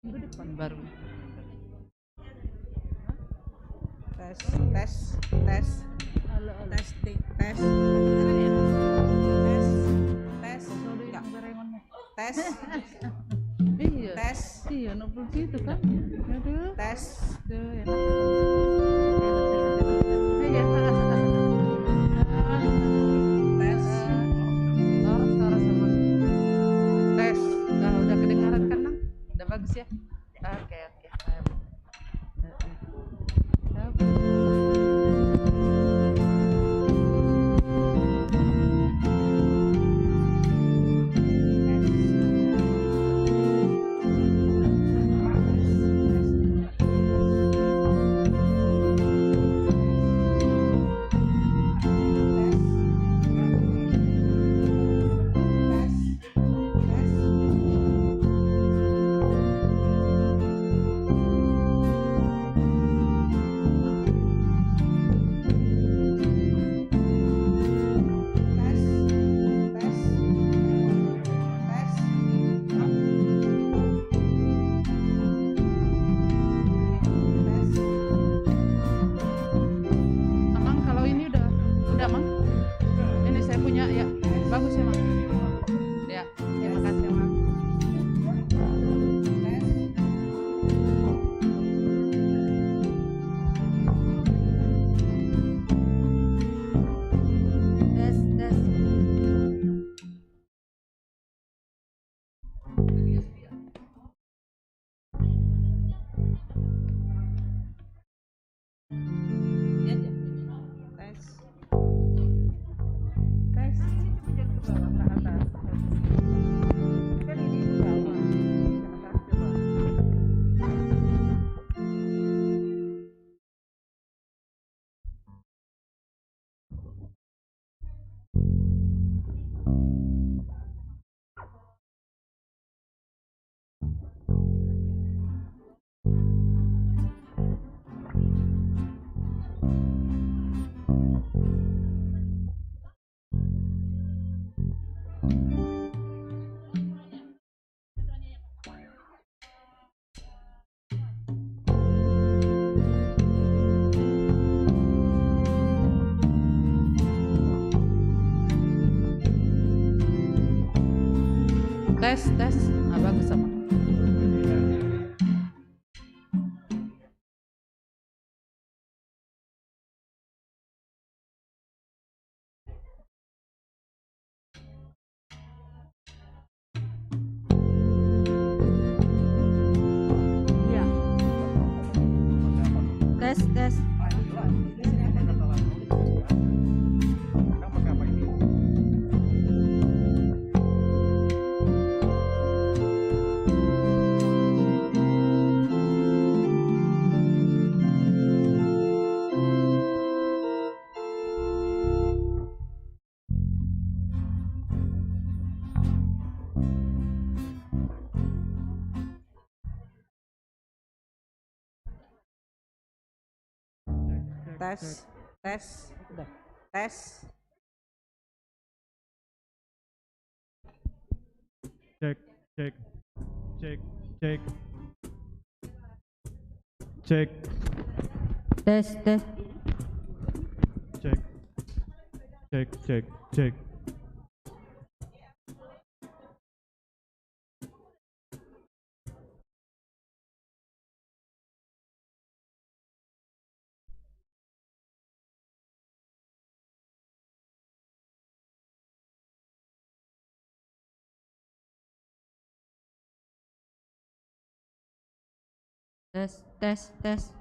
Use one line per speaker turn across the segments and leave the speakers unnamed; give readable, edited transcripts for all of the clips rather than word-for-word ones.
Minggu depan baru.
Tes, tes, tes.
Halo, halo.
Testing, tes. Kedengeran ya? Tes, tes.
Sorry,
Enggak.
berengonnya.
Tes,
Iya.
tes,
Iya, nopel gitu kan. Aduh.
tes.
Aduh, enak. Iya.
Tes.
Suara sama.
Tes.
Nah, udah kedengaran kan, Nang? Udah bagus ya? Oke, oke. tes. Ah, bagus sama.
Iya. Tes. Tes. Udah. Tes.
Cek, cek, cek, cek, cek,
Tes.
cek, cek, cek, cek.
Tes.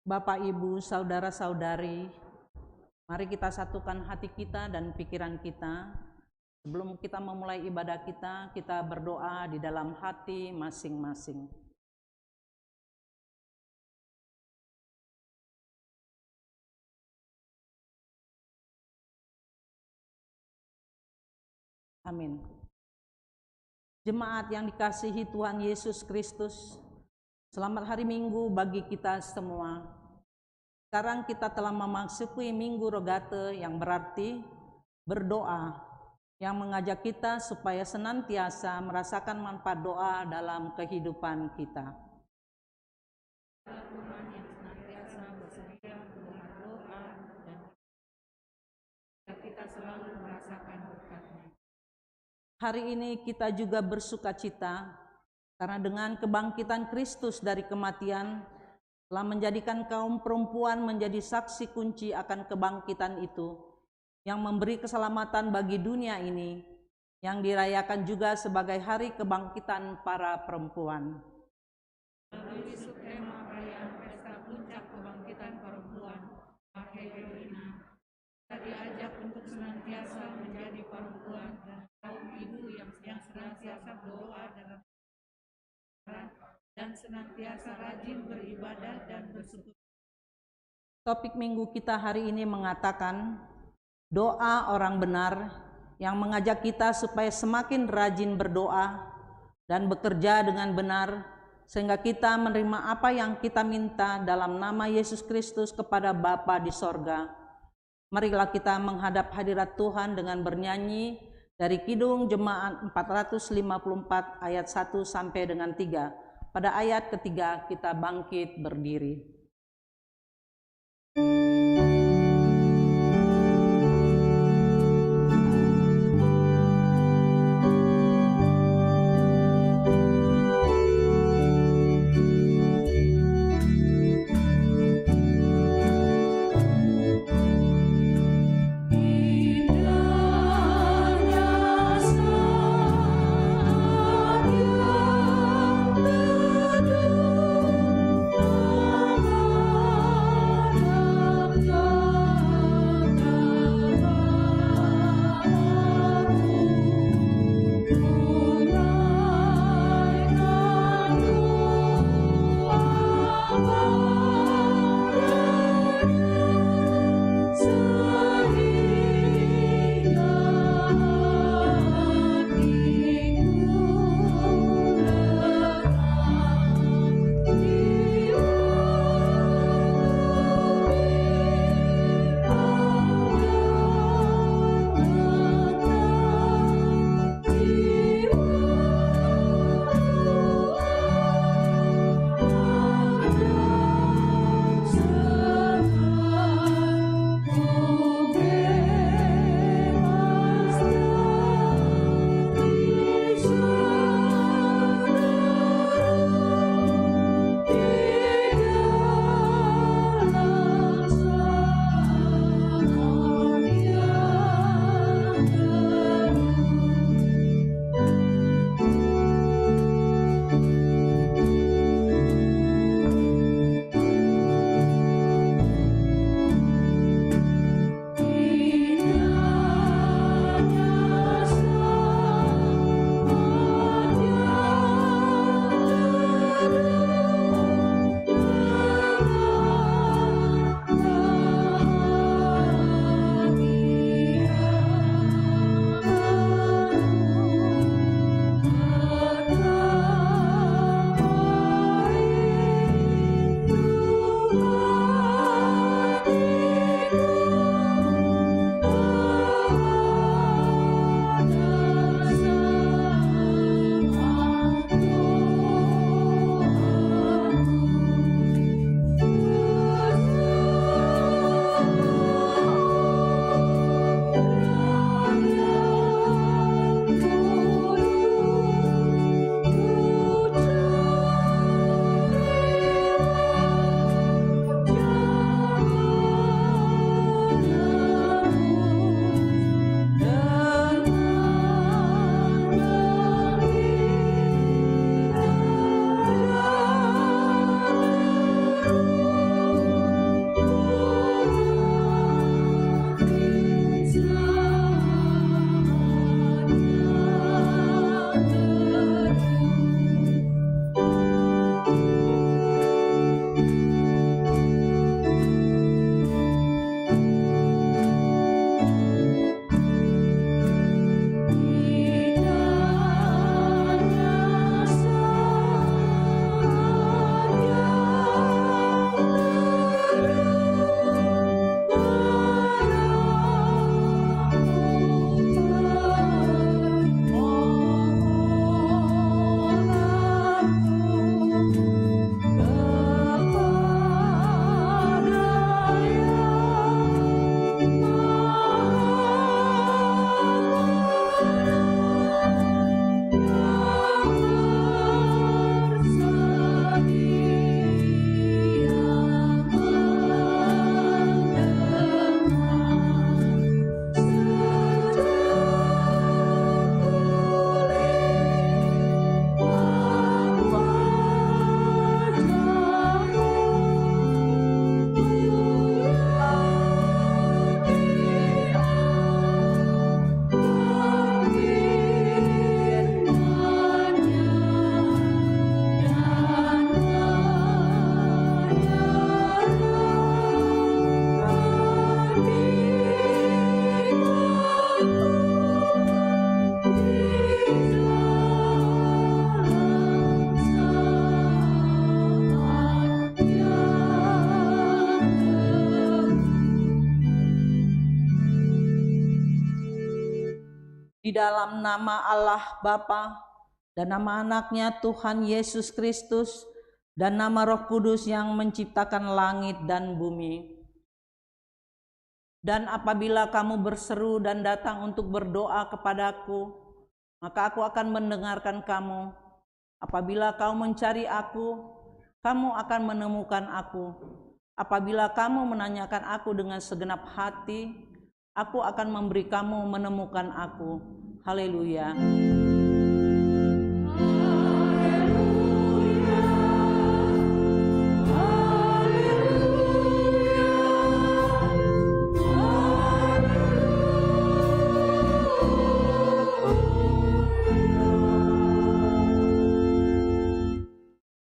Bapak, Ibu, saudara-saudari, mari kita satukan hati kita dan pikiran kita. Sebelum kita memulai ibadah kita, kita berdoa di dalam hati masing-masing. Amin. Jemaat yang dikasihi Tuhan Yesus Kristus, selamat hari Minggu bagi kita semua. Sekarang kita telah memasuki Minggu Rogate yang berarti berdoa, yang mengajak kita supaya senantiasa merasakan manfaat doa dalam kehidupan kita.
Tuhan yang senantiasa bersedia mendengar doa dan kita selalu merasakan berkat-Nya.
Hari ini kita juga bersuka cita karena dengan kebangkitan Kristus dari kematian telah menjadikan kaum perempuan menjadi saksi kunci akan kebangkitan itu yang memberi keselamatan bagi dunia ini, yang dirayakan juga sebagai hari kebangkitan para perempuan.
Melalui subtema perayaan pesta puncak kebangkitan perempuan, Akhirina, kita diajak untuk senantiasa menjadi perempuan dan kaum ibu yang senantiasa berdoa dan senantiasa rajin beribadah dan bersyukur.
Topik minggu kita hari ini mengatakan doa orang benar, yang mengajak kita supaya semakin rajin berdoa dan bekerja dengan benar sehingga kita menerima apa yang kita minta dalam nama Yesus Kristus kepada Bapa di sorga. Marilah kita menghadap hadirat Tuhan dengan bernyanyi dari Kidung Jemaat 454 ayat 1 sampai dengan 3. Pada ayat ketiga kita bangkit berdiri.
Oh
di dalam nama Allah Bapa dan nama anaknya Tuhan Yesus Kristus dan nama Roh Kudus yang menciptakan langit dan bumi. Dan apabila kamu berseru dan datang untuk berdoa kepadaku, maka aku akan mendengarkan kamu. Apabila kamu mencari aku, kamu akan menemukan aku. Apabila kamu menanyakan aku dengan segenap hati, aku akan memberi kamu menemukan aku. Haleluya.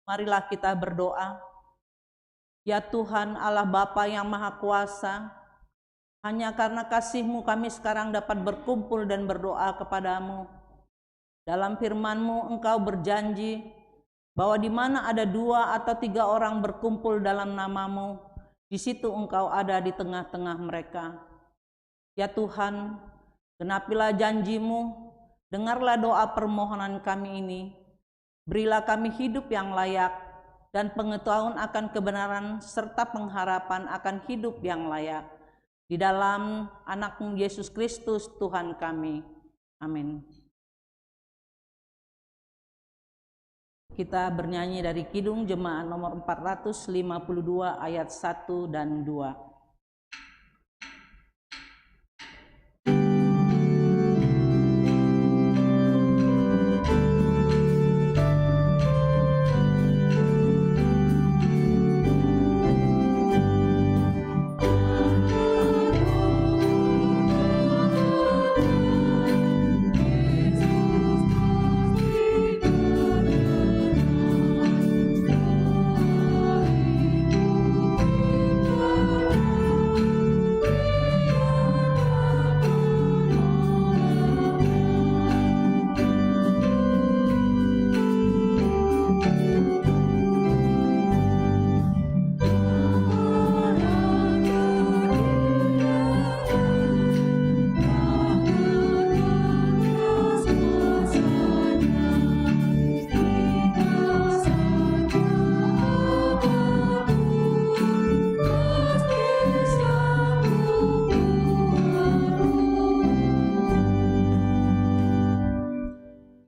Marilah kita berdoa. Ya Tuhan Allah Bapa yang Maha Kuasa, hanya karena kasih-Mu kami sekarang dapat berkumpul dan berdoa kepadamu. Dalam firman-Mu Engkau berjanji bahwa di mana ada 2 atau 3 orang berkumpul dalam nama-Mu, di situ Engkau ada di tengah-tengah mereka. Ya Tuhan, genapilah janji-Mu, dengarlah doa permohonan kami ini. Berilah kami hidup yang layak dan pengetahuan akan kebenaran serta pengharapan akan hidup yang layak. Di dalam anak-Mu Yesus Kristus Tuhan kami. Amin. Kita bernyanyi dari Kidung Jemaat nomor 452 ayat 1 dan 2.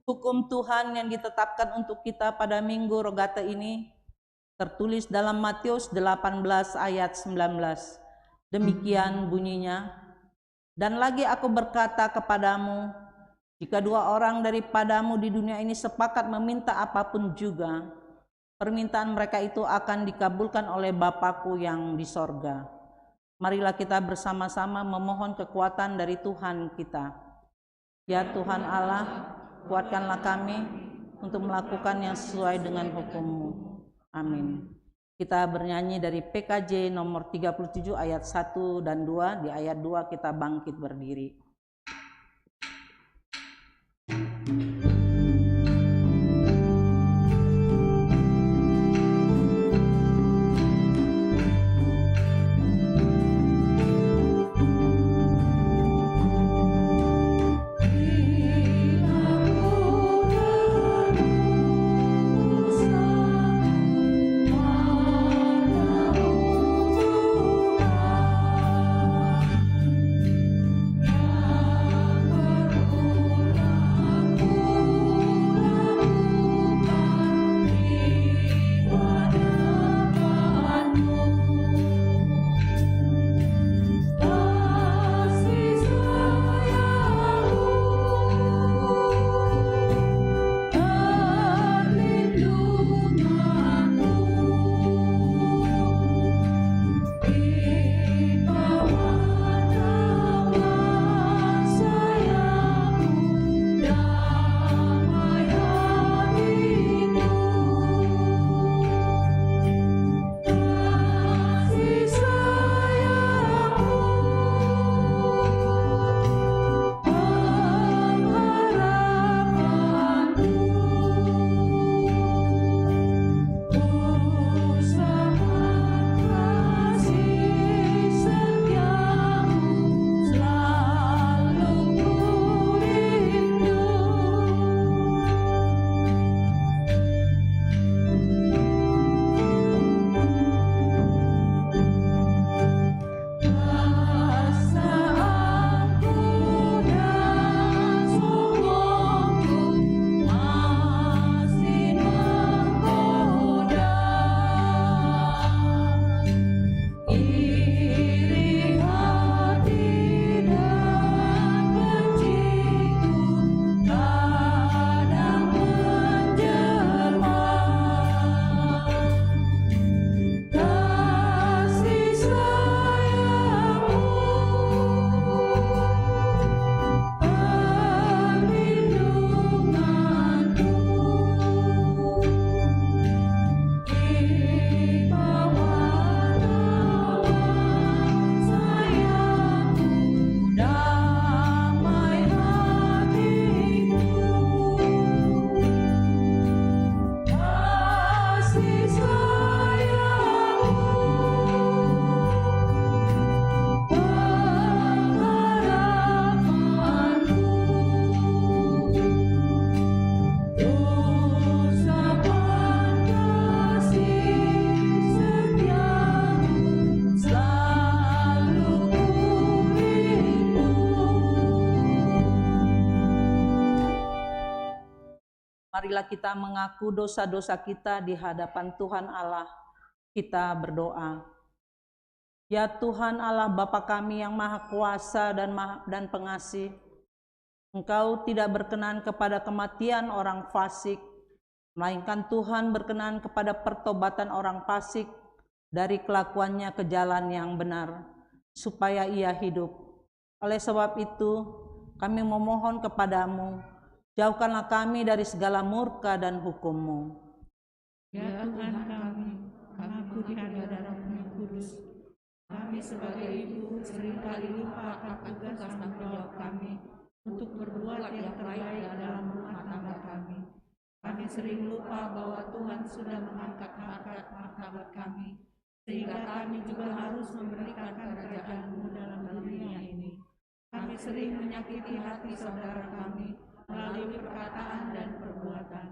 Hukum Tuhan yang ditetapkan untuk kita pada Minggu Rogate ini tertulis dalam Matius 18 ayat 19. Demikian bunyinya, dan lagi aku berkata kepadamu, jika 2 orang daripadamu di dunia ini sepakat meminta apapun juga, permintaan mereka itu akan dikabulkan oleh Bapa-Ku yang di sorga. Marilah kita bersama-sama memohon kekuatan dari Tuhan kita. Ya Tuhan Allah, kuatkanlah kami untuk melakukan yang sesuai dengan hukum-Mu. Amin. Kita bernyanyi dari PKJ nomor 37 ayat 1 dan 2. Di ayat 2 kita bangkit berdiri.
Ya
Marilah kita mengaku dosa-dosa kita di hadapan Tuhan Allah. Kita berdoa. Ya Tuhan Allah Bapa kami yang Maha Kuasa dan Pengasih, Engkau tidak berkenan kepada kematian orang fasik, melainkan Tuhan berkenan kepada pertobatan orang fasik dari kelakuannya ke jalan yang benar, supaya ia hidup. Oleh sebab itu, kami memohon kepadamu, jauhkanlah kami dari segala murka dan hukum-Mu.
Ya Tuhan kami, mengaku di hadapan-Mu yang kudus, kami sebagai ibu seringkali lupa akan tugas tanggung jawab kami untuk berbuat yang terbaik dalam rumah tangga kami. Kami sering lupa bahwa Tuhan sudah mengangkat martabat kami, sehingga kami juga harus memberikan kerajaan-Mu dalam dunia ini. Kami sering menyakiti hati saudara kami melalui perkataan dan perbuatan.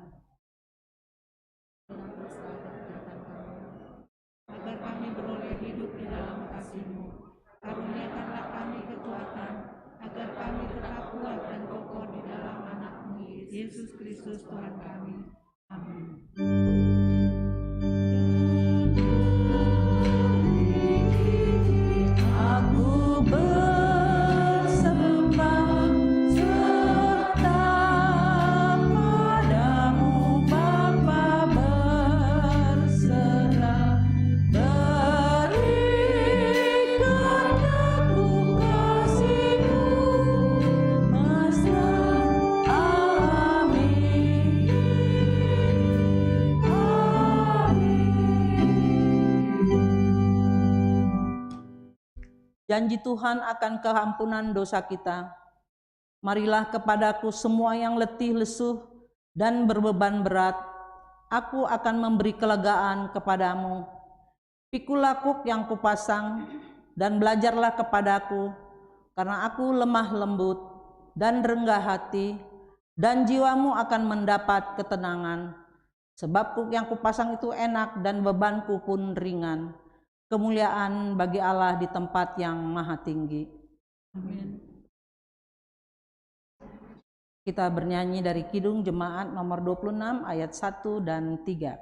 Agar kami beroleh hidup di dalam kasih-Mu, karuniakanlah kami kekuatan, agar kami tetap kuat dan kokoh di dalam anak-Mu Yesus Kristus Tuhan kami. Amin.
Aku bersembah serta padamu Bapa, berserah berikan aku kasih-Mu mesra. Amin. Janji Tuhan akan keampunan dosa kita. Marilah kepadaku semua yang letih lesuh dan berbeban berat, aku akan memberi kelegaan kepadamu. Pikul lakuk yang kupasang dan belajarlah kepadaku, karena aku lemah lembut dan renggah hati, dan jiwamu akan mendapat ketenangan. Sebab kuk yang kupasang itu enak dan bebanku pun ringan. Kemuliaan bagi Allah di tempat yang maha tinggi.
Amin.
Kita bernyanyi dari Kidung Jemaat nomor 26 ayat 1 dan 3.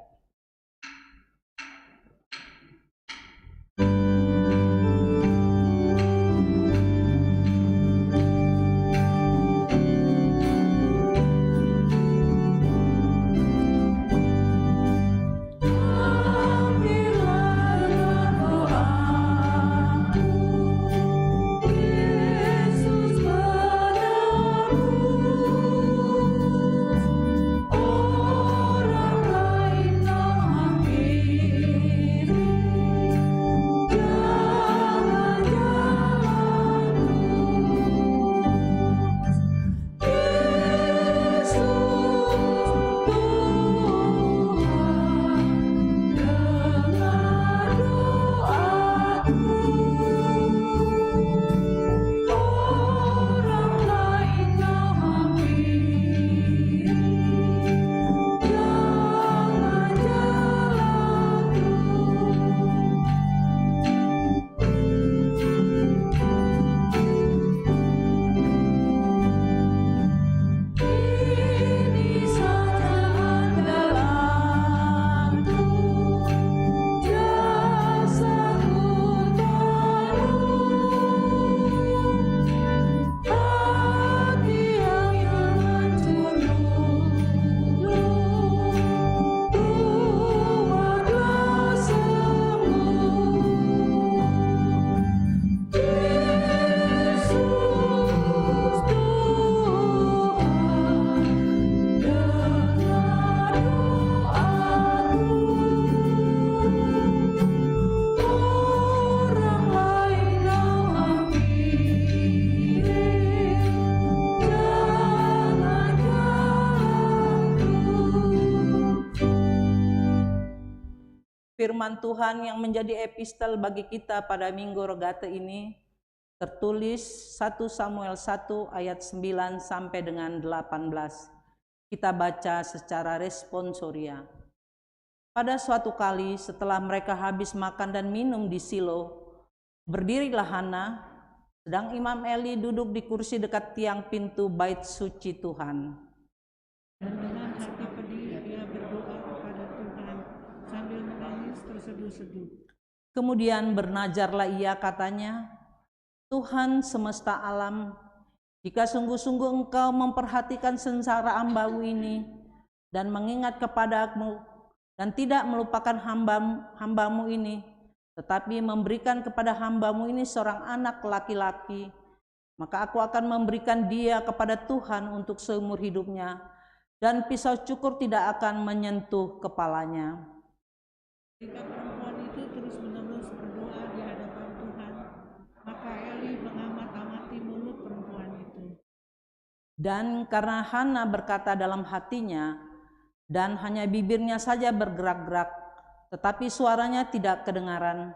Firman Tuhan yang menjadi epistel bagi kita pada Minggu Rogate ini tertulis 1 Samuel 1 ayat 9 sampai dengan 18. Kita baca secara responsoria. Pada suatu kali setelah mereka habis makan dan minum di Silo, berdirilah Hana, sedang Imam Eli duduk di kursi dekat tiang pintu bait suci Tuhan.
Dan dengan hati pedih ia berdoa kepada Tuhan sambil menangis terseduh-seduh.
Kemudian bernajarlah ia, katanya, Tuhan semesta alam, jika sungguh-sungguh Engkau memperhatikan sengsara hamba-Mu ini dan mengingat kepadamu dan tidak melupakan hamba-Mu ini, tetapi memberikan kepada hamba-Mu ini seorang anak laki-laki, maka Aku akan memberikan dia kepada Tuhan untuk seumur hidupnya, dan pisau cukur tidak akan menyentuh kepalanya.
Jika perempuan itu terus-menerus berdoa di hadapan Tuhan, maka Eli mengamat-amati mulut perempuan itu.
Dan karena Hana berkata dalam hatinya, dan hanya bibirnya saja bergerak-gerak, tetapi suaranya tidak kedengaran,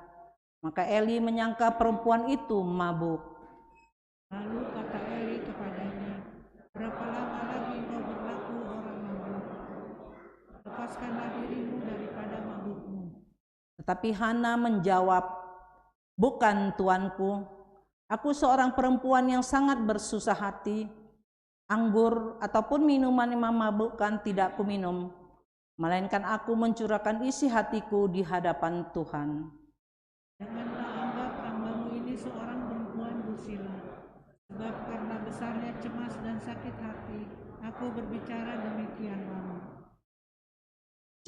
maka Eli menyangka perempuan itu mabuk.
Lalu kata Eli kepadanya, berapa lama lagi kau berlaku orang mabuk? Lepaskanlah dirimu daripada mabukmu.
Tetapi Hana menjawab, bukan tuanku, aku seorang perempuan yang sangat bersusah hati. Anggur ataupun minuman yang memabukkan tidak kuminum, melainkan aku mencurahkan isi hatiku di hadapan Tuhan.
Janganlah anggap hamba-Mu ini seorang perempuan bersila, sebab karena besarnya cemas dan sakit hati, aku berbicara demikian lama.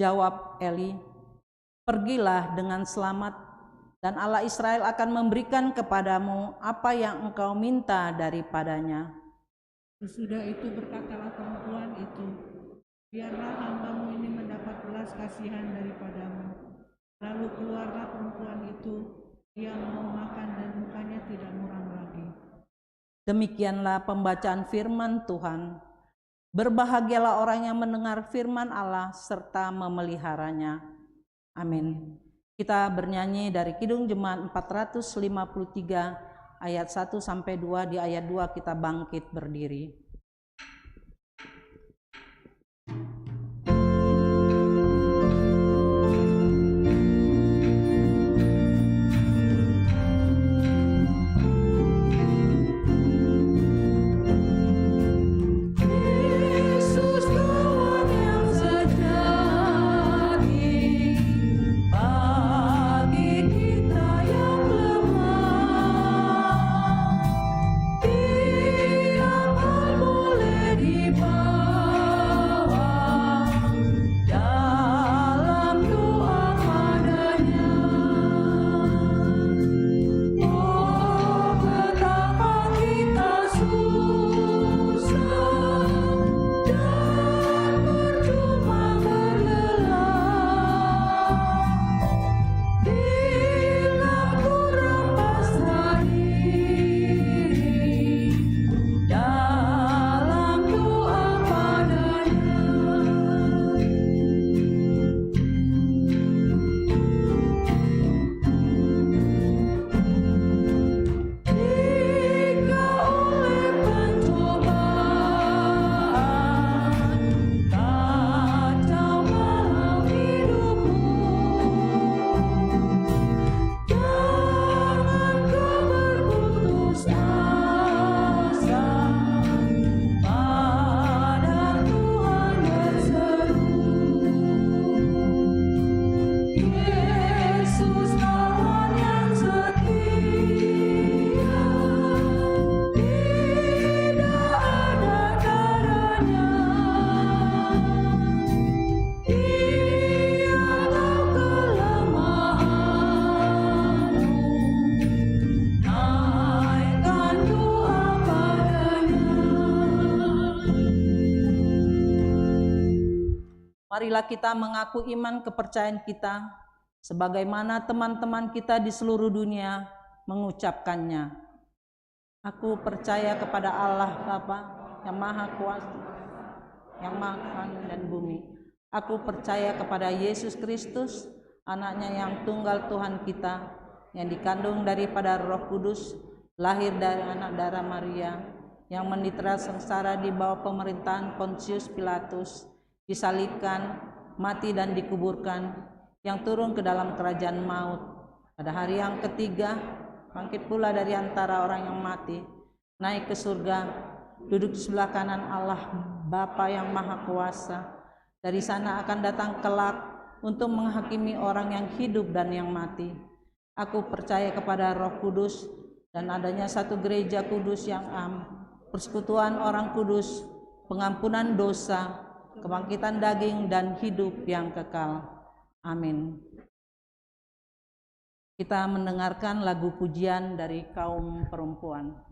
Jawab Eli, pergilah dengan selamat, dan Allah Israel akan memberikan kepadamu apa yang engkau minta daripadanya.
Sesudah itu berkatalah perempuan itu, biarlah hamba-Mu ini mendapat belas kasihan daripadamu. Lalu keluarlah perempuan itu, ia mau makan dan mukanya tidak muram lagi.
Demikianlah pembacaan firman Tuhan. Berbahagialah orang yang mendengar firman Allah serta memeliharanya. Amin. Kita bernyanyi dari Kidung Jemaat 453 ayat 1-2. Di ayat 2 kita bangkit berdiri. Marilah kita mengaku iman kepercayaan kita, sebagaimana teman-teman kita di seluruh dunia mengucapkannya. Aku percaya kepada Allah Bapa yang Maha Kuasa, yang Maha Langit dan bumi. Aku percaya kepada Yesus Kristus, anaknya yang tunggal Tuhan kita, yang dikandung daripada Roh Kudus, lahir dari anak darah Maria, yang menderita sengsara di bawah pemerintahan Pontius Pilatus, disalibkan, mati dan dikuburkan, yang turun ke dalam kerajaan maut. Pada hari yang ketiga, bangkit pula dari antara orang yang mati, naik ke surga, duduk di sebelah kanan Allah Bapa yang Maha Kuasa, Dari sana akan datang kelak untuk menghakimi orang yang hidup dan yang mati. Aku percaya kepada Roh Kudus dan adanya satu gereja kudus yang persekutuan orang kudus, pengampunan dosa, kebangkitan daging dan hidup yang kekal. Amin. Kita mendengarkan lagu pujian dari kaum perempuan.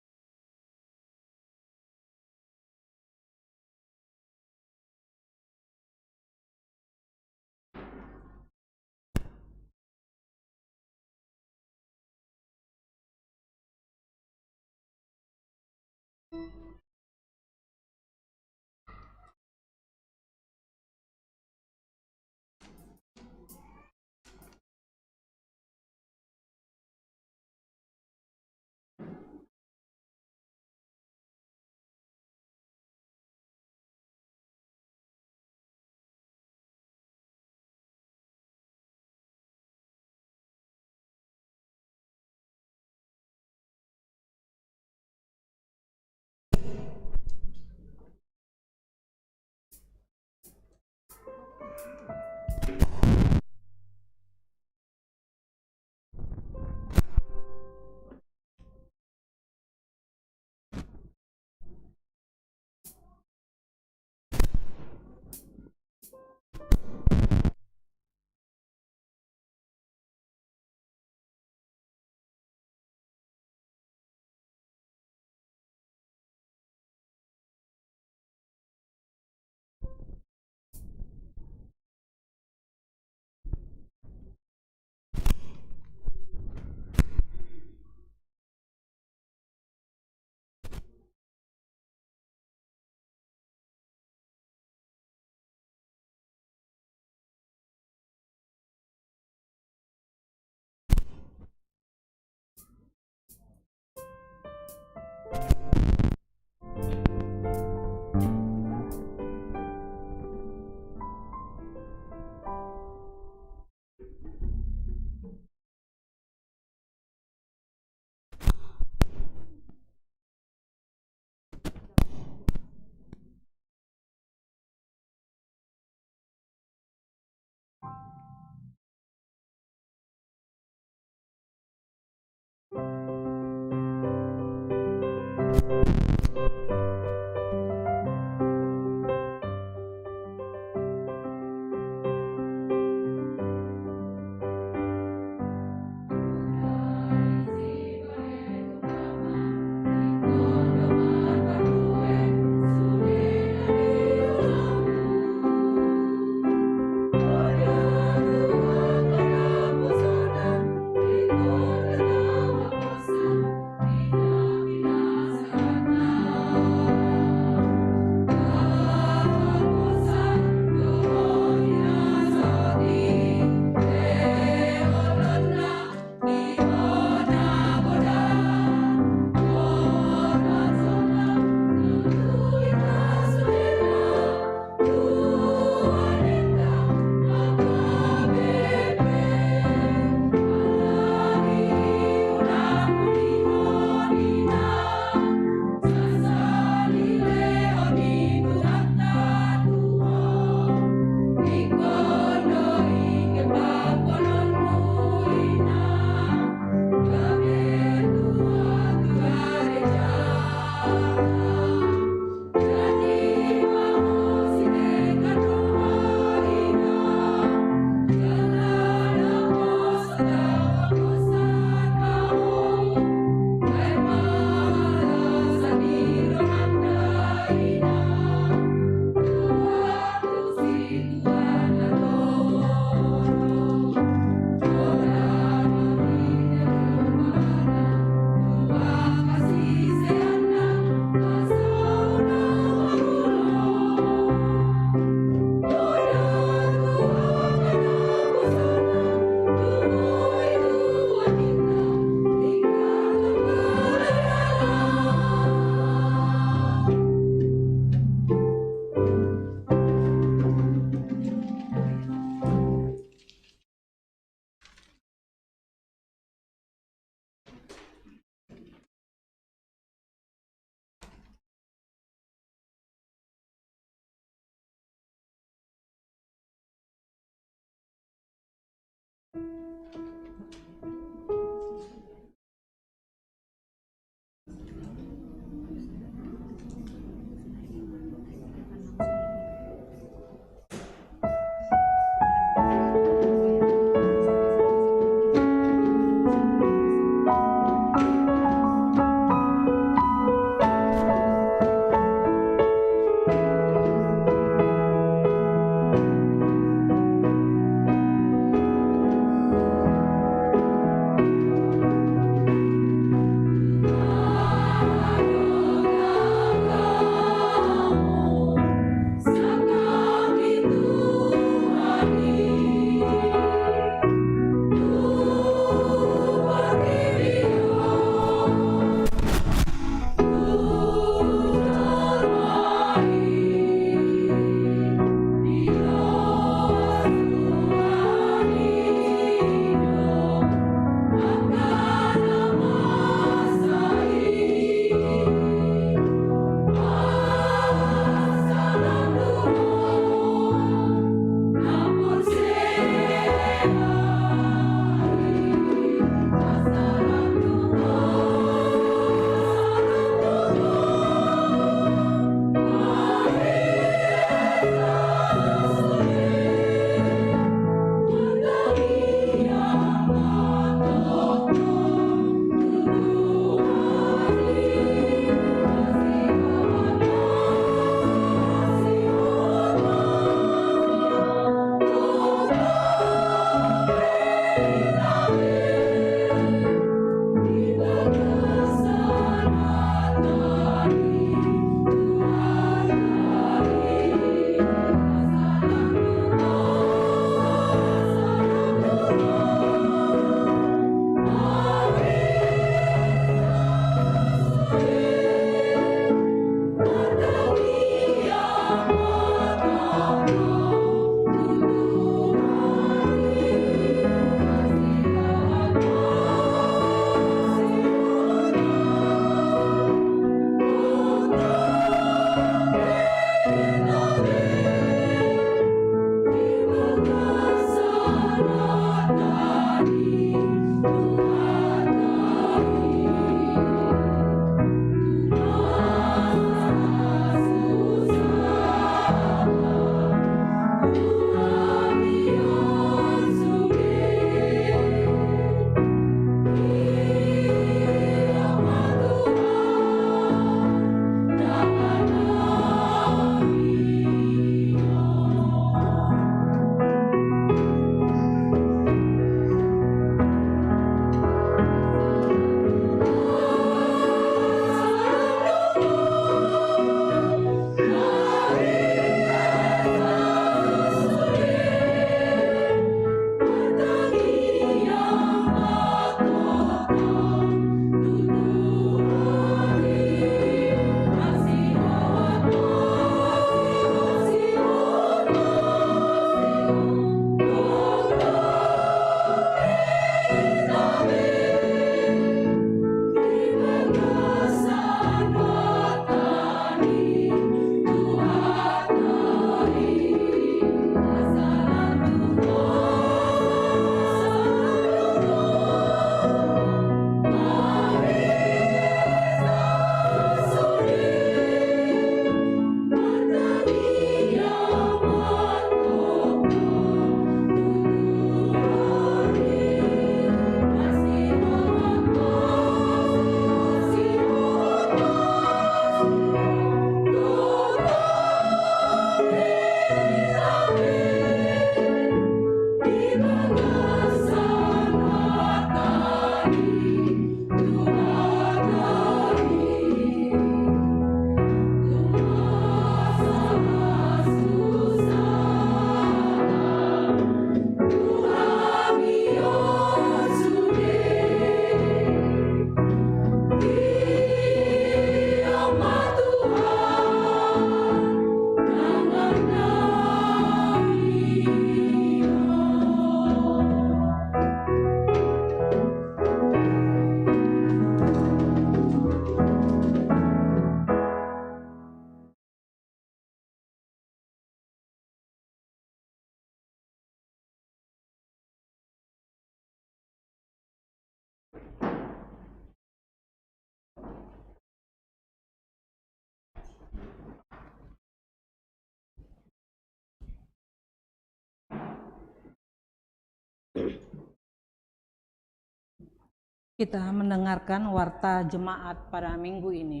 Kita mendengarkan warta jemaat pada minggu ini.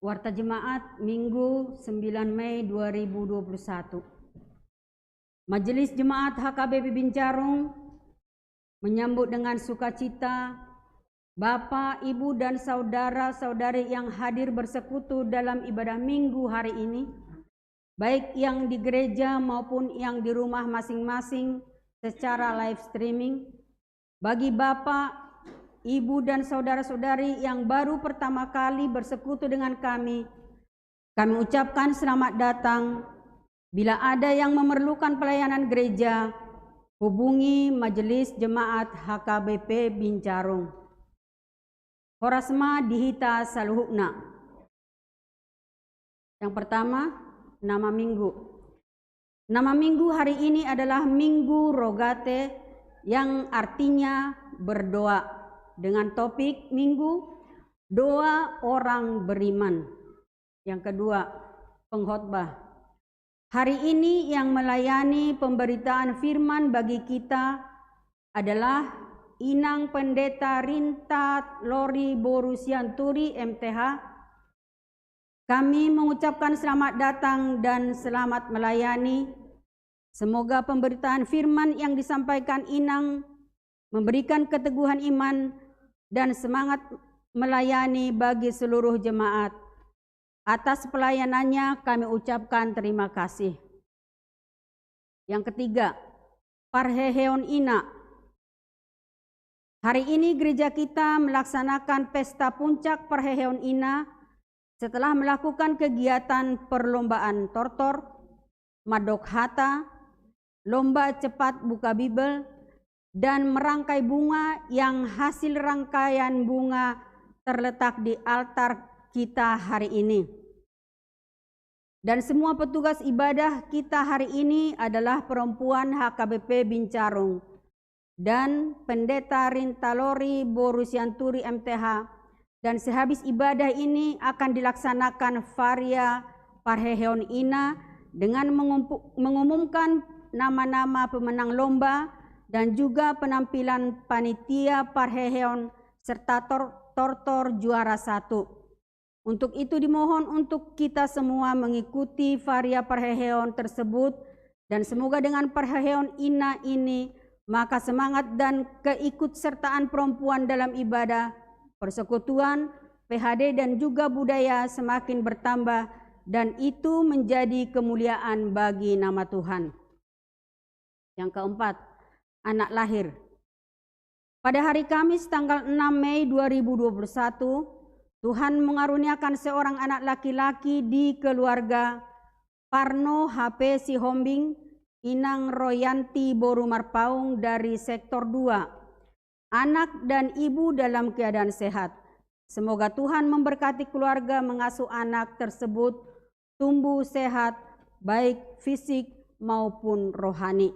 Warta Jemaat Minggu 9 Mei 2021. Majelis Jemaat HKBP Bincarung menyambut dengan sukacita Bapak, Ibu, dan saudara-saudari yang hadir bersekutu dalam ibadah Minggu hari ini, baik yang di gereja maupun yang di rumah masing-masing secara live streaming. Bagi Bapak, Ibu, dan saudara-saudari yang baru pertama kali bersekutu dengan kami ucapkan selamat datang. Bila ada yang memerlukan pelayanan gereja, hubungi Majelis Jemaat HKBP Bincarung. Horasma Dihita Saluhukna. Yang pertama, nama minggu. Nama minggu hari ini adalah Minggu Rogate, yang artinya berdoa. Dengan topik minggu, doa orang beriman. Yang kedua, pengkhotbah. Hari ini yang melayani pemberitaan firman bagi kita adalah Inang Pendeta Rinta Lori Borusianturi MTH. Kami mengucapkan selamat datang dan selamat melayani. Semoga pemberitaan firman yang disampaikan Inang memberikan keteguhan iman dan semangat melayani bagi seluruh jemaat. Atas pelayanannya kami ucapkan terima kasih. Yang ketiga, Parheheon Ina. Hari ini gereja kita melaksanakan pesta puncak Parheheon Ina setelah melakukan kegiatan perlombaan tortor, madok hata, lomba cepat buka Bibel, dan merangkai bunga yang hasil rangkaian bunga terletak di altar kita hari ini. Dan semua petugas ibadah kita hari ini adalah perempuan HKBP Bincarung dan Pendeta Rintalori Borusianturi MTH. Dan sehabis ibadah ini akan dilaksanakan varia Parheheon Ina dengan mengumumkan nama-nama pemenang lomba dan juga penampilan panitia Parheheon serta tortor juara 1. Untuk itu dimohon untuk kita semua mengikuti varia Parheheon tersebut, dan semoga dengan Parheheon Ina ini maka semangat dan keikutsertaan perempuan dalam ibadah, persekutuan, PHD dan juga budaya semakin bertambah, dan itu menjadi kemuliaan bagi nama Tuhan. Yang keempat, anak lahir. Pada hari Kamis tanggal 6 Mei 2021, Tuhan mengaruniakan seorang anak laki-laki di keluarga Parno HP Sihombing, Inang Royanti Boru Marpaung dari sektor 2. Anak dan ibu dalam keadaan sehat. Semoga Tuhan memberkati keluarga mengasuh anak tersebut tumbuh sehat baik fisik maupun rohani.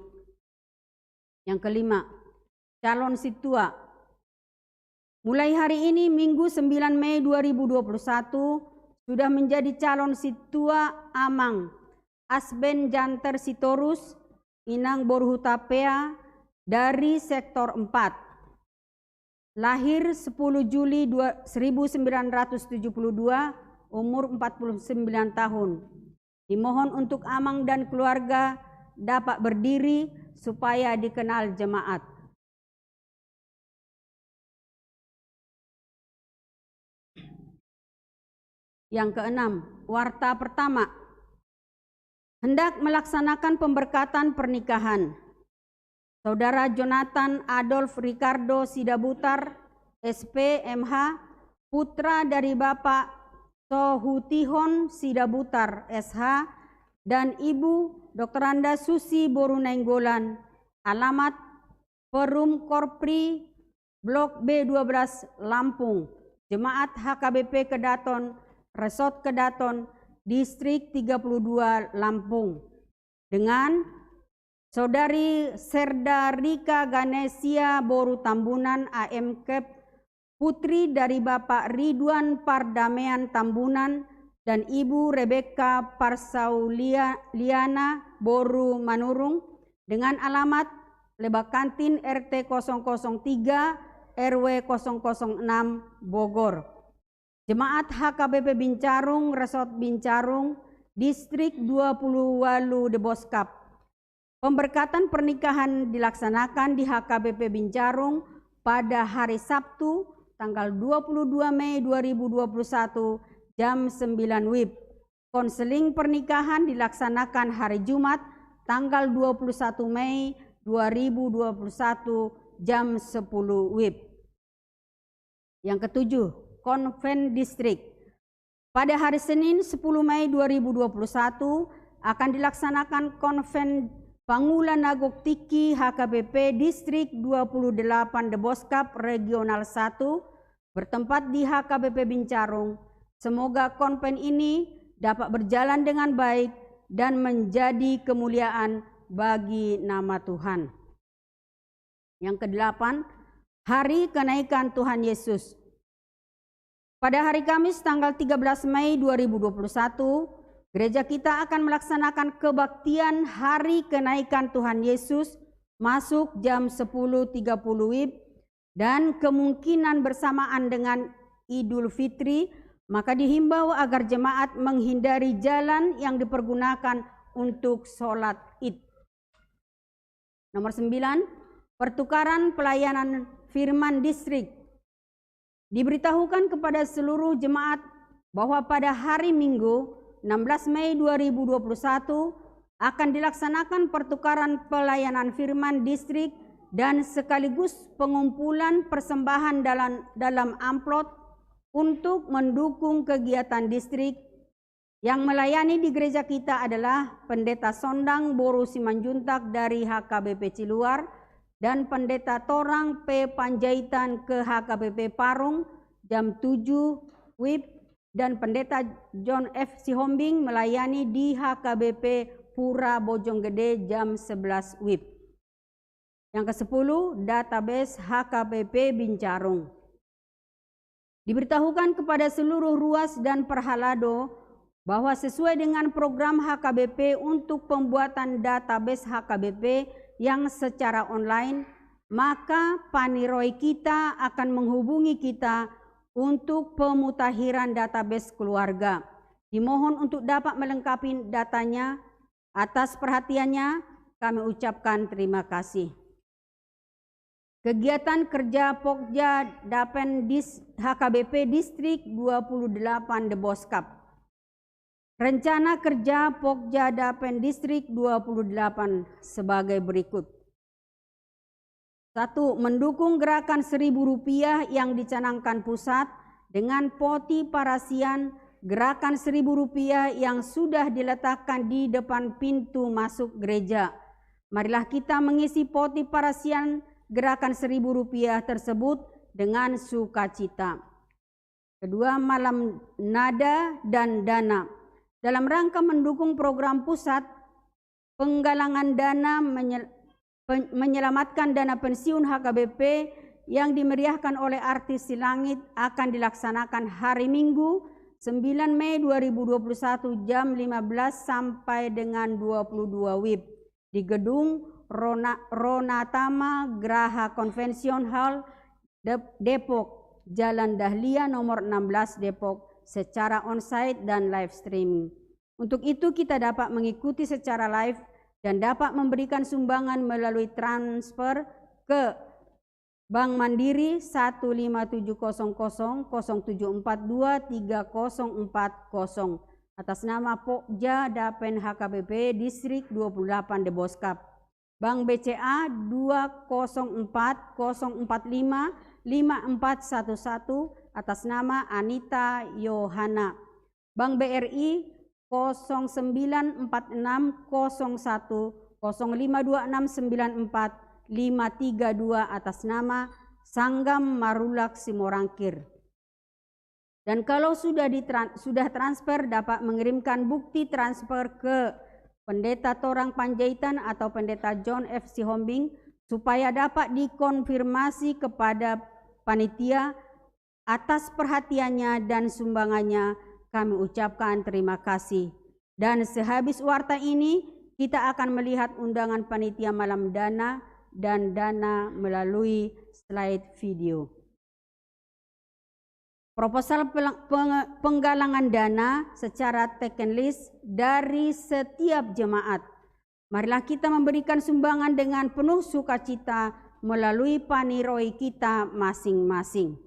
Yang kelima, calon situa. Mulai hari ini Minggu 9 Mei 2021 sudah menjadi calon situa Amang Asben Janter Sitorus Inang Borhutapea dari sektor 4. Lahir 10 Juli 1972, umur 49 tahun. Dimohon untuk Amang dan keluarga dapat berdiri supaya dikenal jemaat. Yang keenam, warta pertama. Hendak melaksanakan pemberkatan pernikahan. Saudara Jonathan Adolf Ricardo Sidabutar, SP MH, putra dari Bapak Sohutihon Sidabutar, SH, dan Ibu Dr. Anda Susi Borunenggolan, alamat Perum Korpri, Blok B12, Lampung, Jemaat HKBP Kedaton, Resort Kedaton, Distrik 32, Lampung, dengan Saudari Serda Rika Ganesia Boru Tambunan AMKEP, putri dari Bapak Ridwan Pardamaian Tambunan dan Ibu Rebeka Parsauliana Boru Manurung dengan alamat Lebak Kantin RT 003 RW 006 Bogor. Jemaat HKBP Bincarung, Resort Bincarung, Distrik 20 Walu Deboskap. Pemberkatan pernikahan dilaksanakan di HKBP Bincarung pada hari Sabtu tanggal 22 Mei 2021 jam 9 WIB. Konseling pernikahan dilaksanakan hari Jumat tanggal 21 Mei 2021 jam 10 WIB. Yang ketujuh, Konven Distrik. Pada hari Senin 10 Mei 2021 akan dilaksanakan Konven Pangula Nagok Tiki HKBP Distrik 28 Deboskap Regional 1 bertempat di HKBP Bincarung. Semoga konven ini dapat berjalan dengan baik dan menjadi kemuliaan bagi nama Tuhan. Yang kedelapan, Hari Kenaikan Tuhan Yesus. Pada hari Kamis tanggal 13 Mei 2021, gereja kita akan melaksanakan kebaktian Hari Kenaikan Tuhan Yesus masuk jam 10.30 WIB dan kemungkinan bersamaan dengan Idul Fitri, maka dihimbau agar jemaat menghindari jalan yang dipergunakan untuk sholat Id. Nomor 9, pertukaran pelayanan firman distrik. Diberitahukan kepada seluruh jemaat bahwa pada hari Minggu 16 Mei 2021 akan dilaksanakan pertukaran pelayanan firman distrik dan sekaligus pengumpulan persembahan dalam amplop untuk mendukung kegiatan distrik. Yang melayani di gereja kita adalah Pendeta Sondang Boru Simanjuntak dari HKBP Ciluar dan Pendeta Torang P. Panjaitan ke HKBP Parung jam 7 WIB. Dan Pendeta John F. Sihombing melayani di HKBP Pura Bojonggede jam 11 WIB. Yang ke-10, database HKBP Bincarung. Diberitahukan kepada seluruh ruas dan perhalado bahwa sesuai dengan program HKBP untuk pembuatan database HKBP yang secara online, maka paniroy kita akan menghubungi kita untuk pemutakhiran database keluarga. Dimohon untuk dapat melengkapi datanya. Atas perhatiannya kami ucapkan terima kasih. Kegiatan kerja Pokja Dapen HKBP Distrik 28 Deboskap. Rencana kerja Pokja Dapen Distrik 28 sebagai berikut. 1. Mendukung gerakan Rp1.000 yang dicanangkan pusat dengan poti parasian gerakan Rp1.000 yang sudah diletakkan di depan pintu masuk gereja. Marilah kita mengisi poti parasian gerakan Rp1.000 tersebut dengan sukacita. 2. Malam nada dan dana. Dalam rangka mendukung program pusat, penggalangan dana menyelamatkan dana pensiun HKBP yang dimeriahkan oleh artis Silangit akan dilaksanakan hari Minggu 9 Mei 2021 jam 15 sampai dengan 22 WIB di gedung Ronatama Graha Convention Hall Depok, Jalan Dahlia nomor 16 Depok secara onsite dan live streaming. Untuk itu kita dapat mengikuti secara live dan dapat memberikan sumbangan melalui transfer ke Bank Mandiri 1570007423040 atas nama Pokja Dapen HKBP Distrik 28 Deboskap. Bank BCA 20404555411 atas nama Anita Yohana. Bank BRI 094601052694 atas nama Sanggam Marulak Simorangkir. Dan kalau sudah transfer dapat mengirimkan bukti transfer ke Pendeta Torang Panjaitan atau Pendeta John F. Sihombing supaya dapat dikonfirmasi kepada panitia atas perhatiannya dan sumbangannya. Kami ucapkan terima kasih. Dan sehabis warta ini kita akan melihat undangan panitia malam dana dan dana melalui slide video. Proposal penggalangan dana secara taken list dari setiap jemaat. Marilah kita memberikan sumbangan dengan penuh sukacita melalui paniroi kita masing-masing.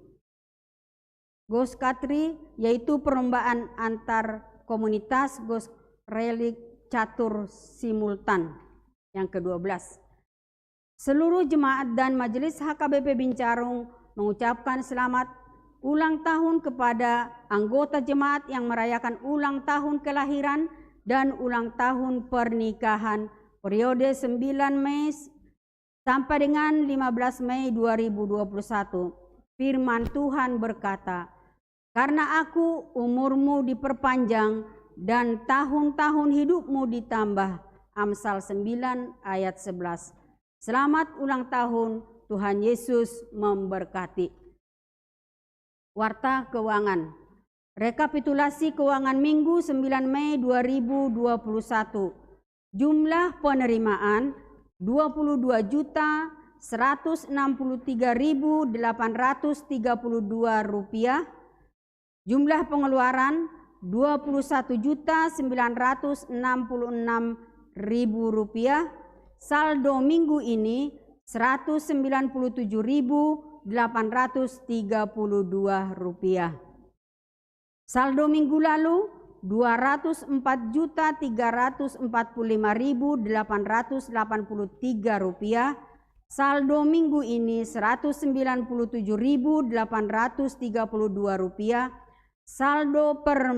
Ghost Katri yaitu perlombaan antar komunitas Ghost Relik Catur Simultan yang ke-12. Seluruh jemaat dan majelis HKBP Bincarung mengucapkan selamat ulang tahun kepada anggota jemaat yang merayakan ulang tahun kelahiran dan ulang tahun pernikahan periode 9 Mei sampai dengan 15 Mei 2021. Firman Tuhan berkata, "Karena aku umurmu diperpanjang dan tahun-tahun hidupmu ditambah." Amsal 9 ayat 11. Selamat ulang tahun, Tuhan Yesus memberkati. Warta keuangan. Rekapitulasi keuangan Minggu 9 Mei 2021. Jumlah penerimaan 22.163.832 rupiah. Jumlah pengeluaran 21.966.000 rupiah. Saldo minggu ini 197.832 rupiah. Saldo minggu lalu 204.345.883 rupiah. Saldo minggu ini 197.832 rupiah. Saldo per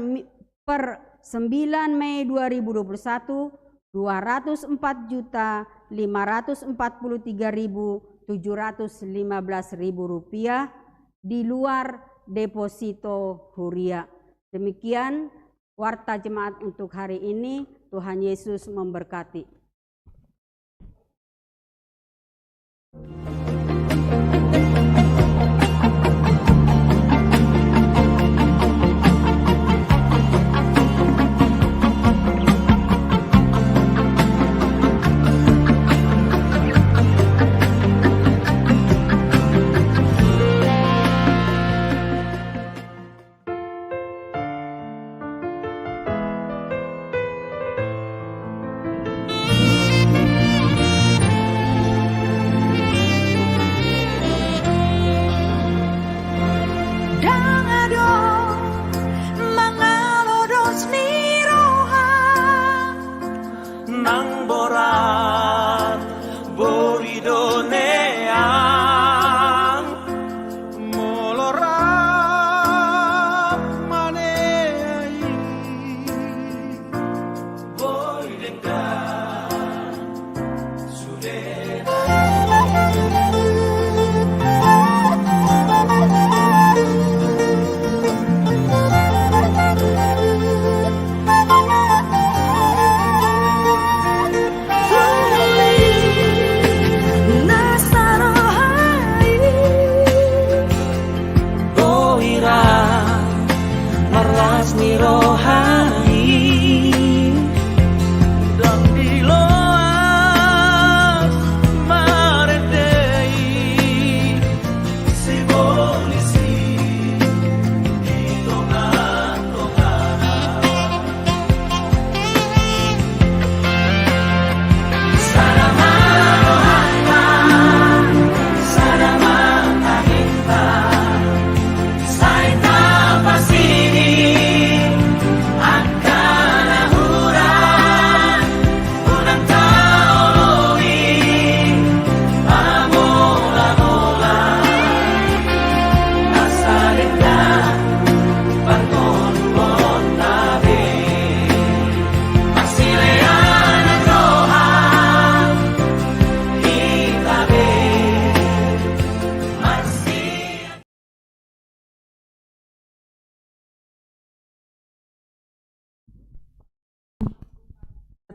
9 Mei 2021 204.543.715 rupiah di luar deposito huria. Demikian warta jemaat untuk hari ini. Tuhan Yesus memberkati.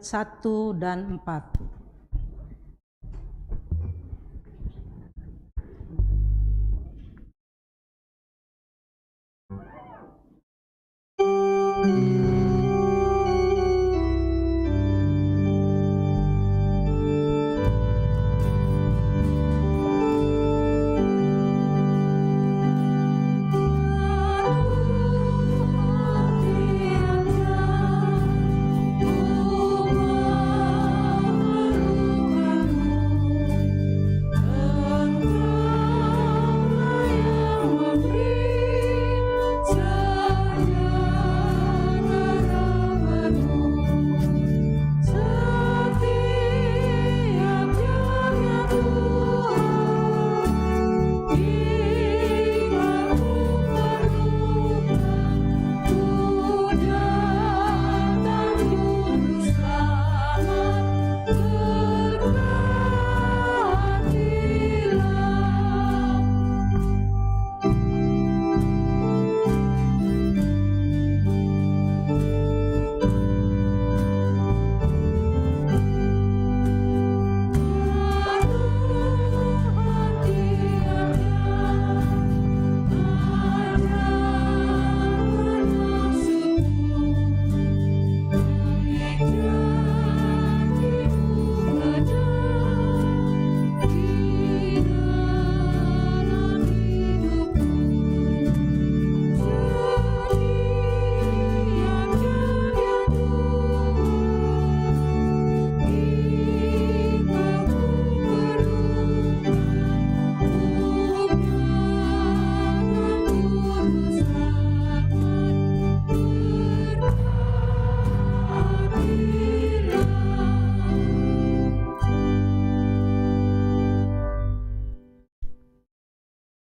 1 dan 4.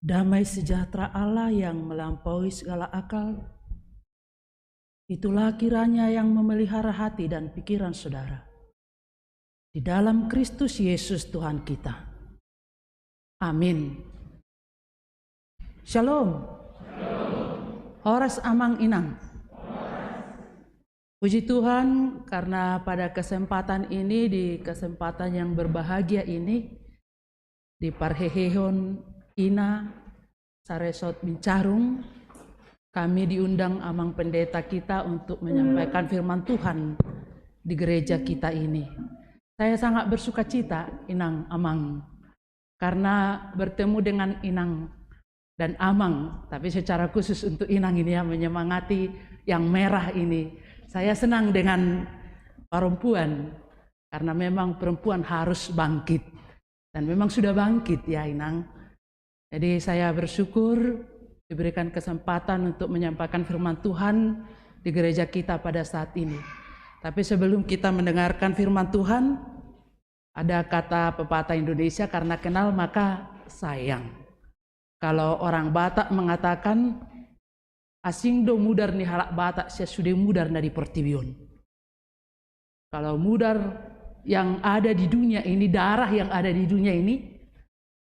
Damai sejahtera Allah yang melampaui segala akal, itulah kiranya yang memelihara hati dan pikiran saudara di dalam Kristus Yesus Tuhan kita. Amin. Shalom. Horas amang inang. Puji Tuhan karena pada kesempatan ini, di kesempatan yang berbahagia ini, di Parhehehon Ina Saresot Bincarung, kami diundang amang pendeta kita untuk menyampaikan firman Tuhan di gereja kita ini. Saya sangat bersuka cita, Inang Amang, karena bertemu dengan Inang dan Amang, tapi secara khusus untuk Inang ini yang menyemangati yang merah ini. Saya senang dengan perempuan, karena memang perempuan harus bangkit, dan memang sudah bangkit ya Inang. Jadi saya bersyukur diberikan kesempatan untuk menyampaikan firman Tuhan di gereja kita pada saat ini. Tapi sebelum kita mendengarkan firman Tuhan, ada kata pepatah Indonesia, karena kenal maka sayang. Kalau orang Batak mengatakan, asing do mudar ni halak Batak saya sudah mudar na di pertibion. Kalau mudar yang ada di dunia ini, darah yang ada di dunia ini,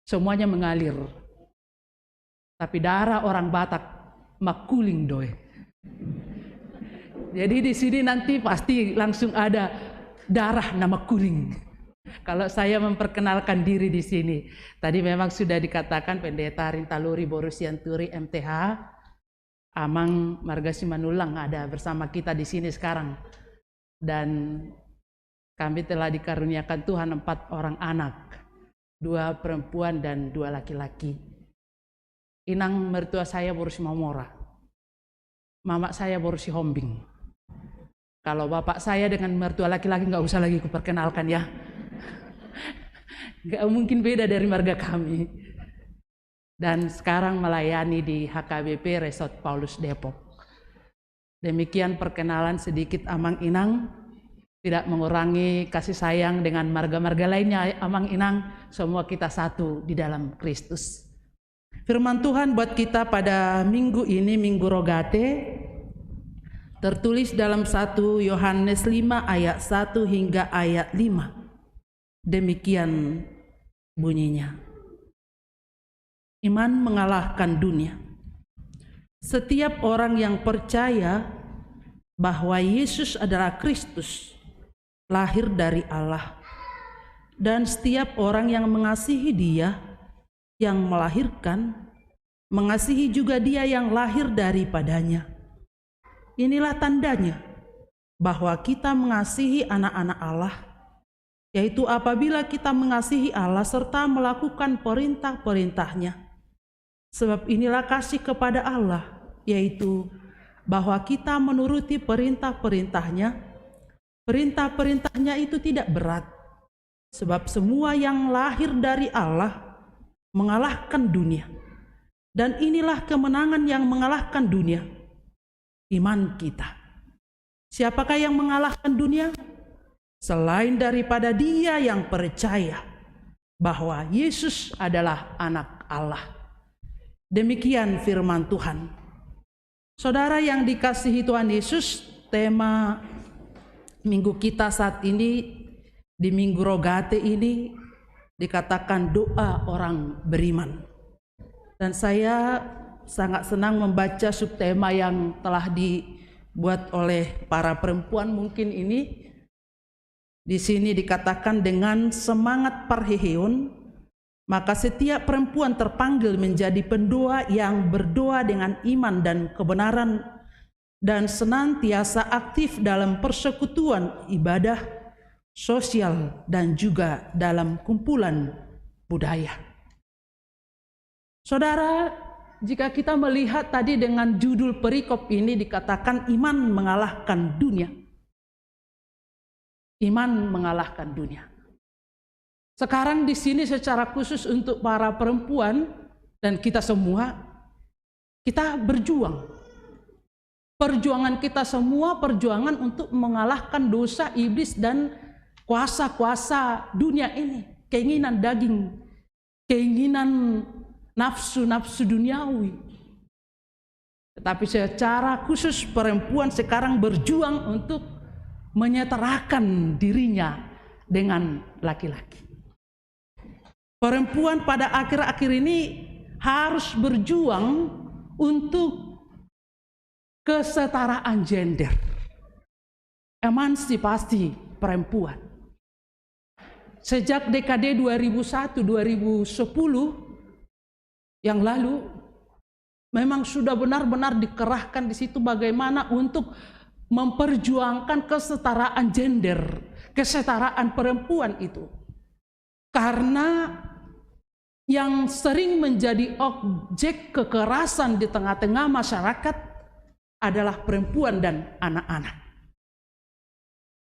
semuanya mengalir. Tapi darah orang Batak makuling doy. Jadi di sini nanti pasti langsung ada darah nama kuling. Kalau saya memperkenalkan diri di sini, tadi memang sudah dikatakan Pendeta Rintaluri Borusianturi MTH, Amang Marga Simanulang ada bersama kita di sini sekarang. Dan kami telah dikaruniakan Tuhan 4 orang anak, 2 perempuan dan 2 laki-laki. Inang mertua saya baru si Mamora, mama saya baru si Hombing. Kalau bapak saya dengan mertua laki-laki nggak usah lagi kuperkenalkan ya. Nggak mungkin beda dari marga kami. Dan sekarang melayani di HKBP Resort Paulus Depok. Demikian perkenalan sedikit Amang Inang, tidak mengurangi kasih sayang dengan marga-marga lainnya. Amang Inang, semua kita satu di dalam Kristus. Firman Tuhan buat kita pada minggu ini, Minggu Rogate, tertulis dalam 1 Yohanes 5 ayat 1 hingga ayat 5. Demikian bunyinya. Iman mengalahkan dunia. Setiap orang yang percaya bahwa Yesus adalah Kristus lahir dari Allah. Dan setiap orang yang mengasihi Dia yang melahirkan, mengasihi juga Dia yang lahir daripadanya. Inilah tandanya bahwa kita mengasihi anak-anak Allah, yaitu apabila kita mengasihi Allah serta melakukan perintah-perintahnya. Sebab inilah kasih kepada Allah, yaitu bahwa kita menuruti perintah-perintahnya. Perintah-perintahnya itu tidak berat, sebab semua yang lahir dari Allah mengalahkan dunia. Dan inilah kemenangan yang mengalahkan dunia, iman kita. Siapakah yang mengalahkan dunia? Selain daripada dia yang percaya bahwa Yesus adalah anak Allah. Demikian firman Tuhan. Saudara yang dikasihi Tuhan Yesus, tema minggu kita saat ini, di Minggu Rogate ini, dikatakan doa orang beriman. Dan saya sangat senang membaca subtema yang telah dibuat oleh para perempuan mungkin ini. Di sini dikatakan dengan semangat parheheon, maka setiap perempuan terpanggil menjadi pendoa yang berdoa dengan iman dan kebenaran dan senantiasa aktif dalam persekutuan ibadah, sosial, dan juga dalam kumpulan budaya. Saudara, jika kita melihat tadi dengan judul perikop ini dikatakan iman mengalahkan dunia. Iman mengalahkan dunia. Sekarang di sini secara khusus untuk para perempuan dan kita semua, kita berjuang. Perjuangan kita semua perjuangan untuk mengalahkan dosa iblis dan kuasa-kuasa dunia ini. Keinginan daging, keinginan nafsu-nafsu duniawi. Tetapi secara khusus perempuan sekarang berjuang untuk menyetarakan dirinya dengan laki-laki. Perempuan pada akhir-akhir ini harus berjuang untuk kesetaraan gender, emansipasi perempuan. Sejak dekade 2001-2010 yang lalu, memang sudah benar-benar dikerahkan di situ bagaimana untuk memperjuangkan kesetaraan gender, kesetaraan perempuan itu. Karena yang sering menjadi objek kekerasan di tengah-tengah masyarakat adalah perempuan dan anak-anak.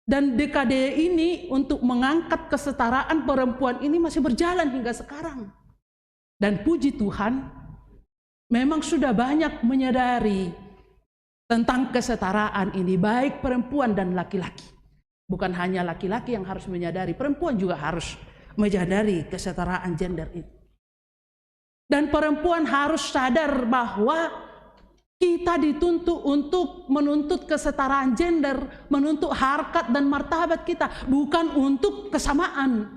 Dan dekade ini untuk mengangkat kesetaraan perempuan ini masih berjalan hingga sekarang. Dan puji Tuhan, memang sudah banyak menyadari tentang kesetaraan ini, baik perempuan dan laki-laki. Bukan hanya laki-laki yang harus menyadari, perempuan juga harus menyadari kesetaraan gender itu. Dan perempuan harus sadar bahwa kita dituntut untuk menuntut kesetaraan gender, menuntut harkat dan martabat kita, bukan untuk kesamaan.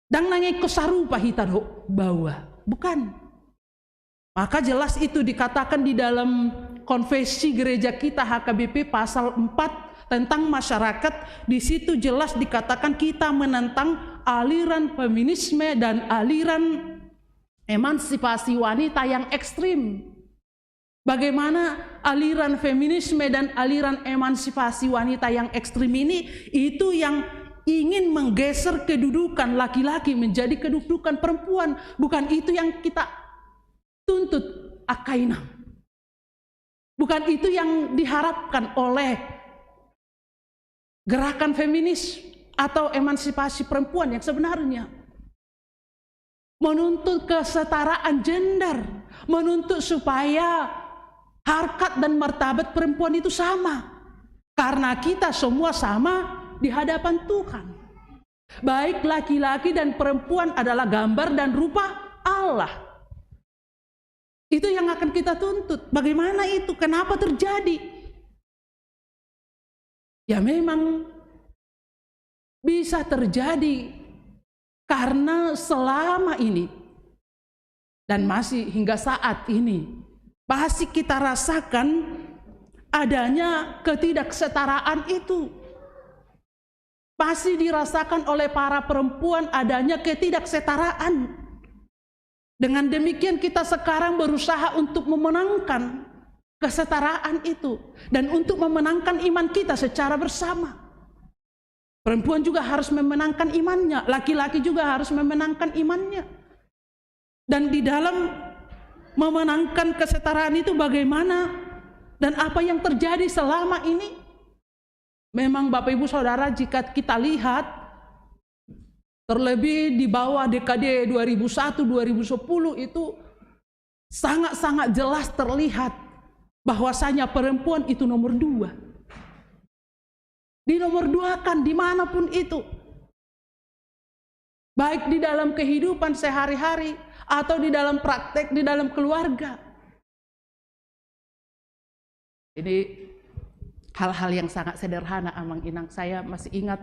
Dan nangai kesarupa hita bawa, bukan. Maka jelas itu dikatakan di dalam konfesi gereja kita HKBP pasal 4 tentang masyarakat. Di situ jelas dikatakan kita menentang aliran feminisme dan aliran emansipasi wanita yang ekstrim. Bagaimana aliran feminisme dan aliran emansipasi wanita yang ekstrim ini itu yang ingin menggeser kedudukan laki-laki menjadi kedudukan perempuan. Bukan itu yang kita tuntut akaina. Bukan itu yang diharapkan oleh gerakan feminis atau emansipasi perempuan yang sebenarnya. Menuntut kesetaraan gender, menuntut supaya harkat dan martabat perempuan itu sama. Karena kita semua sama di hadapan Tuhan. Baik laki-laki dan perempuan adalah gambar dan rupa Allah. Itu yang akan kita tuntut. Bagaimana itu? Kenapa terjadi? Ya memang bisa terjadi karena selama ini dan masih hingga saat ini masih kita rasakan adanya ketidaksetaraan itu. Pasti dirasakan oleh para perempuan adanya ketidaksetaraan. Dengan demikian kita sekarang berusaha untuk memenangkan kesetaraan itu. Dan untuk memenangkan iman kita secara bersama. Perempuan juga harus memenangkan imannya. Laki-laki juga harus memenangkan imannya. Dan di dalam memenangkan kesetaraan itu bagaimana? Dan apa yang terjadi selama ini? Memang Bapak Ibu Saudara, jika kita lihat terlebih di bawah dekade 2001-2010 itu sangat-sangat jelas terlihat bahwasanya perempuan itu nomor 2. Dinomor 2-kan dimanapun itu. Baik di dalam kehidupan sehari-hari atau di dalam praktek, di dalam keluarga. Ini hal-hal yang sangat sederhana, Amang Inang. Saya masih ingat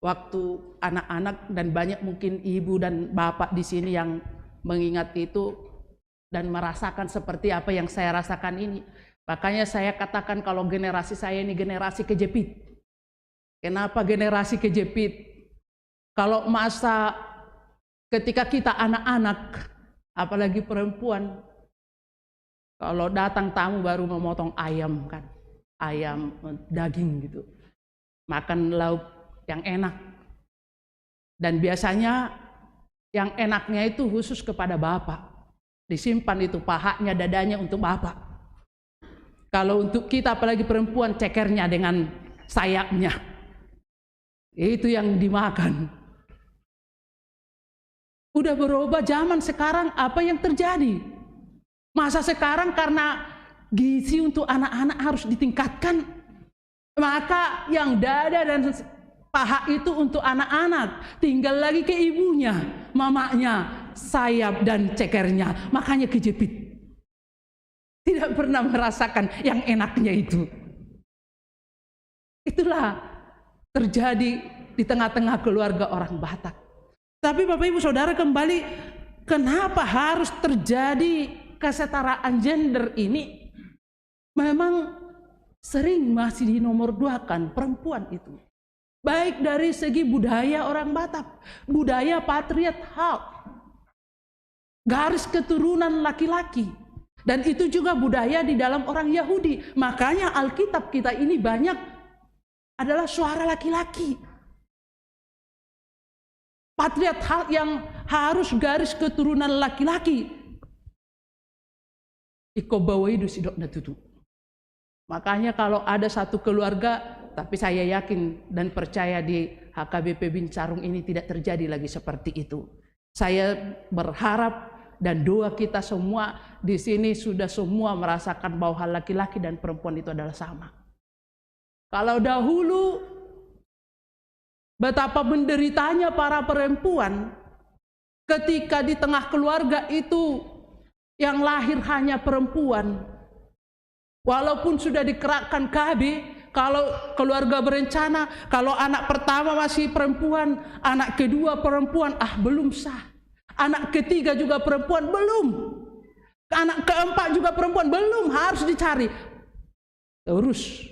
waktu anak-anak dan banyak mungkin ibu dan bapak di sini yang mengingat itu dan merasakan seperti apa yang saya rasakan ini. Makanya saya katakan kalau generasi saya ini generasi kejepit. Kenapa generasi kejepit? Kalau masa ketika kita anak-anak, apalagi perempuan, kalau datang tamu baru memotong ayam kan, ayam daging gitu, makan lauk yang enak. Dan biasanya yang enaknya itu khusus kepada bapak, disimpan itu pahanya, dadanya untuk bapak. Kalau untuk kita apalagi perempuan, cekernya dengan sayapnya, itu yang dimakan. Udah berubah zaman sekarang, apa yang terjadi? Masa sekarang karena gizi untuk anak-anak harus ditingkatkan, maka yang dada dan paha itu untuk anak-anak, tinggal lagi ke ibunya, mamanya, sayap dan cekernya, makanya kejepit. Tidak pernah merasakan yang enaknya itu. Itulah terjadi di tengah-tengah keluarga orang Batak. Tapi Bapak Ibu Saudara kembali, kenapa harus terjadi kesetaraan gender ini? Memang sering masih dinomor 2-kan perempuan itu. Baik dari segi budaya orang Batak, budaya patriarkal, garis keturunan laki-laki. Dan itu juga budaya di dalam orang Yahudi. Makanya Alkitab kita ini banyak adalah suara laki-laki. Patriarkal yang harus garis keturunan laki-laki. Iko bawaidu sidok natutu. Makanya kalau ada satu keluarga, tapi saya yakin dan percaya di HKBP Bincarung ini tidak terjadi lagi seperti itu. Saya berharap dan doa kita semua di sini sudah semua merasakan bahwa hal laki-laki dan perempuan itu adalah sama. Kalau dahulu betapa menderitanya para perempuan ketika di tengah keluarga itu yang lahir hanya perempuan. Walaupun sudah dikerahkan KB, kalau keluarga berencana, kalau anak pertama masih perempuan, anak kedua perempuan, belum sah. Anak ketiga juga perempuan, belum. Anak keempat juga perempuan, belum, harus dicari. Terus,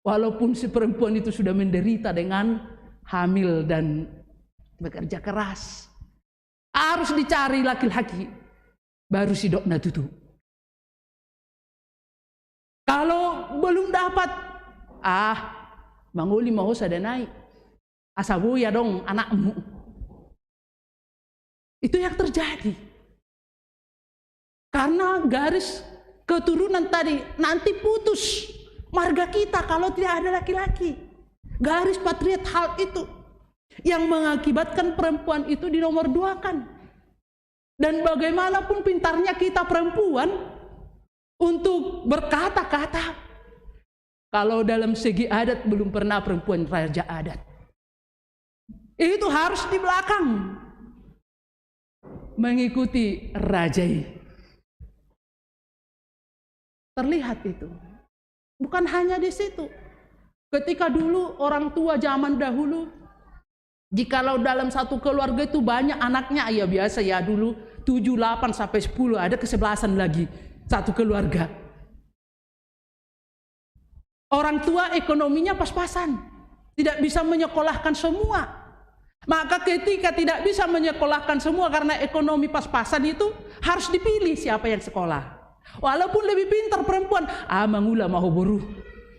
walaupun si perempuan itu sudah menderita dengan hamil dan bekerja keras, harus dicari laki-laki, baru si dok natutu. Kalau belum dapat, manguli mau sadanai, asabu ya dong anakmu. Itu yang terjadi. Karena garis keturunan tadi nanti putus marga kita kalau tidak ada laki-laki. Garis patriarkal itu yang mengakibatkan perempuan itu dinomor 2-kan. Dan bagaimanapun pintarnya kita perempuan untuk berkata-kata, kalau dalam segi adat belum pernah perempuan raja adat. Itu harus di belakang mengikuti rajai. Terlihat itu. Bukan hanya di situ. Ketika dulu orang tua zaman dahulu, jikalau dalam satu keluarga itu banyak anaknya, ya biasa ya dulu 7, 8 sampai 10, ada ke-11 lagi satu keluarga. Orang tua ekonominya pas-pasan, tidak bisa menyekolahkan semua. Maka ketika tidak bisa menyekolahkan semua karena ekonomi pas-pasan itu, harus dipilih siapa yang sekolah. Walaupun lebih pintar perempuan, mangula mau buruh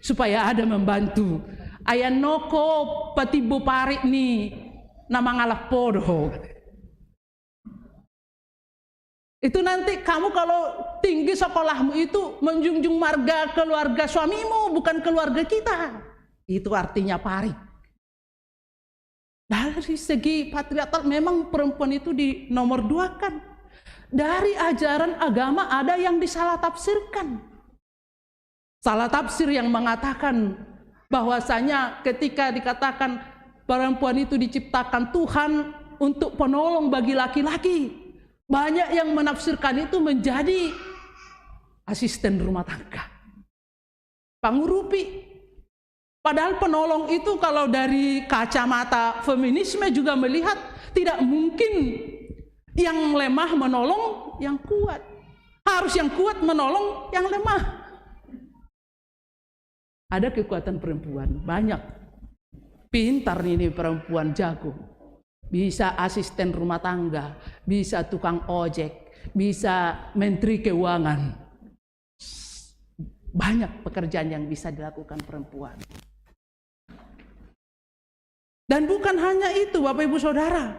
supaya ada membantu. Ayan noko patibo parik nih nama ngalah podo. Itu nanti kamu kalau tinggi sekolahmu itu menjunjung marga keluarga suamimu, bukan keluarga kita. Itu artinya parik. Dari segi patriarkal memang perempuan itu di nomor 2 kan. Dari ajaran agama ada yang disalah tafsirkan. Salah tafsir yang mengatakan bahwasanya ketika dikatakan perempuan itu diciptakan Tuhan untuk penolong bagi laki-laki, banyak yang menafsirkan itu menjadi asisten rumah tangga, pangurupi. Padahal penolong itu kalau dari kacamata feminisme juga melihat tidak mungkin yang lemah menolong yang kuat. Harus yang kuat menolong yang lemah. Ada kekuatan perempuan, banyak. Pintar ini perempuan, jago. Bisa asisten rumah tangga, bisa tukang ojek, bisa menteri keuangan. Banyak pekerjaan yang bisa dilakukan perempuan. Dan bukan hanya itu Bapak Ibu Saudara.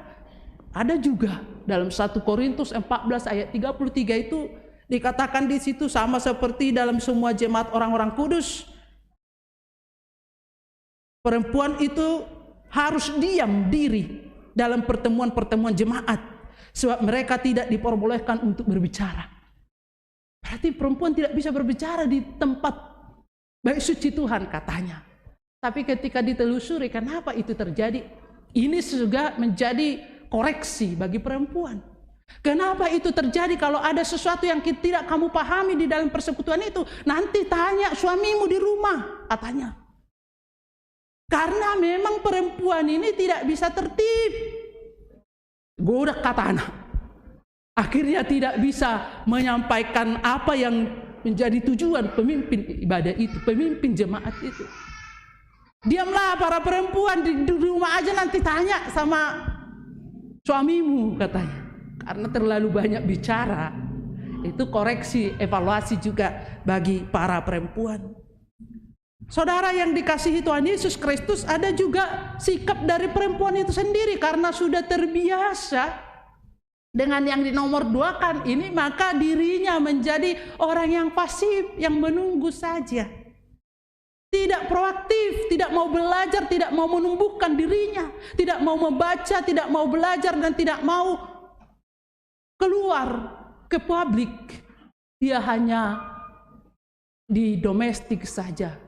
Ada juga dalam 1 Korintus 14 ayat 33 itu dikatakan di situ sama seperti dalam semua jemaat orang-orang kudus. Perempuan itu harus diam diri dalam pertemuan-pertemuan jemaat, sebab mereka tidak diperbolehkan untuk berbicara. Berarti perempuan tidak bisa berbicara di tempat baik suci Tuhan katanya. Tapi ketika ditelusuri kenapa itu terjadi, ini juga menjadi koreksi bagi perempuan. Kenapa itu terjadi? Kalau ada sesuatu yang tidak kamu pahami di dalam persekutuan itu, nanti tanya suamimu di rumah, katanya. Karena memang perempuan ini tidak bisa tertib. Godak kata anak. Akhirnya tidak bisa menyampaikan apa yang menjadi tujuan pemimpin ibadah itu, pemimpin jemaat itu. Diamlah para perempuan di rumah aja, nanti tanya sama suamimu katanya. Karena terlalu banyak bicara. Itu koreksi, evaluasi juga bagi para perempuan. Saudara yang dikasihi Tuhan Yesus Kristus, ada juga sikap dari perempuan itu sendiri karena sudah terbiasa dengan yang di nomor 2 kan ini, maka dirinya menjadi orang yang pasif, yang menunggu saja. Tidak proaktif, tidak mau belajar, tidak mau menumbuhkan dirinya, tidak mau membaca, tidak mau belajar, dan tidak mau keluar ke publik. Dia hanya di domestik saja.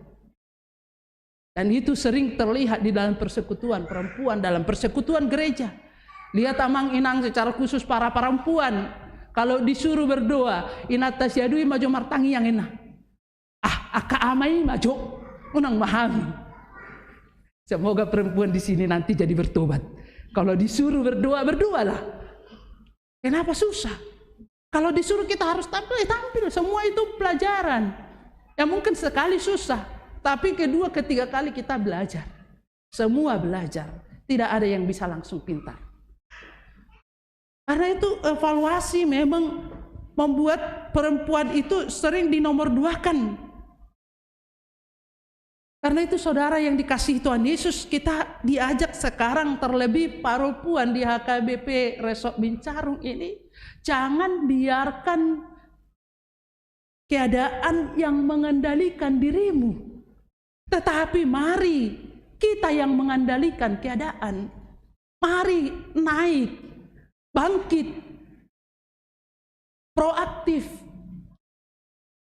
Dan itu sering terlihat di dalam persekutuan perempuan, dalam persekutuan gereja. Lihat amang inang secara khusus para perempuan, kalau disuruh berdoa, inatas yadui majo martangi yang enak. Aka amai majo, unang mahami. Semoga perempuan di sini nanti jadi bertobat. Kalau disuruh berdoa, berdoalah. Kenapa susah? Kalau disuruh kita harus tampil, tampil. Semua itu pelajaran. Ya mungkin sekali susah. Tapi kedua, ketiga kali kita belajar. Semua belajar. Tidak ada yang bisa langsung pintar. Karena itu evaluasi memang membuat perempuan itu sering dinomor 2-kan. Karena itu saudara yang dikasihi Tuhan Yesus, kita diajak sekarang terlebih perempuan di HKBP Resort Bincarung ini. Jangan biarkan keadaan yang mengendalikan dirimu. Tetapi mari kita yang mengendalikan keadaan. Mari naik, bangkit, proaktif,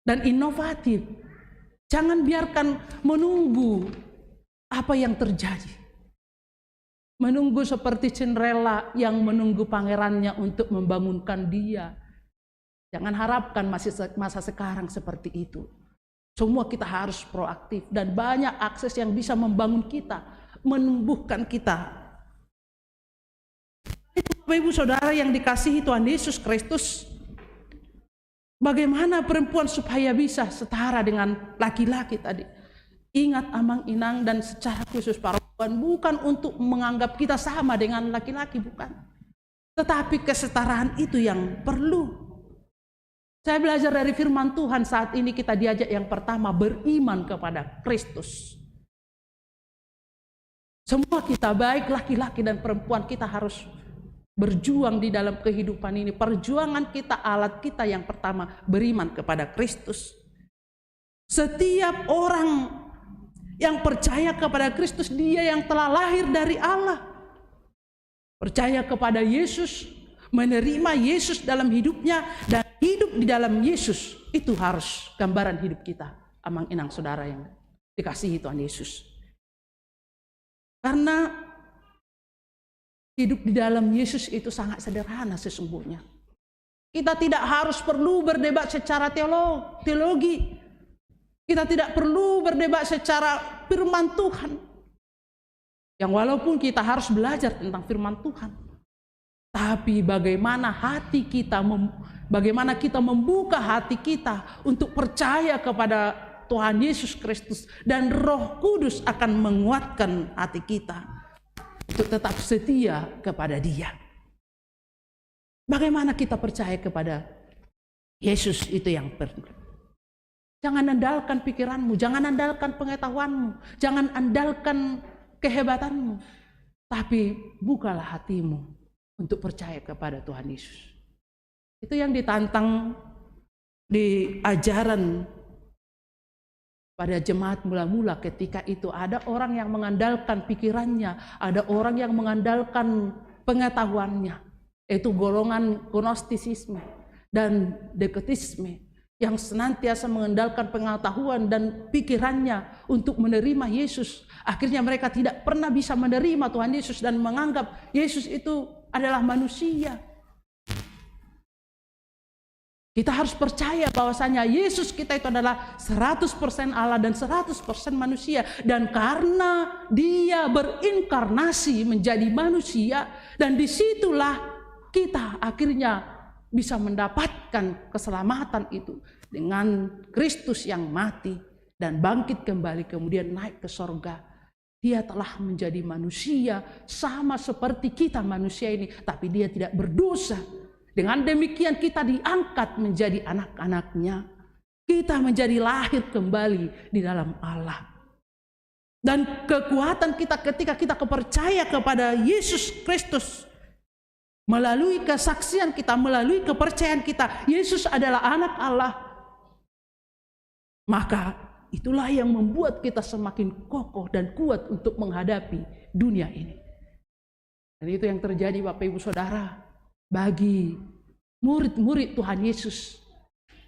dan inovatif. Jangan biarkan menunggu apa yang terjadi. Menunggu seperti Cinderella yang menunggu pangerannya untuk membangunkan dia. Jangan harapkan masa sekarang seperti itu. Semua kita harus proaktif dan banyak akses yang bisa membangun kita, menumbuhkan kita. Bapak Ibu Saudara yang dikasihi Tuhan Yesus Kristus, bagaimana perempuan supaya bisa setara dengan laki-laki tadi? Ingat Amang Inang dan secara khusus perempuan bukan untuk menganggap kita sama dengan laki-laki, bukan. Tetapi kesetaraan itu yang perlu. Saya belajar dari firman Tuhan saat ini kita diajak yang pertama beriman kepada Kristus. Semua kita baik laki-laki dan perempuan kita harus berjuang di dalam kehidupan ini. Perjuangan kita, alat kita yang pertama beriman kepada Kristus. Setiap orang yang percaya kepada Kristus, dia yang telah lahir dari Allah. Percaya kepada Yesus, menerima Yesus dalam hidupnya dan hidup di dalam Yesus. Itu harus gambaran hidup kita, Amang Inang saudara yang dikasihi Tuhan Yesus. Karena hidup di dalam Yesus itu sangat sederhana sesungguhnya. Kita tidak harus perlu berdebat secara teologi. Kita tidak perlu berdebat secara firman Tuhan. Yang walaupun kita harus belajar tentang firman Tuhan. Tapi bagaimana hati kita, bagaimana kita membuka hati kita untuk percaya kepada Tuhan Yesus Kristus. Dan Roh Kudus akan menguatkan hati kita untuk tetap setia kepada Dia. Bagaimana kita percaya kepada Yesus itu yang penting. Jangan andalkan pikiranmu, jangan andalkan pengetahuanmu, jangan andalkan kehebatanmu. Tapi bukalah hatimu untuk percaya kepada Tuhan Yesus. Itu yang ditantang di ajaran pada jemaat mula-mula ketika itu. Ada orang yang mengandalkan pikirannya, ada orang yang mengandalkan pengetahuannya. Itu golongan gnostisisme dan deketisme yang senantiasa mengandalkan pengetahuan dan pikirannya untuk menerima Yesus. Akhirnya mereka tidak pernah bisa menerima Tuhan Yesus dan menganggap Yesus itu adalah manusia. Kita harus percaya bahwasanya Yesus kita itu adalah 100% Allah dan 100% manusia. Dan karena Dia berinkarnasi menjadi manusia, dan disitulah kita akhirnya bisa mendapatkan keselamatan itu dengan Kristus yang mati dan bangkit kembali kemudian naik ke sorga. Dia telah menjadi manusia sama seperti kita manusia ini, tapi Dia tidak berdosa. Dengan demikian kita diangkat menjadi anak-anaknya. Kita menjadi lahir kembali di dalam Allah. Dan kekuatan kita ketika kita percaya kepada Yesus Kristus, melalui kesaksian kita, melalui kepercayaan kita, Yesus adalah anak Allah. Maka itulah yang membuat kita semakin kokoh dan kuat untuk menghadapi dunia ini. Dan itu yang terjadi Bapak Ibu Saudara bagi murid-murid Tuhan Yesus.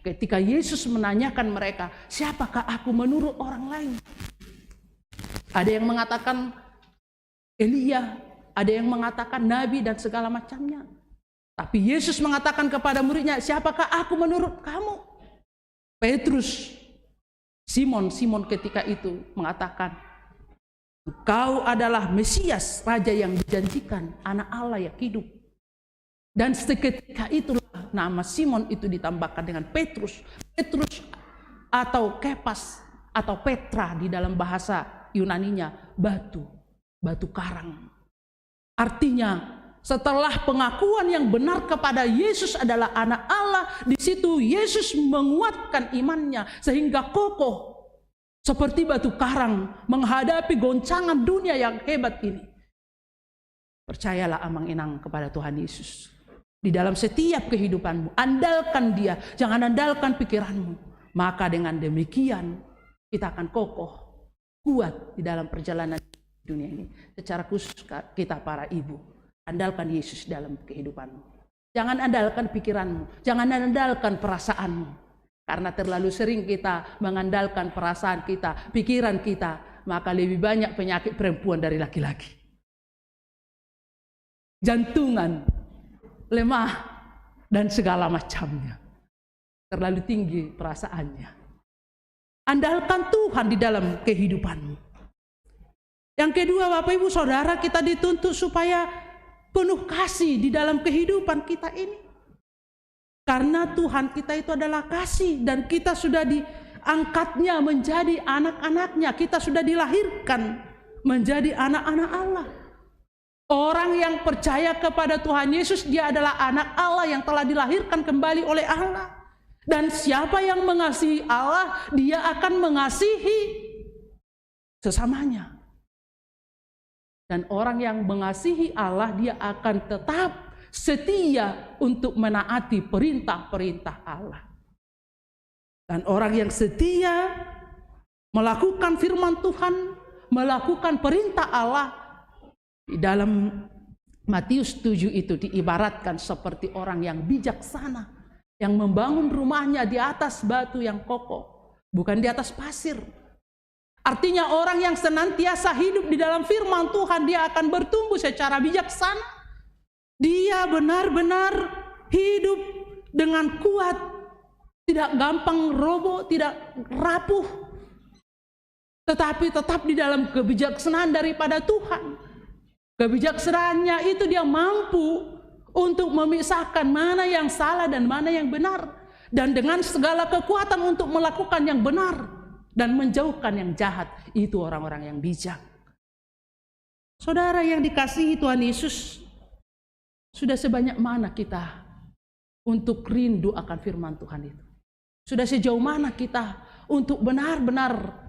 Ketika Yesus menanyakan mereka, siapakah aku menurut orang lain? Ada yang mengatakan Elia, ada yang mengatakan nabi dan segala macamnya. Tapi Yesus mengatakan kepada muridnya, siapakah aku menurut kamu? Petrus, Simon ketika itu mengatakan, engkau adalah Mesias, Raja yang dijanjikan, anak Allah yang hidup. Dan seketika itulah nama Simon itu ditambahkan dengan Petrus. Petrus atau Kepas atau Petra di dalam bahasa Yunaninya, batu karang. Artinya setelah pengakuan yang benar kepada Yesus adalah anak Allah, di situ Yesus menguatkan imannya sehingga kokoh seperti batu karang menghadapi goncangan dunia yang hebat ini. Percayalah Amang Inang kepada Tuhan Yesus. Di dalam setiap kehidupanmu, andalkan Dia, jangan andalkan pikiranmu. Maka dengan demikian kita akan kokoh, kuat di dalam perjalanan dunia ini. Secara khusus kita para ibu, andalkan Yesus dalam kehidupanmu. Jangan andalkan pikiranmu, jangan andalkan perasaanmu. Karena terlalu sering kita mengandalkan perasaan kita, pikiran kita, maka lebih banyak penyakit perempuan dari laki-laki. Jantungan, lemah, dan segala macamnya. Terlalu tinggi perasaannya. Andalkan Tuhan di dalam kehidupanmu. Yang kedua, Bapak Ibu Saudara, kita dituntut supaya penuh kasih di dalam kehidupan kita ini. Karena Tuhan kita itu adalah kasih, dan kita sudah angkatnya menjadi anak-anaknya. Kita sudah dilahirkan menjadi anak-anak Allah. Orang yang percaya kepada Tuhan Yesus, dia adalah anak Allah yang telah dilahirkan kembali oleh Allah. Dan siapa yang mengasihi Allah, dia akan mengasihi sesamanya. Dan orang yang mengasihi Allah, dia akan tetap setia untuk menaati perintah-perintah Allah. Dan orang yang setia melakukan firman Tuhan, melakukan perintah Allah, di dalam Matius 7 itu diibaratkan seperti orang yang bijaksana, yang membangun rumahnya di atas batu yang kokoh, bukan di atas pasir. Artinya orang yang senantiasa hidup di dalam firman Tuhan, dia akan bertumbuh secara bijaksana. Dia benar-benar hidup dengan kuat, tidak gampang roboh, tidak rapuh, tetapi tetap di dalam kebijaksanaan daripada Tuhan. Kebijaksanaannya itu dia mampu untuk memisahkan mana yang salah dan mana yang benar, dan dengan segala kekuatan untuk melakukan yang benar dan menjauhkan yang jahat. Itu orang-orang yang bijak. Saudara yang dikasihi Tuhan Yesus, sudah sebanyak mana kita untuk rindu akan firman Tuhan itu? Sudah sejauh mana kita untuk benar-benar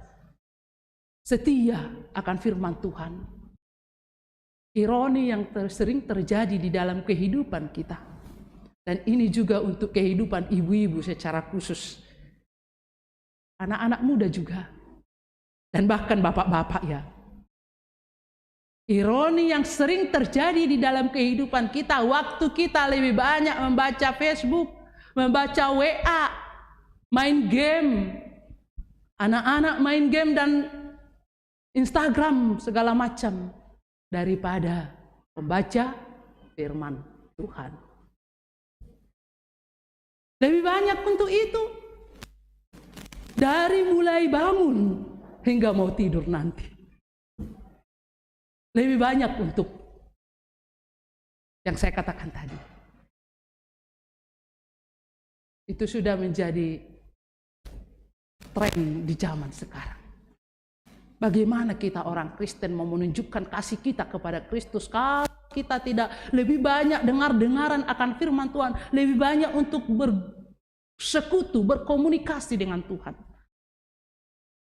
setia akan firman Tuhan? Ironi yang sering terjadi di dalam kehidupan kita, dan ini juga untuk kehidupan ibu-ibu secara khusus, anak-anak muda juga, dan bahkan bapak-bapak ya. Ironi yang sering terjadi di dalam kehidupan kita, waktu kita lebih banyak membaca Facebook, membaca WA, main game, anak-anak main game dan Instagram segala macam, daripada membaca firman Tuhan. Lebih banyak untuk itu, dari mulai bangun hingga mau tidur nanti. Lebih banyak untuk yang saya katakan tadi. Itu sudah menjadi tren di zaman sekarang. Bagaimana kita orang Kristen mau menunjukkan kasih kita kepada Kristus kalau kita tidak lebih banyak dengar-dengaran akan firman Tuhan, lebih banyak untuk bersekutu, berkomunikasi dengan Tuhan.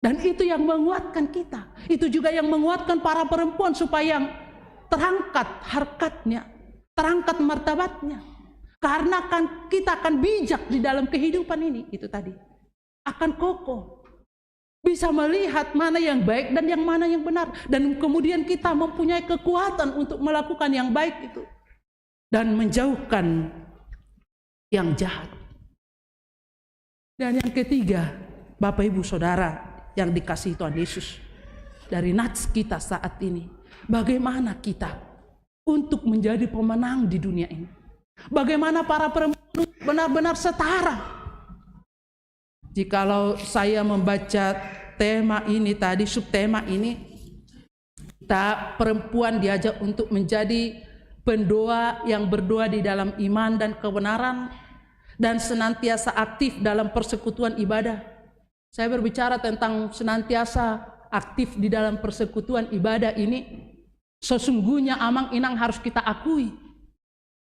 Dan itu yang menguatkan kita. Itu juga yang menguatkan para perempuan supaya terangkat harkatnya, terangkat martabatnya. Karena kita akan bijak di dalam kehidupan ini, itu tadi. Akan kokoh. Bisa melihat mana yang baik dan yang mana yang benar. Dan kemudian kita mempunyai kekuatan untuk melakukan yang baik itu. Dan menjauhkan yang jahat. Dan yang ketiga, Bapak Ibu Saudara yang dikasihi Tuhan Yesus, dari nats kita saat ini, bagaimana kita untuk menjadi pemenang di dunia ini. Bagaimana para perempuan benar-benar setara. Jikalau saya membaca tema ini tadi, subtema ini, kita perempuan diajak untuk menjadi pendoa yang berdoa di dalam iman dan kebenaran, dan senantiasa aktif dalam persekutuan ibadah. Saya berbicara tentang senantiasa aktif di dalam persekutuan ibadah ini. Sesungguhnya amang inang harus kita akui,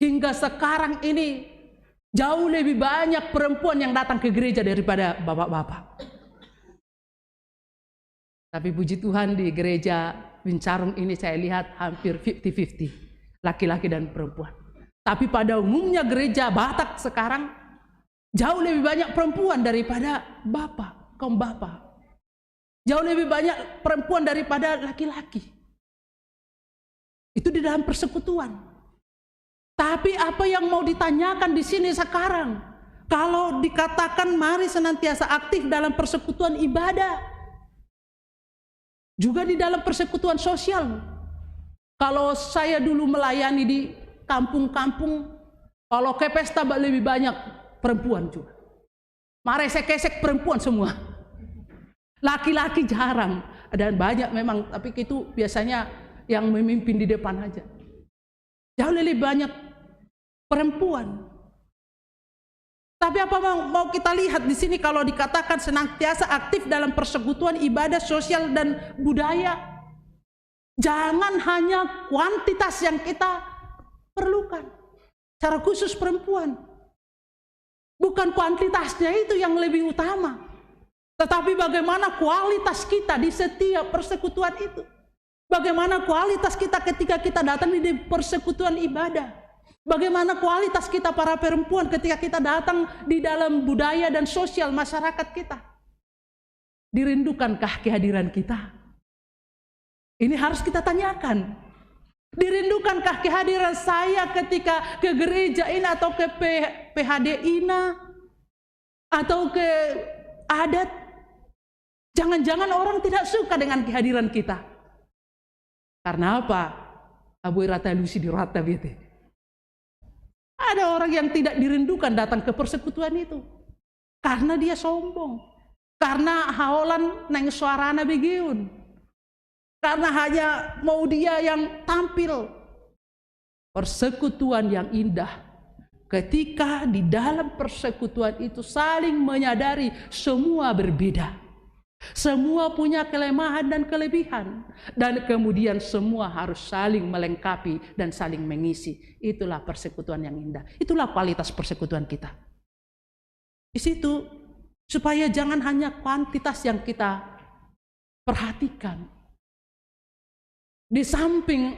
hingga sekarang ini jauh lebih banyak perempuan yang datang ke gereja daripada bapak-bapak. Tapi puji Tuhan di gereja Bincarung ini saya lihat hampir 50-50, laki-laki dan perempuan. Tapi pada umumnya gereja Batak sekarang jauh lebih banyak perempuan daripada bapak. Kaum bapak, jauh lebih banyak perempuan daripada laki-laki. Itu di dalam persekutuan. Tapi apa yang mau ditanyakan di sini sekarang? Kalau dikatakan mari senantiasa aktif dalam persekutuan ibadah, juga di dalam persekutuan sosial. Kalau saya dulu melayani di kampung-kampung, kalau ke pesta lebih banyak perempuan juga. Mari sekesek perempuan semua. Laki-laki jarang. Dan banyak memang, tapi itu biasanya yang memimpin di depan aja. Jauh lebih banyak perempuan. Tapi apa mau kita lihat di sini kalau dikatakan senantiasa aktif dalam persekutuan ibadah sosial dan budaya? Jangan hanya kuantitas yang kita perlukan, secara khusus perempuan. Bukan kuantitasnya itu yang lebih utama, tetapi bagaimana kualitas kita di setiap persekutuan itu. Bagaimana kualitas kita ketika kita datang di persekutuan ibadah. Bagaimana kualitas kita para perempuan ketika kita datang di dalam budaya dan sosial masyarakat kita. Dirindukankah kehadiran kita? Ini harus kita tanyakan. Dirindukankah kehadiran saya ketika ke gereja ini atau ke PHD INA atau ke adat? Jangan-jangan orang tidak suka dengan kehadiran kita. Karena apa? Abu rata lusi di rata bete. Ada orang yang tidak dirindukan datang ke persekutuan itu. Karena dia sombong. Karena haolan neng suarana begiun. Karena hanya mau dia yang tampil. Persekutuan yang indah. Ketika di dalam persekutuan itu saling menyadari semua berbeda. Semua punya kelemahan dan kelebihan. Dan kemudian semua harus saling melengkapi dan saling mengisi. Itulah persekutuan yang indah. Itulah kualitas persekutuan kita. Di situ, supaya jangan hanya kuantitas yang kita perhatikan. Di samping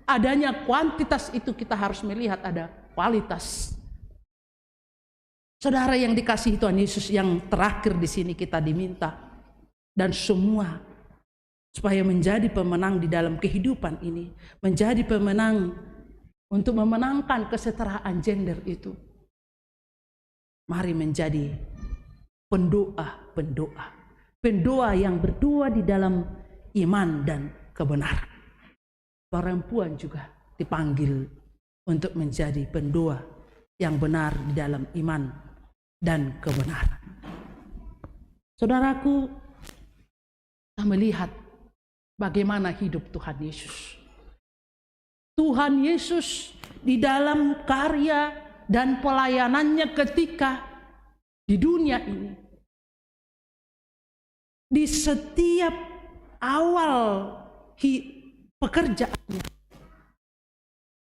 adanya kuantitas itu kita harus melihat ada kualitas. Saudara yang dikasihi Tuhan Yesus, yang terakhir di sini kita diminta. Dan semua supaya menjadi pemenang di dalam kehidupan ini, menjadi pemenang untuk memenangkan kesetaraan gender itu. Mari menjadi pendoa yang berdoa di dalam iman dan kebenaran. Perempuan juga dipanggil untuk menjadi pendoa yang benar di dalam iman dan kebenaran. Saudaraku, kita melihat bagaimana hidup Tuhan Yesus. Tuhan Yesus di dalam karya dan pelayanannya ketika di dunia ini. Di setiap awal pekerjaannya,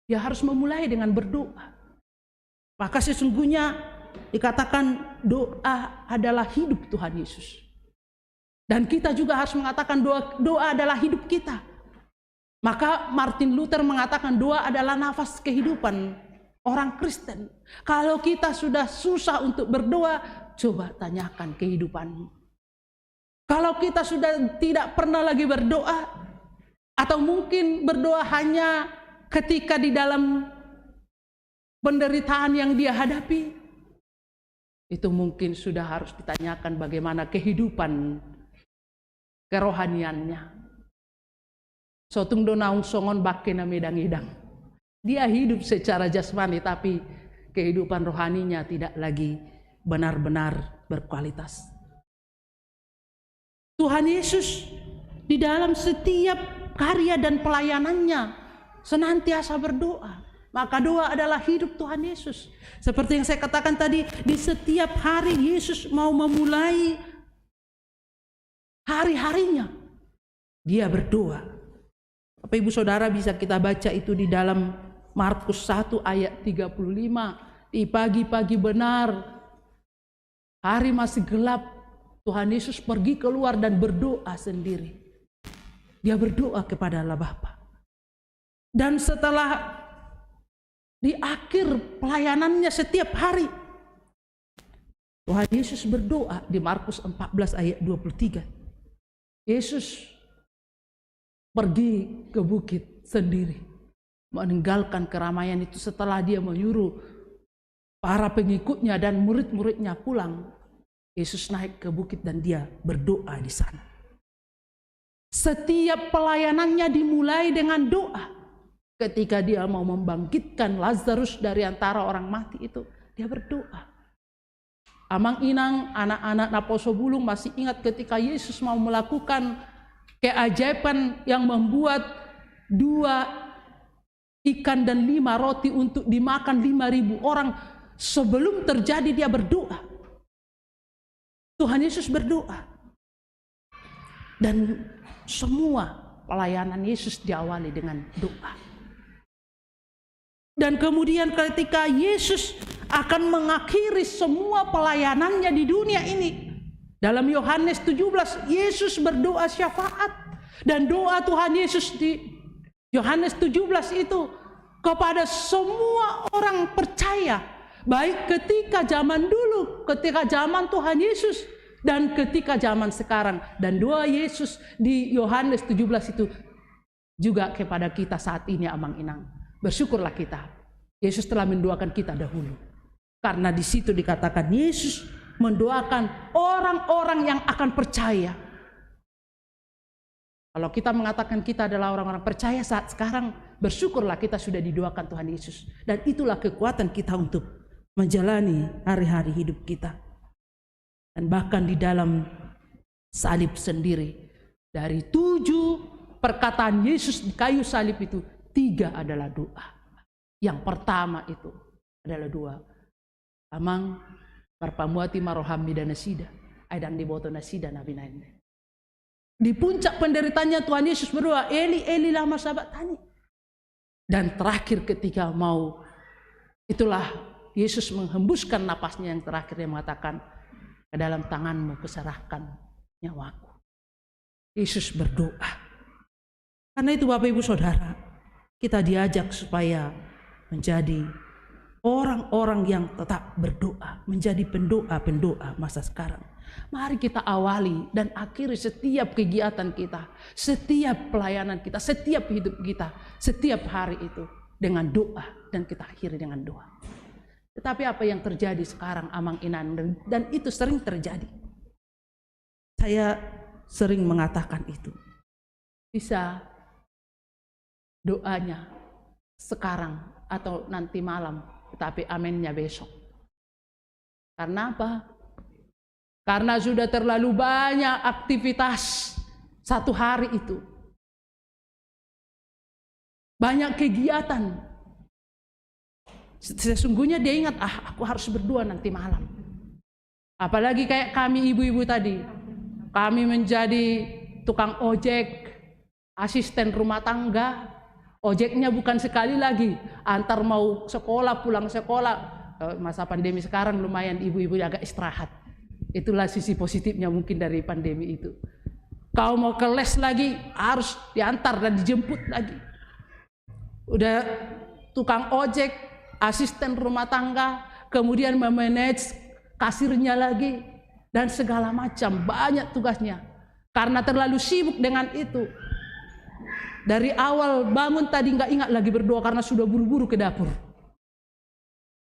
dia harus memulai dengan berdoa. Maka sesungguhnya dikatakan doa adalah hidup Tuhan Yesus. Dan kita juga harus mengatakan doa adalah hidup kita. Maka Martin Luther mengatakan doa adalah nafas kehidupan orang Kristen. Kalau kita sudah susah untuk berdoa, coba tanyakan kehidupanmu. Kalau kita sudah tidak pernah lagi berdoa, atau mungkin berdoa hanya ketika di dalam penderitaan yang dia hadapi, itu mungkin sudah harus ditanyakan bagaimana kehidupan kerohaniannya. Sotung donaung songon bakena medang-edang. Dia hidup secara jasmani, tapi kehidupan rohaninya tidak lagi benar-benar berkualitas. Tuhan Yesus di dalam setiap karya dan pelayanannya senantiasa berdoa. Maka doa adalah hidup Tuhan Yesus. Seperti yang saya katakan tadi, di setiap hari Yesus mau memulai hari-harinya, dia berdoa. Bapak Ibu Saudara, bisa kita baca itu di dalam Markus 1 ayat 35. Di pagi-pagi benar, hari masih gelap, Tuhan Yesus pergi keluar dan berdoa sendiri. Dia berdoa kepada Allah Bapa. Dan setelah di akhir pelayanannya setiap hari, Tuhan Yesus berdoa di Markus 14 ayat 23. Yesus pergi ke bukit sendiri, meninggalkan keramaian itu setelah dia menyuruh para pengikutnya dan murid-muridnya pulang. Yesus naik ke bukit dan dia berdoa di sana. Setiap pelayanannya dimulai dengan doa. Ketika dia mau membangkitkan Lazarus dari antara orang mati itu, dia berdoa. Amang inang, anak-anak Naposo Bulung masih ingat ketika Yesus mau melakukan keajaiban yang membuat 2 ikan dan 5 roti untuk dimakan 5.000 orang. sebelum terjadi dia berdoa. Tuhan Yesus berdoa. Dan semua pelayanan Yesus diawali dengan doa. Dan kemudian ketika Yesus akan mengakhiri semua pelayanannya di dunia ini, dalam Yohanes 17, Yesus berdoa syafaat. Dan doa Tuhan Yesus di Yohanes 17 itu kepada semua orang percaya, baik ketika zaman dulu, ketika zaman Tuhan Yesus, dan ketika zaman sekarang. Dan doa Yesus di Yohanes 17 itu juga kepada kita saat ini, Amang Inang. Bersyukurlah kita, Yesus telah mendoakan kita dahulu. Karena di situ dikatakan Yesus mendoakan orang-orang yang akan percaya. Kalau kita mengatakan kita adalah orang-orang percaya saat sekarang, bersyukurlah kita sudah didoakan Tuhan Yesus. Dan itulah kekuatan kita untuk menjalani hari-hari hidup kita. Dan bahkan di dalam salib sendiri, dari 7 perkataan Yesus di kayu salib itu, 3 adalah doa. Yang pertama itu adalah doa. Amang parpamuati marohami dan nasida, aidan diboto nasida nabi nabi. Di puncak penderitaannya Tuhan Yesus berdoa, Eli Eli lama sabachthani. Dan terakhir ketika mau, itulah Yesus menghembuskan napasnya yang terakhir, yang mengatakan, ke dalam tanganmu kuserahkan nyawaku. Yesus berdoa. Karena itu Bapak Ibu Saudara, kita diajak supaya menjadi orang-orang yang tetap berdoa, menjadi pendoa-pendoa masa sekarang. Mari kita awali dan akhiri setiap kegiatan kita, setiap pelayanan kita, setiap hidup kita, setiap hari itu dengan doa, dan kita akhiri dengan doa. Tetapi apa yang terjadi sekarang, Amang Inan, dan itu sering terjadi. Saya sering mengatakan itu. Bisa doanya sekarang atau nanti malam, tetapi amennya besok. Karena apa? Karena sudah terlalu banyak aktivitas satu hari itu. Banyak kegiatan. Sesungguhnya dia ingat, aku harus berdoa nanti malam. Apalagi kayak kami ibu-ibu tadi. Kami menjadi tukang ojek, asisten rumah tangga. Ojeknya bukan sekali lagi, antar mau sekolah, pulang sekolah. Masa pandemi sekarang lumayan ibu-ibu agak istirahat. Itulah sisi positifnya mungkin dari pandemi itu. Kau mau ke les lagi, harus diantar dan dijemput lagi. Udah tukang ojek, asisten rumah tangga, kemudian memanage kasirnya lagi, dan segala macam, banyak tugasnya. Karena terlalu sibuk dengan itu, dari awal bangun tadi nggak ingat lagi berdoa karena sudah buru-buru ke dapur.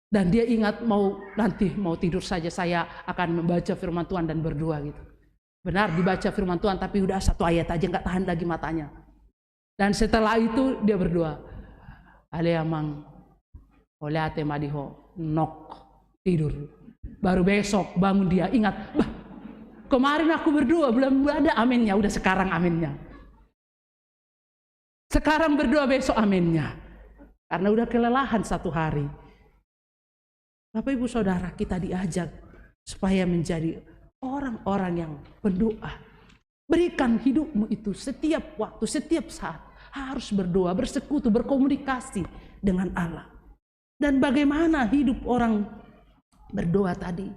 Dan dia ingat nanti mau tidur saja saya akan membaca firman Tuhan dan berdoa gitu. Benar dibaca firman Tuhan, tapi udah 1 ayat aja nggak tahan lagi matanya. Dan setelah itu dia berdoa, Ale amang oleh ate madiho nok tidur. Baru besok bangun dia ingat, kemarin aku berdoa belum ada aminnya, udah sekarang aminnya. Sekarang berdoa besok aminnya. Karena udah kelelahan 1 hari. Bapak Ibu Saudara, kita diajak supaya menjadi orang-orang yang berdoa. Berikan hidupmu itu setiap waktu, setiap saat harus berdoa, bersekutu, berkomunikasi dengan Allah. Dan bagaimana hidup orang berdoa tadi?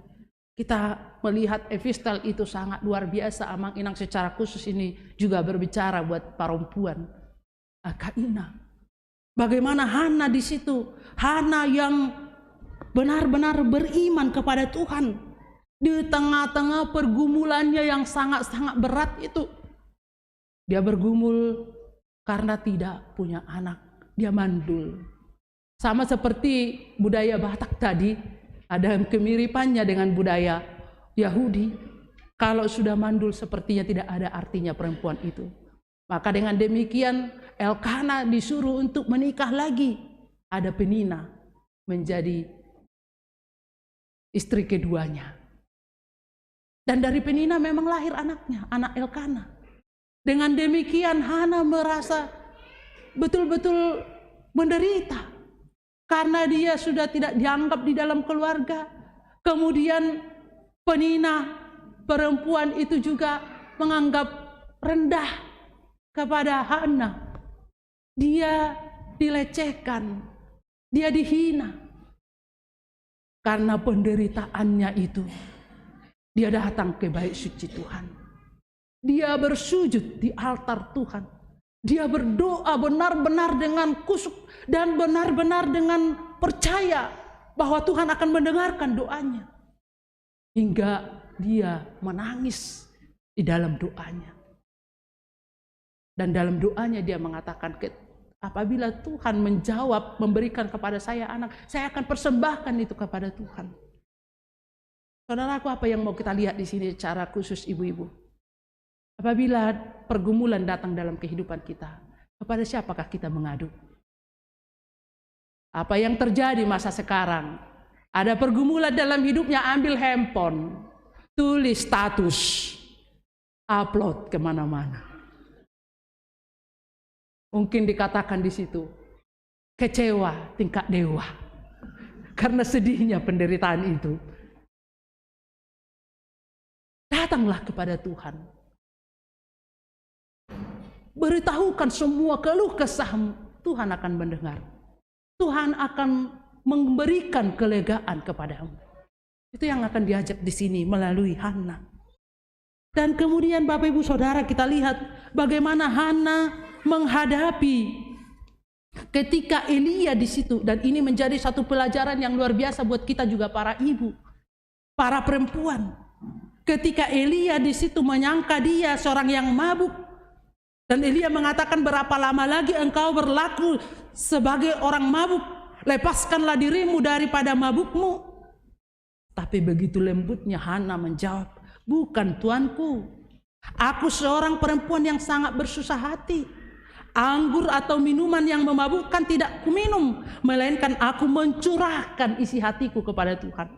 Kita melihat epistel itu sangat luar biasa. Amang Inang secara khusus ini juga berbicara buat perempuan. Kak Ina. Bagaimana Hana di situ? Hana yang benar-benar beriman kepada Tuhan. Di tengah-tengah pergumulannya yang sangat-sangat berat itu. Dia bergumul karena tidak punya anak. Dia mandul. Sama seperti budaya Batak tadi, ada kemiripannya dengan budaya Yahudi. Kalau sudah mandul sepertinya tidak ada artinya perempuan itu. Maka dengan demikian Elkana disuruh untuk menikah lagi. Ada Penina menjadi istri keduanya. Dan dari Penina memang lahir anaknya, anak Elkana. Dengan demikian Hana merasa betul-betul menderita. karena dia sudah tidak dianggap di dalam keluarga. Kemudian penina perempuan itu juga menganggap rendah kepada Hana. Dia dilecehkan, dia dihina. Karena penderitaannya itu, dia datang ke bait suci Tuhan. Dia bersujud di altar Tuhan. Dia berdoa benar-benar dengan kusuk dan benar-benar dengan percaya bahwa Tuhan akan mendengarkan doanya. Hingga dia menangis di dalam doanya. Dan dalam doanya dia mengatakan, apabila Tuhan menjawab, memberikan kepada saya anak, saya akan persembahkan itu kepada Tuhan. Saudaraku, apa yang mau kita lihat di sini secara khusus ibu-ibu? Apabila pergumulan datang dalam kehidupan kita, kepada siapakah kita mengadu? Apa yang terjadi masa sekarang? Ada pergumulan dalam hidupnya, ambil handphone, tulis status, upload kemana-mana. Mungkin dikatakan di situ, kecewa tingkat dewa. Karena sedihnya penderitaan itu. Datanglah kepada Tuhan. Beritahukan semua keluh kesahmu, Tuhan akan mendengar. Tuhan akan memberikan kelegaan kepadamu. Itu yang akan diajak di sini melalui Hana. Dan kemudian Bapak Ibu Saudara, kita lihat bagaimana Hana menghadapi ketika Elia di situ. Dan ini menjadi satu pelajaran yang luar biasa buat kita juga, para ibu, para perempuan. Ketika Elia di situ menyangka dia seorang yang mabuk, dan Elia mengatakan, berapa lama lagi engkau berlaku sebagai orang mabuk? Lepaskanlah dirimu daripada mabukmu. Tapi begitu lembutnya Hana menjawab, bukan tuanku. Aku seorang perempuan yang sangat bersusah hati. Anggur atau minuman yang memabukkan tidak kuminum, melainkan aku mencurahkan isi hatiku kepada Tuhan.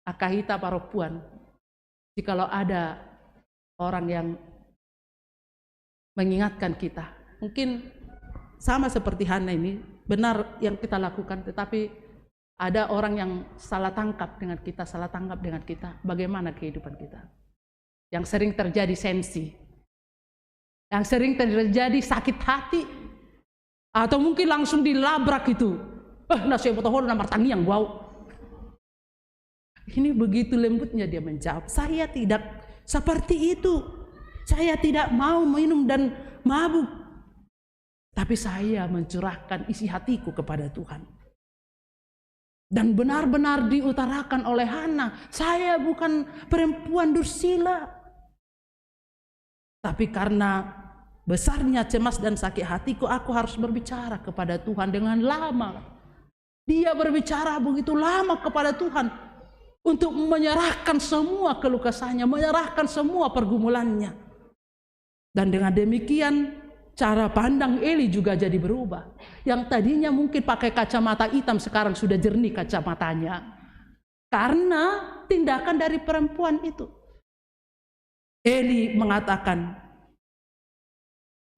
Akahita perempuan, jikalau ada orang yang mengingatkan kita, mungkin sama seperti Hana ini, benar yang kita lakukan, tetapi ada orang yang salah tangkap dengan kita, bagaimana kehidupan kita. Yang sering terjadi sensi, yang sering terjadi sakit hati, atau mungkin langsung dilabrak itu. Nasi potong nomor tani yang wow. Ini begitu lembutnya dia menjawab, saya tidak seperti itu. Saya tidak mau minum dan mabuk. Tapi saya mencurahkan isi hatiku kepada Tuhan. Dan benar-benar diutarakan oleh Hana, saya bukan perempuan dursila. Tapi karena besarnya cemas dan sakit hatiku, aku harus berbicara kepada Tuhan dengan lama. Dia berbicara begitu lama kepada Tuhan untuk menyerahkan semua keluh kesahnya, menyerahkan semua pergumulannya. Dan dengan demikian cara pandang Eli juga jadi berubah. Yang tadinya mungkin pakai kacamata hitam, sekarang sudah jernih kacamatanya. Karena tindakan dari perempuan itu. Eli mengatakan,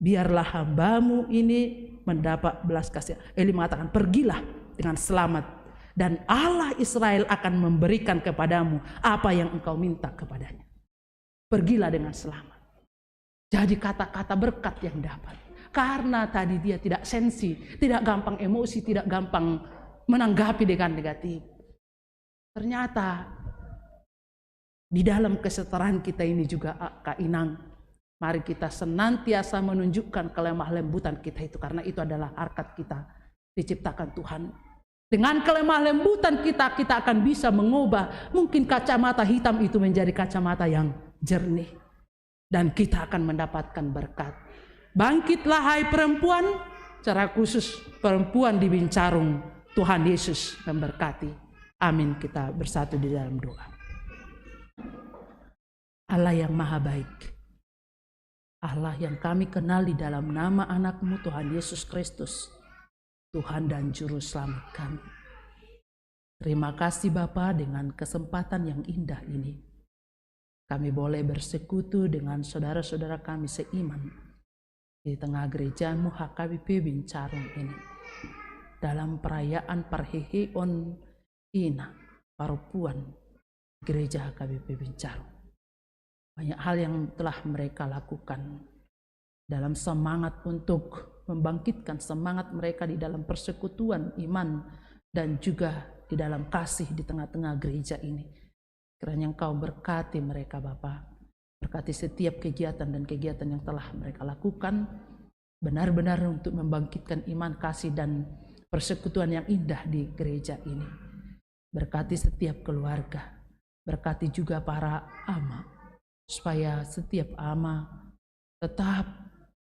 biarlah hambamu ini mendapat belas kasihan. Eli mengatakan, pergilah dengan selamat. Dan Allah Israel akan memberikan kepadamu apa yang engkau minta kepadanya. Pergilah dengan selamat. Jadi kata-kata berkat yang dapat. Karena tadi dia tidak sensi, tidak gampang emosi, tidak gampang menanggapi dengan negatif. Ternyata di dalam kesetaraan kita ini juga, Kak Inang, mari kita senantiasa menunjukkan kelemah lembutan kita itu. Karena itu adalah harkat kita diciptakan Tuhan. Dengan kelemah lembutan kita, kita akan bisa mengubah mungkin kacamata hitam itu menjadi kacamata yang jernih. Dan kita akan mendapatkan berkat. Bangkitlah hai perempuan, secara khusus perempuan di Bincarung. Tuhan Yesus memberkati. Amin. Kita bersatu di dalam doa. Allah yang maha baik, Allah yang kami kenal di dalam nama anak-Mu Tuhan Yesus Kristus, Tuhan dan Juru Selamat kami. Terima kasih Bapa, dengan kesempatan yang indah ini kami boleh bersekutu dengan saudara-saudara kami seiman di tengah gereja-Mu HKBP Bincarung ini. dalam perayaan Parheheon Ina Parupuan Gereja HKBP Bincarung. Banyak hal yang telah mereka lakukan dalam semangat untuk membangkitkan semangat mereka di dalam persekutuan iman dan juga di dalam kasih di tengah-tengah gereja ini. Kiranya Engkau berkati mereka Bapa, berkati setiap kegiatan dan kegiatan yang telah mereka lakukan, benar-benar untuk membangkitkan iman, kasih, dan persekutuan yang indah di gereja ini. Berkati setiap keluarga, berkati juga para ama, supaya setiap ama tetap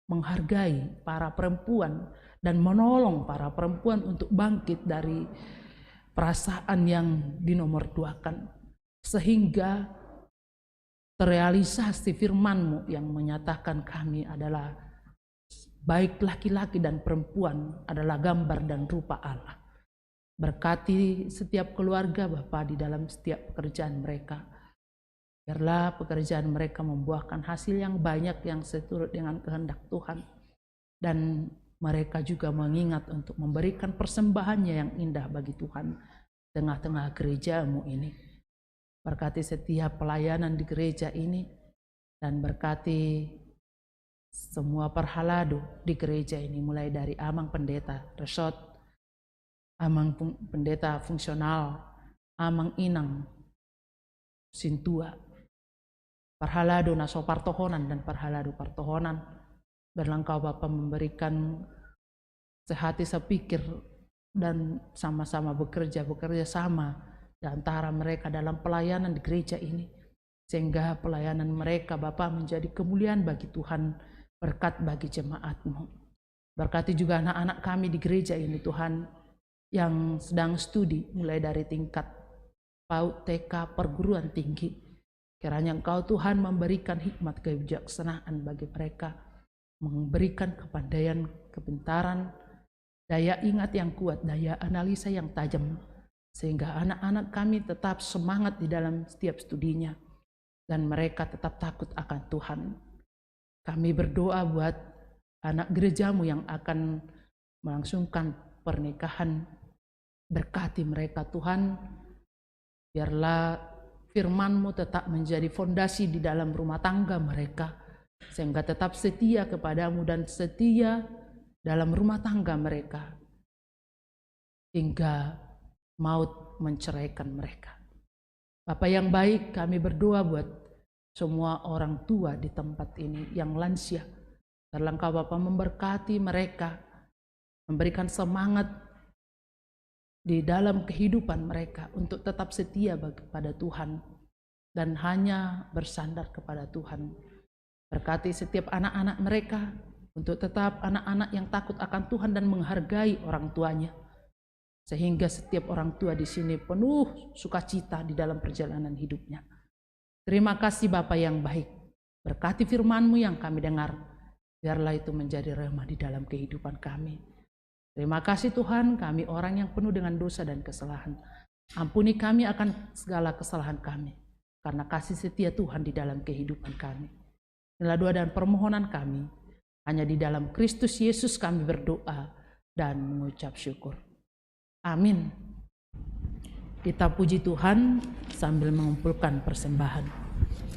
menghargai para perempuan dan menolong para perempuan untuk bangkit dari perasaan yang dinomorduakan, sehingga terrealisasi firman-Mu yang menyatakan kami adalah baik laki-laki dan perempuan adalah gambar dan rupa Allah. Berkati setiap keluarga Bapa di dalam setiap pekerjaan mereka. Biarlah pekerjaan mereka membuahkan hasil yang banyak yang seturut dengan kehendak Tuhan. Dan mereka juga mengingat untuk memberikan persembahannya yang indah bagi Tuhan tengah-tengah gereja-Mu ini. Berkati setiap pelayanan di gereja ini dan berkati semua perhalado di gereja ini, mulai dari Amang Pendeta Resort, Amang Pendeta Fungsional, Amang Inang Sintua, Parhalado Naso Partohonan dan Parhalado Partohonan. Biarlah Engkau Bapa memberikan sehati sepikir dan sama-sama bekerja sama di antara mereka dalam pelayanan di gereja ini, sehingga pelayanan mereka Bapa menjadi kemuliaan bagi Tuhan, berkat bagi jemaat-Mu. Berkati juga anak-anak kami di gereja ini Tuhan, yang sedang studi mulai dari tingkat PAUD, TK, perguruan tinggi. Kiranya Engkau Tuhan memberikan hikmat kebijaksanaan bagi mereka, memberikan kepandaian, kepintaran, daya ingat yang kuat, daya analisa yang tajam, sehingga anak-anak kami tetap semangat di dalam setiap studinya dan mereka tetap takut akan Tuhan. Kami berdoa buat anak gereja-Mu yang akan melangsungkan pernikahan. Berkati mereka Tuhan, biarlah firman-Mu tetap menjadi fondasi di dalam rumah tangga mereka, sehingga tetap setia kepadamu dan setia dalam rumah tangga mereka, hingga maut menceraikan mereka. Bapa yang baik, kami berdoa buat semua orang tua di tempat ini yang lansia. Biarlah Engkau Bapa memberkati mereka, memberikan semangat di dalam kehidupan mereka untuk tetap setia kepada Tuhan dan hanya bersandar kepada Tuhan. Berkati setiap anak-anak mereka untuk tetap anak-anak yang takut akan Tuhan dan menghargai orang tuanya, sehingga setiap orang tua di sini penuh sukacita di dalam perjalanan hidupnya. Terima kasih Bapa yang baik. Berkati firman-Mu yang kami dengar, biarlah itu menjadi rema di dalam kehidupan kami. Terima kasih Tuhan, kami orang yang penuh dengan dosa dan kesalahan. Ampuni kami akan segala kesalahan kami, karena kasih setia Tuhan di dalam kehidupan kami. Inilah doa dan permohonan kami. Hanya di dalam Kristus Yesus kami berdoa dan mengucap syukur. Amin. Kita puji Tuhan sambil mengumpulkan persembahan.
Kepada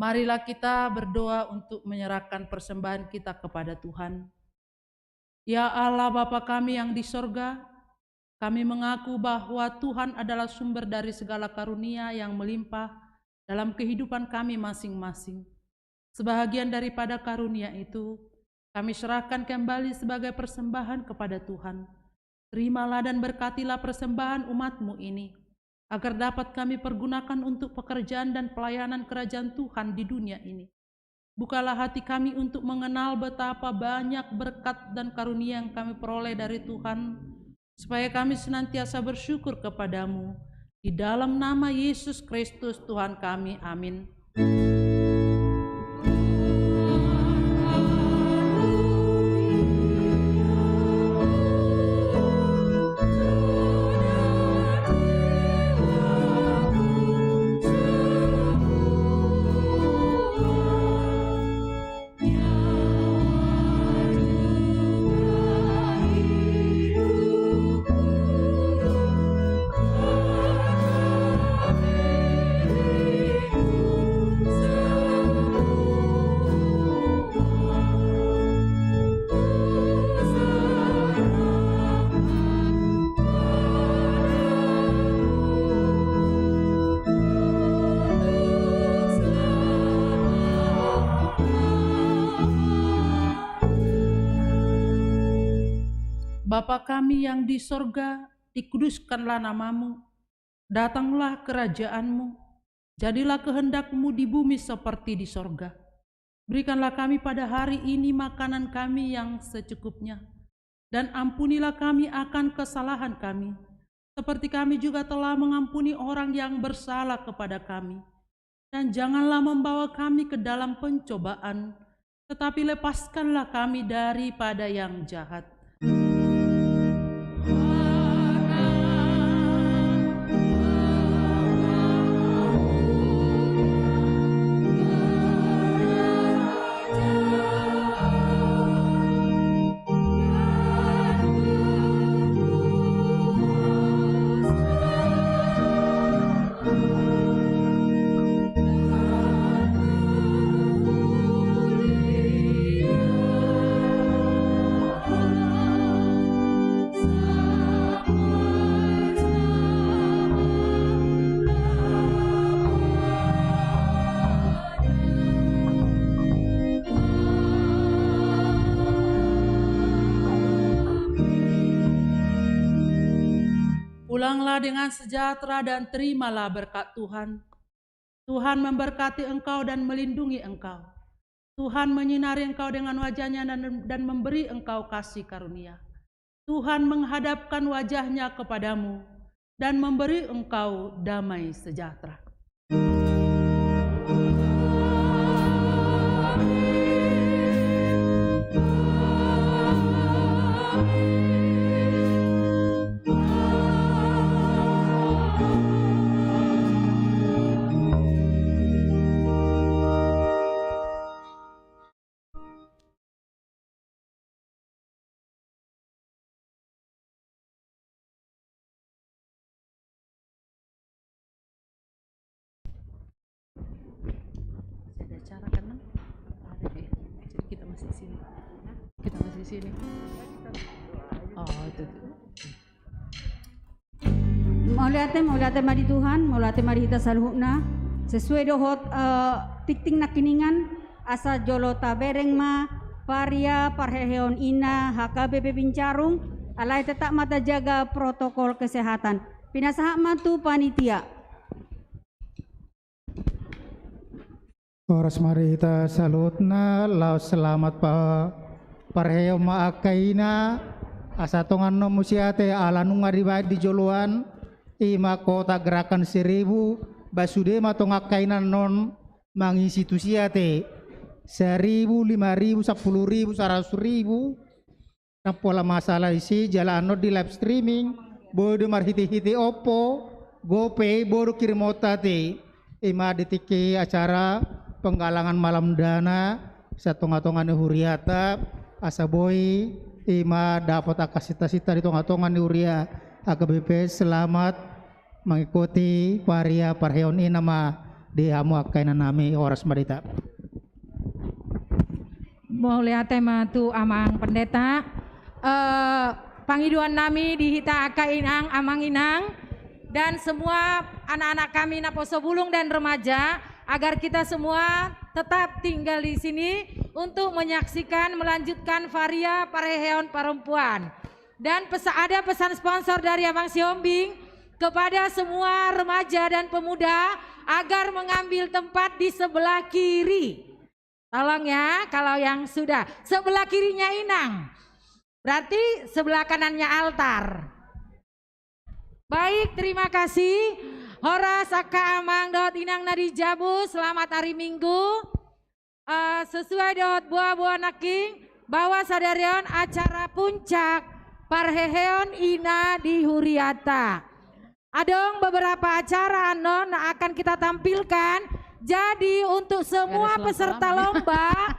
Marilah kita berdoa untuk menyerahkan persembahan kita kepada Tuhan. Ya Allah Bapa kami yang di sorga, kami mengaku bahwa Tuhan adalah sumber dari segala karunia yang melimpah dalam kehidupan kami masing-masing. Sebahagian daripada karunia itu, kami serahkan kembali sebagai persembahan kepada Tuhan. Terimalah dan berkatilah persembahan umat-Mu ini, agar dapat kami pergunakan untuk pekerjaan dan pelayanan kerajaan Tuhan di dunia ini. Bukalah hati kami untuk mengenal betapa banyak berkat dan karunia yang kami peroleh dari Tuhan, supaya kami senantiasa bersyukur kepadamu. Di dalam nama Yesus Kristus Tuhan kami, amin. Bapa kami yang di sorga, dikuduskanlah namamu, datanglah kerajaanmu, jadilah kehendak-Mu di bumi seperti di sorga. Berikanlah kami pada hari ini makanan kami yang secukupnya, dan ampunilah kami akan kesalahan kami, seperti kami juga telah mengampuni orang yang bersalah kepada kami. Dan janganlah membawa kami ke dalam pencobaan, tetapi lepaskanlah kami daripada yang jahat. Pulanglah dengan sejahtera dan terimalah berkat Tuhan. Tuhan memberkati engkau dan melindungi engkau. Tuhan menyinari engkau dengan wajah-Nya dan memberi engkau kasih karunia. Tuhan menghadapkan wajah-Nya kepadamu dan memberi engkau damai sejahtera. Ada acara kan? Ada deh. Jadi kita masih di sini. Kita masih di sini. Oh, itu.
Maulate mari Tuhan, maulate mari kita saluhna sesuai dohot tikting nakiningan asa jolo tabereng ma paria parheheon ina HKBP Bincarung alai tetap mata jaga protokol kesehatan. Pinasaha matu panitia.
Oras mari kita salutna lau selamat pa parheo maakaina asatongan no musiate ala nung ngaribaid di joluan ima kota gerakan 1000 basude matong akainan non mangisitusiate 1000, 5000, 10.000, 100.000 pola masalah isi jalan no di live streaming bodo marhiti-hiti opo GoPay bodo kirimota te ima detiki acara penggalangan malam dana satonga-tongan huriata asaboy ima dapat akasita-sita di tonga-tongan HKBP selamat mengikuti paria parheon inama di hamu akaina nami horas marita.
Boleh tema tu amang pendeta. Pangiduan nami di hita akainang amang inang dan semua anak-anak kami Naposo Bulung dan remaja agar kita semua tetap tinggal di sini untuk menyaksikan melanjutkan Varia Parheheon Perempuan. Dan ada pesan sponsor dari Abang Siombing kepada semua remaja dan pemuda agar mengambil tempat di sebelah kiri. Tolong ya, kalau yang sudah sebelah kirinya Inang, berarti sebelah kanannya altar. Baik, terima kasih. Horas Aka Amang dot Inang Nadi Jabu, selamat hari Minggu. Sesuai dot buah-buah naking bahwa sadarion acara puncak Parheheon Ina di Huriata. Adong beberapa acara anon akan kita tampilkan. Jadi untuk semua peserta lomba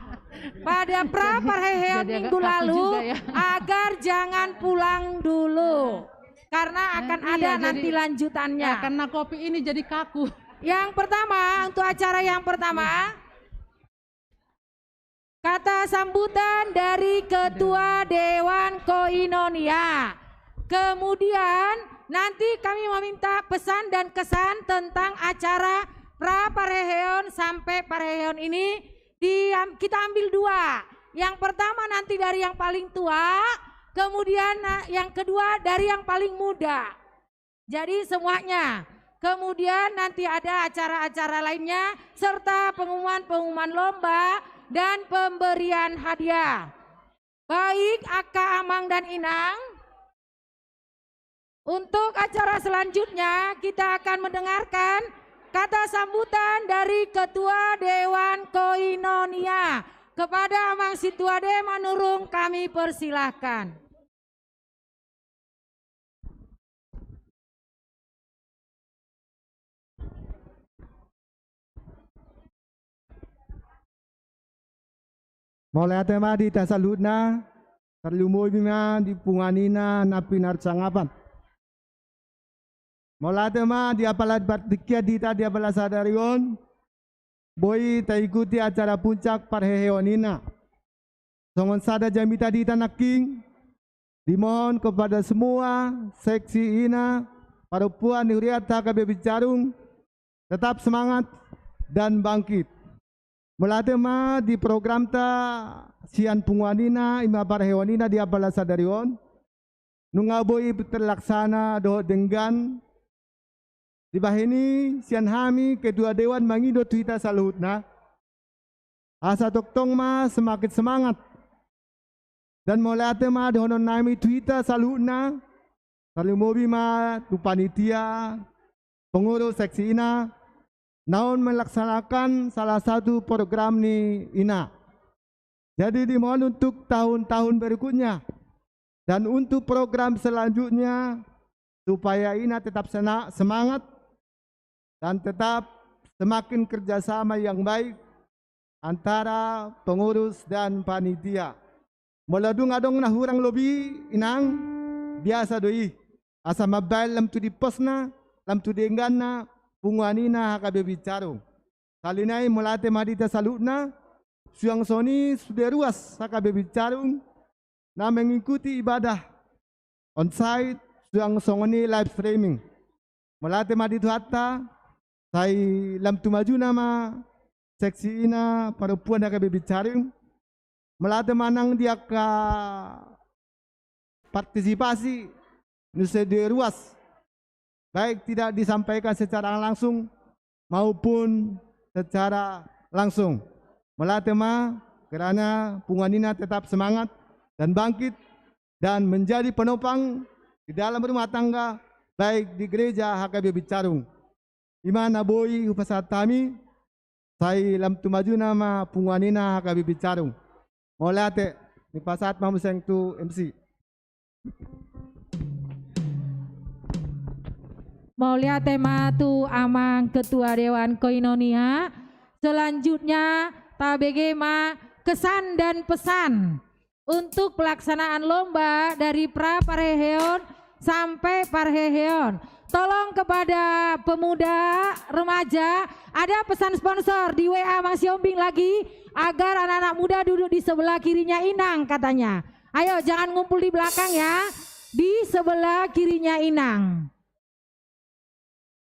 pada pra Parheheon minggu lalu agar jangan pulang dulu. Karena akan ada nanti lanjutannya.
Ya, karena kopi ini jadi kaku.
Yang pertama, untuk acara yang pertama, kata sambutan dari Ketua Dewan Koinonia. Kemudian nanti kami meminta pesan dan kesan tentang acara pra Parheheon sampai Parheheon ini kita ambil dua. Yang pertama nanti dari yang paling tua, kemudian yang kedua dari yang paling muda. Jadi semuanya. Kemudian nanti ada acara-acara lainnya serta pengumuman-pengumuman lomba dan pemberian hadiah. Baik Aka Amang dan Inang. Untuk acara selanjutnya kita akan mendengarkan kata sambutan dari Ketua Dewan Koinonia. Kepada Amang Situade Manurung kami persilahkan.
Mulai tema di tasaludna, terlumui bima di punganina napinar sangapan. Mulai tema di apalat bertikia dita di apalat sadarion, boy ikuti acara puncak Parheheon Ina. Songon sada jamita dita naking, dimohon kepada semua seksi Ina, perempuan di Huriata KBB Carung, tetap semangat dan bangkit. Melatema di program ta sian punguanina ima Parheheon Ina di apalat sadarion, nungaboy terlaksana do denggan. Di bahini sian hami Ketua Dewan mangido tuita saluhutna. Asa toktong ma semakin semangat. Dan mulai ma dohonon nami tuita saluhutna. Salumobi ma tu panitia pengurus seksi Ina. Naon melaksanakan salah satu program ni Ina. Jadi dimohon untuk tahun-tahun berikutnya. Dan untuk program selanjutnya supaya Ina tetap semangat dan tetap semakin kerjasama yang baik antara pengurus dan panitia. Meladung adong na hurang lobi Inang biasa doi asa mabal lam tu di posna lam tu denganna punguanina HKBB Carung. Salinai melate madita salutna suang soni sudah ruas HKBB Carung na mengikuti ibadah on-site suang songoni live streaming. Melate maditu hatta saya lam tu maju nama seksi Ina perempuan HKBB Carung. Melate manang dia ke partisipasi nusa de ruas. Baik tidak disampaikan secara langsung maupun secara langsung. Melate ma kerana punguanina tetap semangat dan bangkit dan menjadi penopang di dalam rumah tangga baik di gereja HKBB Carung. Imana boy upasat kami saya lam tu maju nama punguanina HKBB Carung. Molate ni pasat mamuseng tu MC.
Mau lihat tema tu Amang Ketua Dewan Koinonia. Selanjutnya tabege ma kesan dan pesan untuk pelaksanaan lomba dari pra Parheheon sampai Parheheon.
tolong kepada pemuda, remaja, ada pesan sponsor di WA Mang Siombing lagi agar anak-anak muda duduk di sebelah kirinya Inang katanya. Ayo jangan ngumpul di belakang ya, di sebelah kirinya Inang.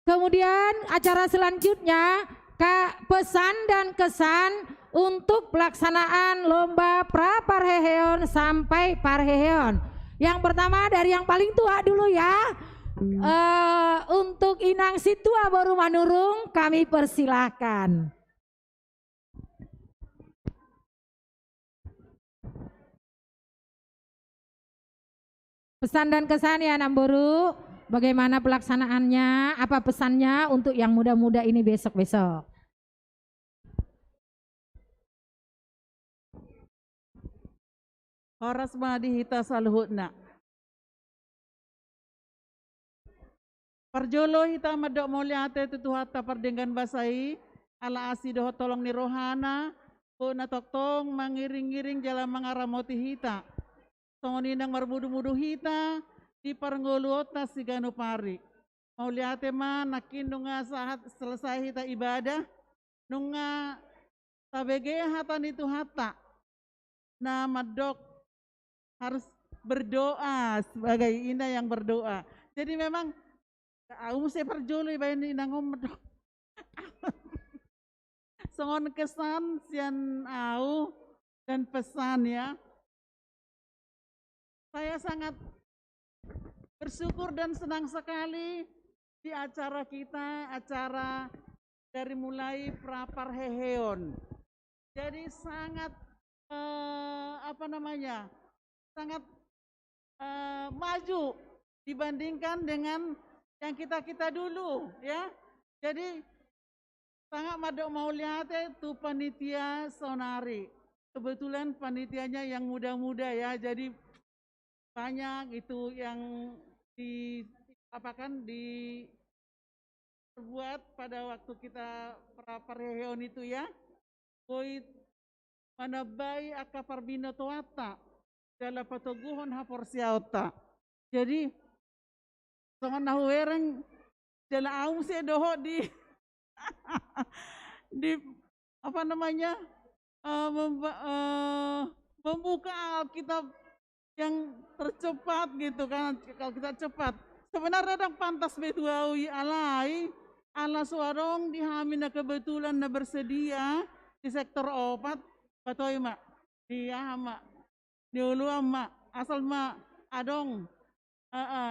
Kemudian acara selanjutnya pesan dan kesan untuk pelaksanaan lomba pra Parheheon sampai Parheheon. Yang pertama dari yang paling tua dulu ya. Untuk Inang si tua baru manurung kami persilahkan. Pesan dan kesan ya Namboru, bagaimana pelaksanaannya, apa pesannya untuk yang muda-muda ini besok-besok.
Horas madihita saluhutna. Parjolo hita madok mulyate tutuhata pardenggan basai ala asidoh tolong ni rohana po natoktong mangiring-iring jala mangaramoti hita. Songoninang marmudu-mudu hita di paranggoluota si ganupari. Mulyate ma nakin nunga saat selesai hita ibadah nunga tabege hatan itu hata na madok harus berdoa sebagai ina yang berdoa. Jadi memang aku mesti perjolo ibain inangom medok. Songon kesan sian au dan pesan ya. Saya sangat bersyukur dan senang sekali di acara kita, acara dari mulai pra Parheheon. Jadi sangat sangat maju dibandingkan dengan yang kita dulu ya. Jadi sangat madok mauliate tu panitia sonari. Kebetulan panitianya yang muda-muda ya. Jadi banyak itu yang dibuat pada waktu kita pra Parheheon itu ya. Boy manabai akaparbino toata dalam patoguhon haporsiauta. Jadi songon nahuwereng jala aum se doho di membuka Alkitab yang tercepat gitu kan. Kalau kita cepat sebenarnya ada pantas betuawi alai ala suarong dihamina kebetulan na bersedia di sektor opat patoy mak di mak di uluam mak asal mak adong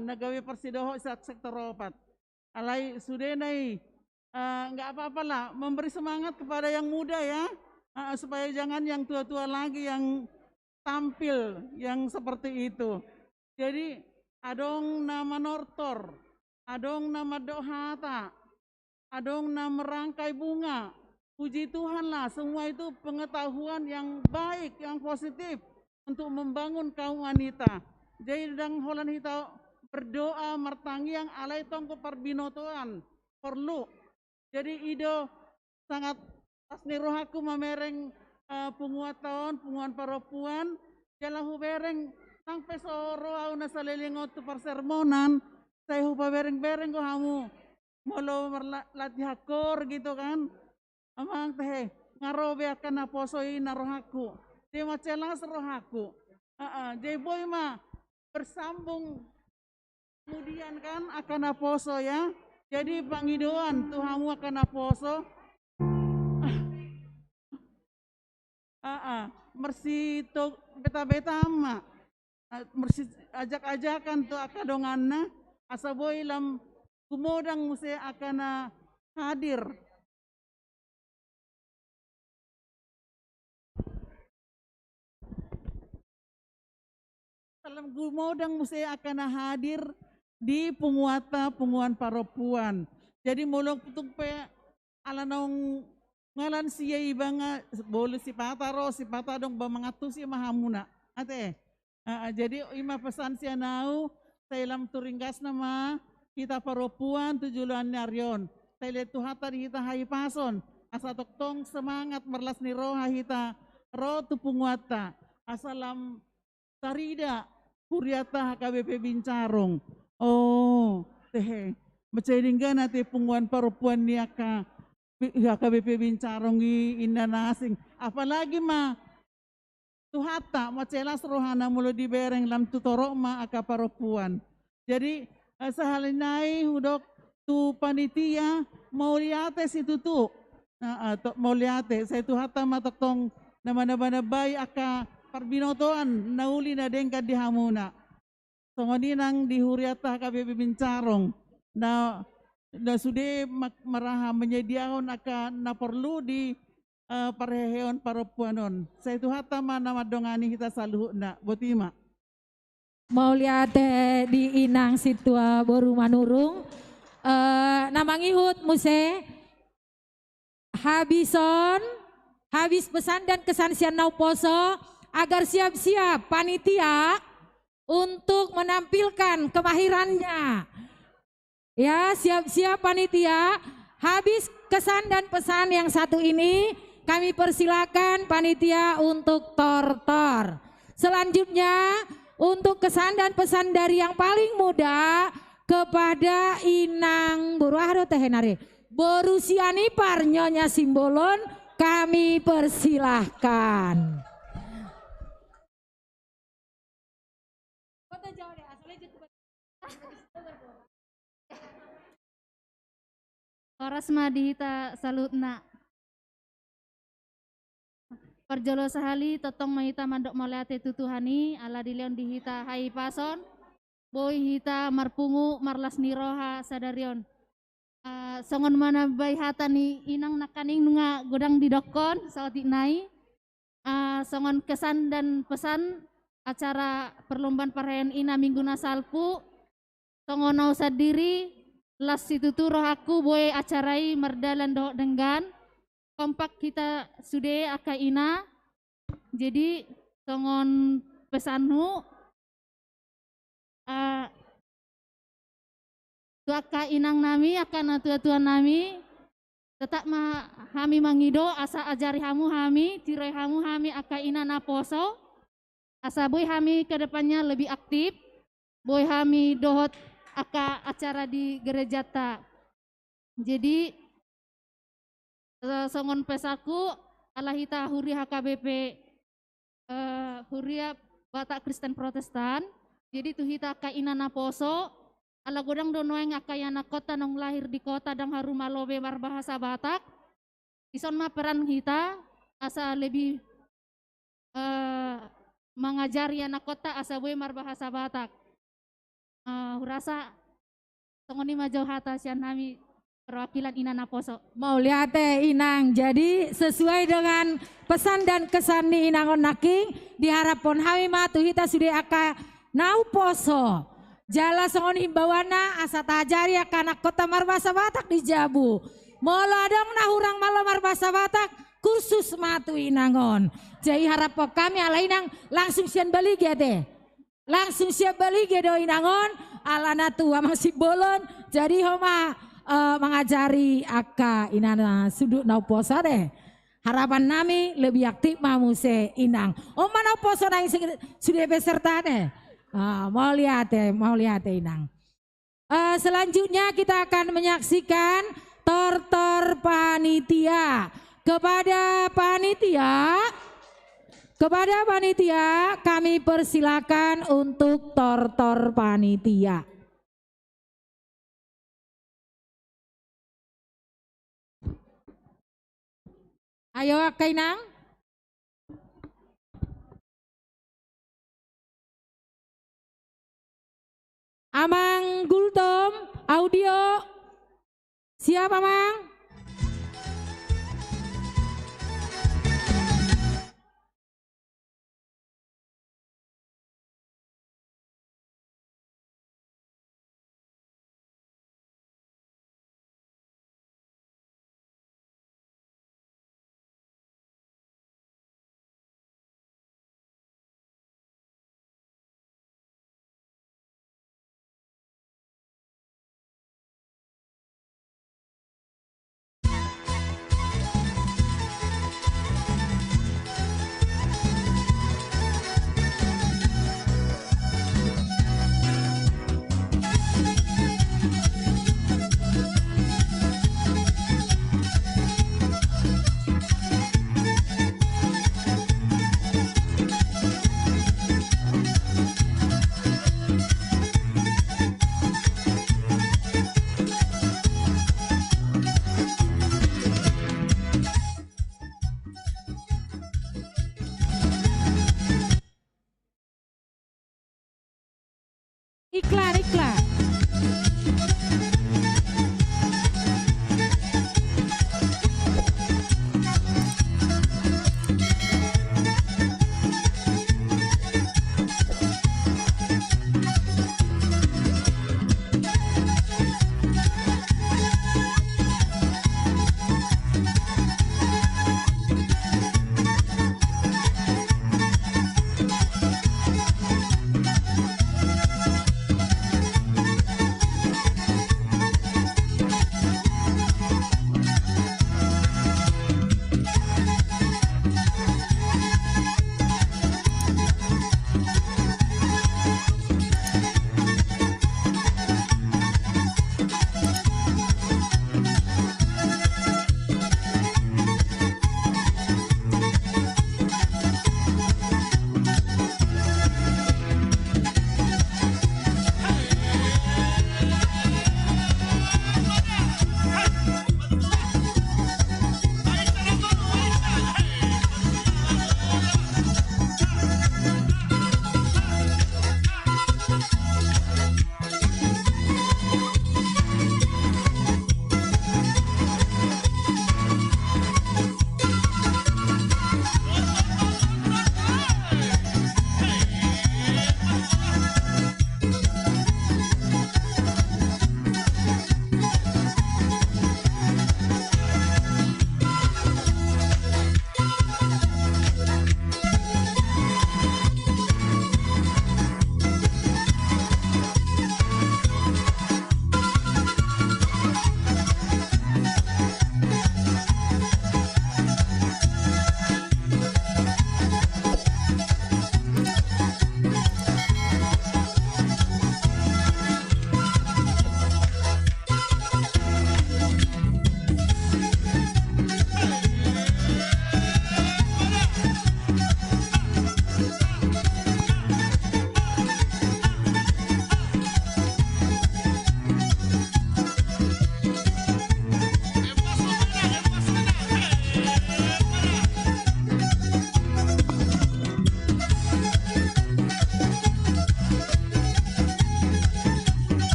nagawi persidoho saat sektor opat alai sudenai nggak apa-apa lah memberi semangat kepada yang muda ya supaya jangan yang tua-tua lagi yang tampil yang seperti itu. Jadi adong nama nortor, adong nama dohata, adong nama rangkai bunga. Puji Tuhan lah, semua itu pengetahuan yang baik, yang positif untuk membangun kaum wanita. Jadi dang holan hita berdoa martangi yang alai tong parbinotoan perlu. Jadi ido sangat asni rohaku mamereng penguatan perempuan jalahu bereng sampai soro au na salilingot tu persermonan saya hupa bereng-bereng ko hamu molo latih hakor gitu kan amang teh ngarobe akan na posoi na rohaku dia macelas rohaku jadi boy mah bersambung kemudian kan akan na poso ya jadi pangidoan tu hamu akan na poso mersi to beta-beta ama mersi ajak-ajakan to akadonganna asa boy lam kumodang muse akana hadir dalam kumodang muse akana hadir di penguan perempuan. Jadi mulung putung pe alanong ngalan siya ibanga bolu si pata dong bamangatu si mahamuna ate jadi ima pesan siya nau tailam turinggas nama kita perempuan tujuan naryon taile tuhata kita hai pason asa toktong semangat merlas ni roha hita ro tu punguata asalam tarida kuriata HKBP Bincarong oh teh Macairingga nati punguan perempuan ni HKBP Bincarong ina nasing. Apalagi tuhata macelas rohana mulo di bereng lam tutorok aka perempuan. Jadi sahalinai hudok tu panitia mau liate situ tu. Mau liate saya tuhata matokong nama-nama bayi aka parbinotoan nauli na dengka di hamuna. Songoninang di huriata HKBP Bincarong. Na sudah maraha menyediakan akan na perlu di parheheon perempuanon. Saya itu hata mana madongani kita saluh na botima.
Mau lihat di inang situa boru manurung. Namang ihut muse habis pesan dan kesan sian nau poso agar siap-siap panitia untuk menampilkan kemahirannya. Ya, siap-siap panitia. Habis kesan dan pesan yang satu ini, kami persilakan panitia untuk tortor. Selanjutnya, untuk kesan dan pesan dari yang paling muda kepada Inang Buruahro Tehenare. Borusiani Parnyonya Simbolon, kami persilahkan.
Oras madihita salutna. Perjolo sahali totong mahita mandok maleate tutuhani ala dileon dihita hai pason. Boy hita marpungu marlas niroha sadarion. Songon mana bay hata ni inang nakaning nunga godang didokon saotik nai. Songon kesan dan pesan acara perlombaan parhean ina minggu nasalpu. Songon nau sadiri las situ tu roh aku boy acarai merdalan do denggan kompak kita sudah aka ina jadi songon pesanmu tu aka inang nami akan tua-tua nami tetap hami mangido asa ajari hamu hami tirai hamu hami aka ina naposo asa boy hami kedepannya lebih aktif boy hami dohot aka acara di gereja ta. Jadi songon pesaku alahita huria HKBP huria Batak Kristen Protestan. Jadi tuh hita ka inana poso ala godang donoeng akayana kota nong lahir di kota dang haruma lobe berbahasa Batak. Ison ma peran hita asa lebih mengajari anak kota asa boy berbahasa Batak. Rasa tongoni majau hata sian nami perwakilan Inana Poso.
Mau lihat Inang, jadi sesuai dengan pesan dan kesan ni Inangon Naking diharapkan hami matu kita sudah aka nau poso. Jala songon himbawana asa tajari anak kota marbahasa Batak di Jabu. Molo adong na hurang malo marbahasa Batak kursus matu Inangon. Jadi harap kami ala Inang langsung sian balik ya teh. Langsung siap balik gedo Inangon alana tua masih bolon jadi homa mengajari aka inana sudut nau posa deh harapan nami lebih aktif mamuse Inang oma nau posa nang sudah beserta deh mau lihat Inang. Selanjutnya kita akan menyaksikan tortor panitia. Kepada panitia kami persilakan untuk tortor panitia. Ayo Kainang. Amang Gultom audio. Siap Amang? Iklan.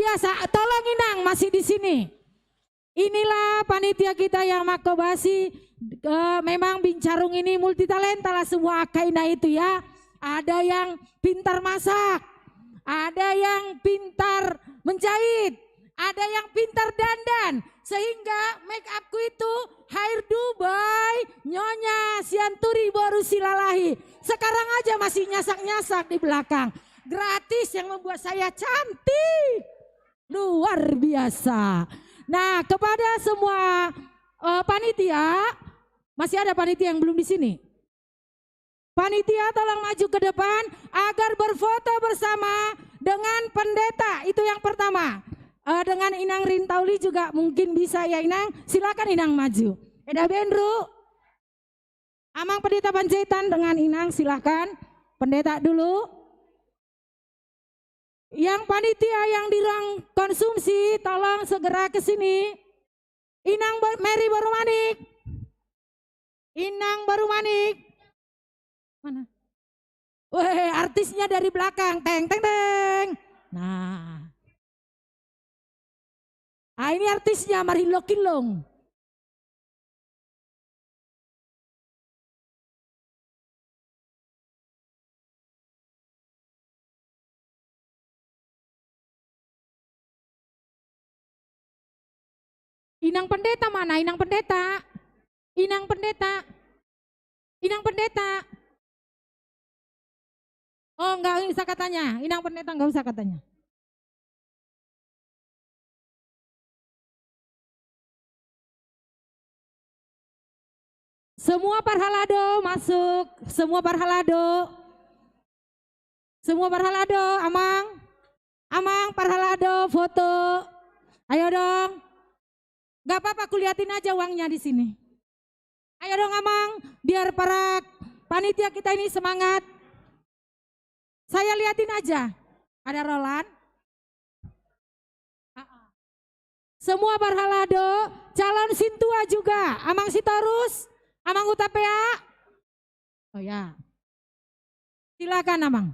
biasa, tolong Inang masih di sini. Inilah panitia kita yang Makobasi. Memang Bincarung ini multitalenta lah semua Akaina itu ya. Ada yang pintar masak, ada yang pintar menjahit, ada yang pintar dandan. Sehingga make upku itu hair Santuri baru silalahi. Sekarang aja masih nyasak-nyasak di belakang. Gratis yang membuat saya cantik. Luar biasa. Nah, kepada semua panitia, masih ada panitia yang belum di sini. Panitia tolong maju ke depan agar berfoto bersama dengan pendeta. Itu yang pertama. Dengan Inang Rintauli juga mungkin bisa ya Inang. Silakan Inang maju. Eda Bendru. Amang Pendeta Panjaitan dengan Inang silakan. Pendeta dulu. Yang panitia yang di ruang konsumsi tolong segera ke sini. Inang Mary Barumanik. Inang Barumanik. Mana? Weh, artisnya dari belakang. Teng teng teng. Nah. Ah, ini artisnya Marilo Kilong. Inang Pendeta mana? Inang Pendeta. Inang Pendeta. Inang Pendeta. Oh, enggak usah katanya. Inang Pendeta enggak usah katanya. Semua parhalado masuk. Semua parhalado. Semua parhalado, Amang. Amang parhalado foto. Ayo dong. Gak apa-apa, aku liatin aja uangnya di sini. Ayo dong Amang, biar para panitia kita ini semangat. Saya liatin aja. Ada Roland. Semua parhalado, calon Sintua juga. Amang Sitorus, Amang Utapea. Oh ya. Silakan Amang.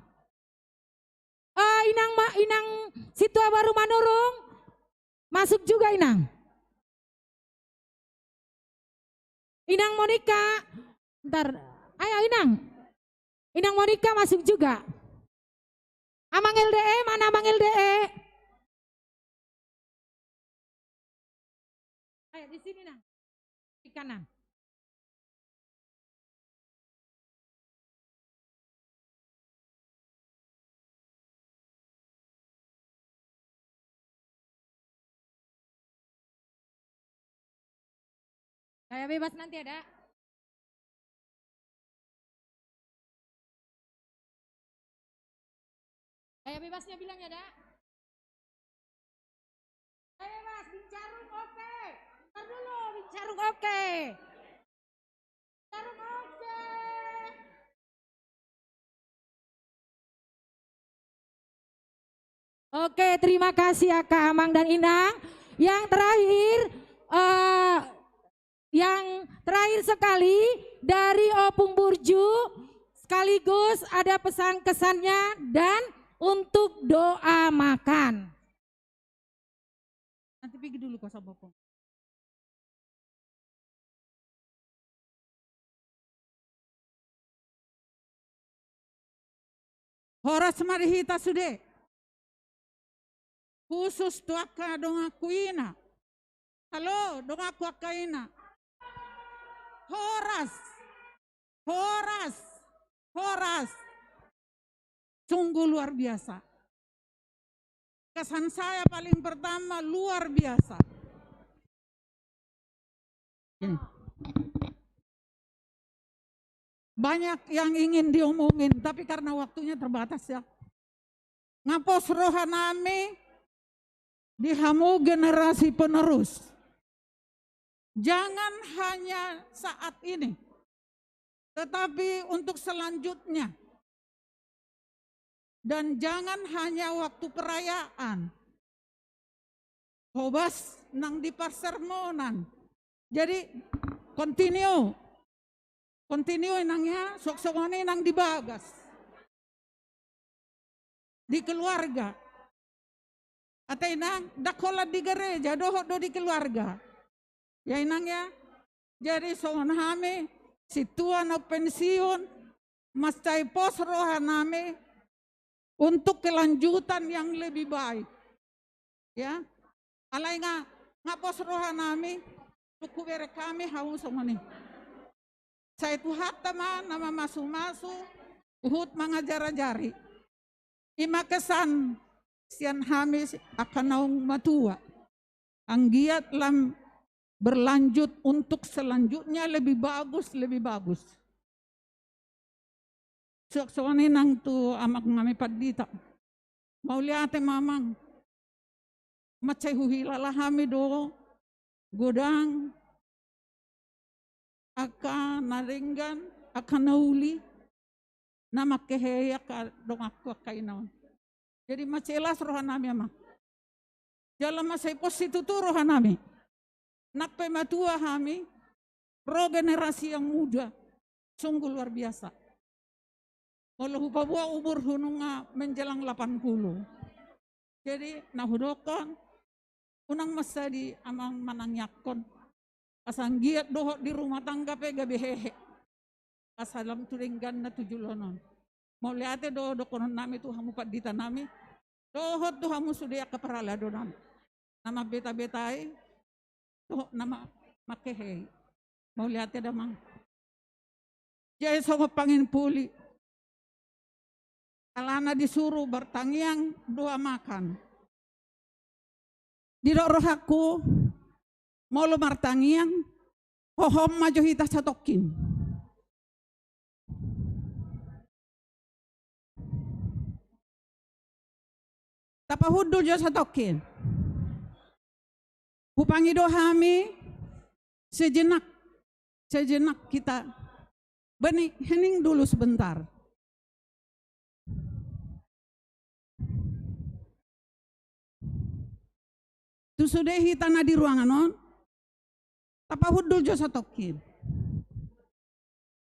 Inang Situa baru Manurung. Masuk juga Inang. Inang Monika. Ntar, ayo Inang. Inang Monika masuk juga. Amang LDE, mana Amang LDE? Ayo di sini Nang. Di kanan. Saya bebas nanti ada. Saya bebasnya bilang ya, Dak. Saya bebas, Bincarung oke. Ntar dulu, Bincarung oke. Bincarung oke. Oke, terima kasih ya Kak Amang dan Inang. Yang terakhir sekali dari Opung Burju, sekaligus ada pesan kesannya dan untuk doa makan. Nanti pergi dulu Kosa Bopong.
Horas marihita sude. Khusus tuaka dong aku ina. Halo, dong aku akaina. Horas. Horas. Horas. Sungguh luar biasa. Kesan saya paling pertama luar biasa. Banyak yang ingin diomongin, tapi karena waktunya terbatas ya. Ngapos rohanami dihamu generasi penerus. Jangan hanya saat ini, tetapi untuk selanjutnya. Dan jangan hanya waktu perayaan. Hobas nang di parsermonan. Jadi continue nangnya sok-sokone nang dibagas. Di keluarga. Atay nang dakola di gereja doho do di keluarga. Ya inang ya. Jadi sohon hame si tua na pensiun mas cai pos rohaname untuk kelanjutan yang lebih baik. Ya. Alay nga pos rohaname tukubere kami haun somone. Saya tu hatama nama masu-masu, uhut mangajar-ajari. Ima kesan sian hamis akan naung matua. Ang giat lam berlanjut untuk selanjutnya lebih bagus, lebih bagus. Suak-suanin nang tu amak ngami padita. Mau lihat mamang. Macai huhilala hami do godang aka naringgan aka nauli nama keheya ka dong aku kainaon. Jadi macelas rohanami ama. Jalan masai positu tu rohanami. Nakpe matua hami pro generasi yang muda sungguh luar biasa. Walau babua umur hununga menjelang 80. Jadi nahudokan unang masa di amang manangyakon. Asang giat dohok di rumah tangga pe gabi hehe. Asalam turinggan na tujulonon. Mau liate do konon nami tu hamu padita nami. Dohot tu hamu sudia kaparala do nami. Nama beta-betai. Dohok nama makehe. Mau liate damang. Jadi soko pangin puli. Alana disuruh bertangiang dua makan. Di rohaku mau lo martangiang hohom maju hita satokin. Tapa hudul jo satokin. Hupangi dohami sejenak kita benih hening dulu sebentar. Tu sudah hitana di ruangan non, tapa hudul jo satokin.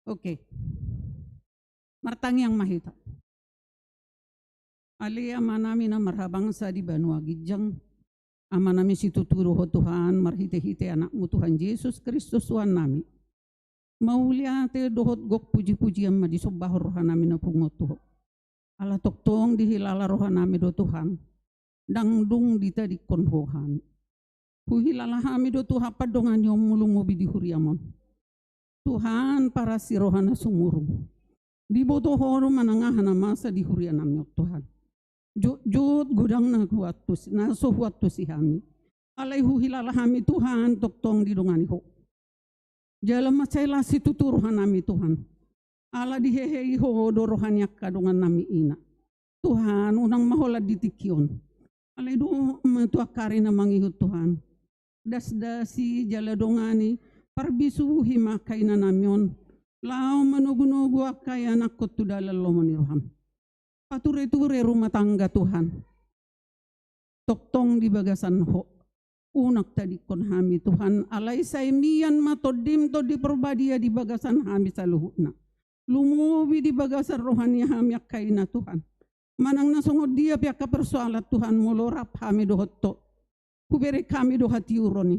Oke, martangi yang mahita. Alia manami na marhabang sa di banua gijang, amanami situ turu ho Tuhan, marhite-hite anakmu Tuhan Yesus Kristus Tuhan nami. Mauliate dohot gok puji-pujian ma disobah rohanami na pungot tuho. Ala toktong dihilala rohanami do Tuhan. Dangdung dita di konhohan. Huhilala hami do Tuhan padongan yung mulungo bidi huriamon. Tuhan para si rohana sumurung. Di boto horo manangahan na masa di hurianam yok Tuhan. Jut gudang na huatus na so huatus si hami. Alay huhilala hami Tuhan toktong di dongani ho. Jalan macayla si tuturuhan nami Tuhan. Ala dihehehi ho do rohanyak kadongan nami ina. Tuhan unang maholad ditikyon. Alay do matuakari na mangihut Tuhan. Das-dasi jala dongani parbisuhi makay na namyon. Lao manugunugu akay anak ko tudala lomoniroham. Pature-ture rumah tangga Tuhan. Toktong di bagasan ho. Unak tadi kon hami Tuhan. Alay saimian matodim to di perbadia di bagasan hami saluhuna. Lumubi di bagasan rohani hami akay na Tuhan. Manang nasungod dia pihak persoalan Tuhan mulorap kami dohotto. Kuberi kami dohati uroni.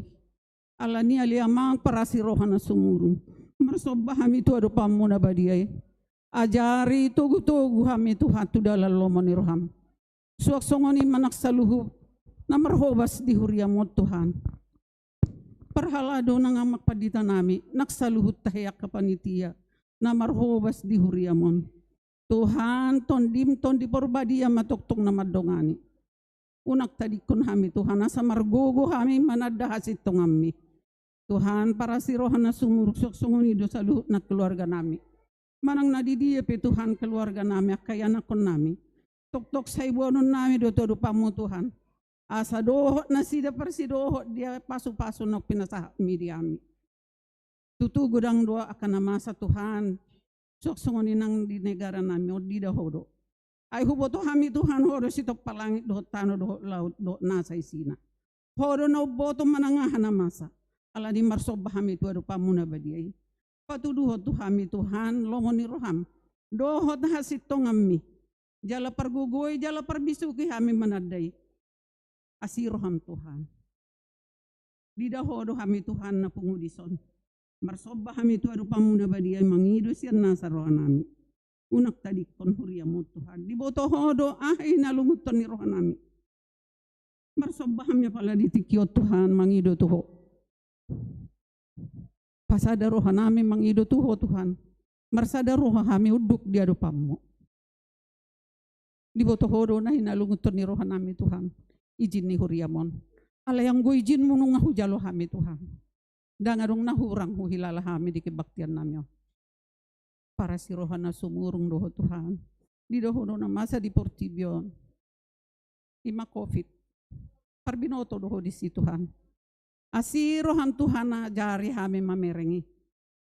Alani aliamang parasi rohana sumurung. Mersobah kami tu ado pamuna badiai. Ajari tugu-tugu kami Tuhan tu dalal lomoni roham. Suak songoni manak saluhu namarhobas di huriamot Tuhan. Perhalado nang amak padita nami naksaluhut tahayak kapanitia namarhobas di huriamon. Tuhan tondim di porbadia matoktok na madongani. Unak tadi kun hami Tuhan asa margogo hami manada hasit tongami. Tuhan para si rohana sumuruk sunguni dosa luhut na keluarga nami. Manang nadidiya pe Tuhan keluarga nami akay anak kon nami. Tok-tok sa ibuanon nami do todo pamu Tuhan. Asa dohot na sida persidohot dia pasu-pasu na pinasahap miriami. Tutu gudang doa akan namasa Tuhan. Sok songoni nang di negara nami o di dahodo. Ay huboto hami Tuhan hodo sitok palangit dohot tano dohot laut dohot nasa isina. Hodo na uboto manangahan namasa. Ala di marsoba hami tu ado pamuna badiay. Patuduhot tu hami Tuhan lomoni roham. Dohot hasit tongami. Jala pergugoy jala perbisuki hami manaday. Asiroham Tuhan. Di dahodo hami Tuhan na pungudison. Marsoba kami tu adu pamuna badia mangido sian nasa rohanami. Unak tadi kon huriamot Tuhan. Di boto hodo ahay nalungutan ni rohanami. Marsoba kami pala ditikyot Tuhan mangido tuho.
Pasada rohanami mangido tuho Tuhan. Marsada rohami uduk di hadapanmu. Di botohodo na hinalunguton ni rohanami Tuhan. Izin ni huriamon. Ala yang gue izin mo nung jalo hami Tuhan. Dangarong nahurang hilala hami di kebaktian namyo. Para si rohana sumurung doho Tuhan. Di doho na masa di Portibion. Ima COVID. Parbinoto doho di si Tuhan. Asi rohan Tuhan na jari hami mamerengi.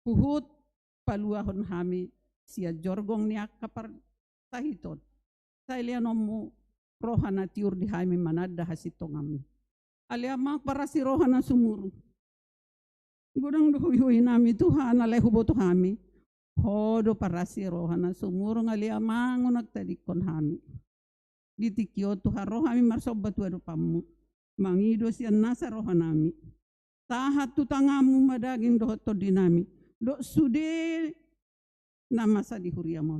Puhut paluahon hami siya jorgong niya kapar sahiton. Sa ilianomu rohan na tiur di hami manada hasitong kami. Aliamak para si rohan na sumurong. Gudang dohoy nami Tuhan alay huboto kami. Hodo para si rohan na sumurong aliamango nagtadikon kami. Ditikyo Tuhan roh kami marsobat wado pamu. Mangido siya nasa rohan nami. Tahat tutangamu madaging dohoto dinami. Do sude namasa di huriamon.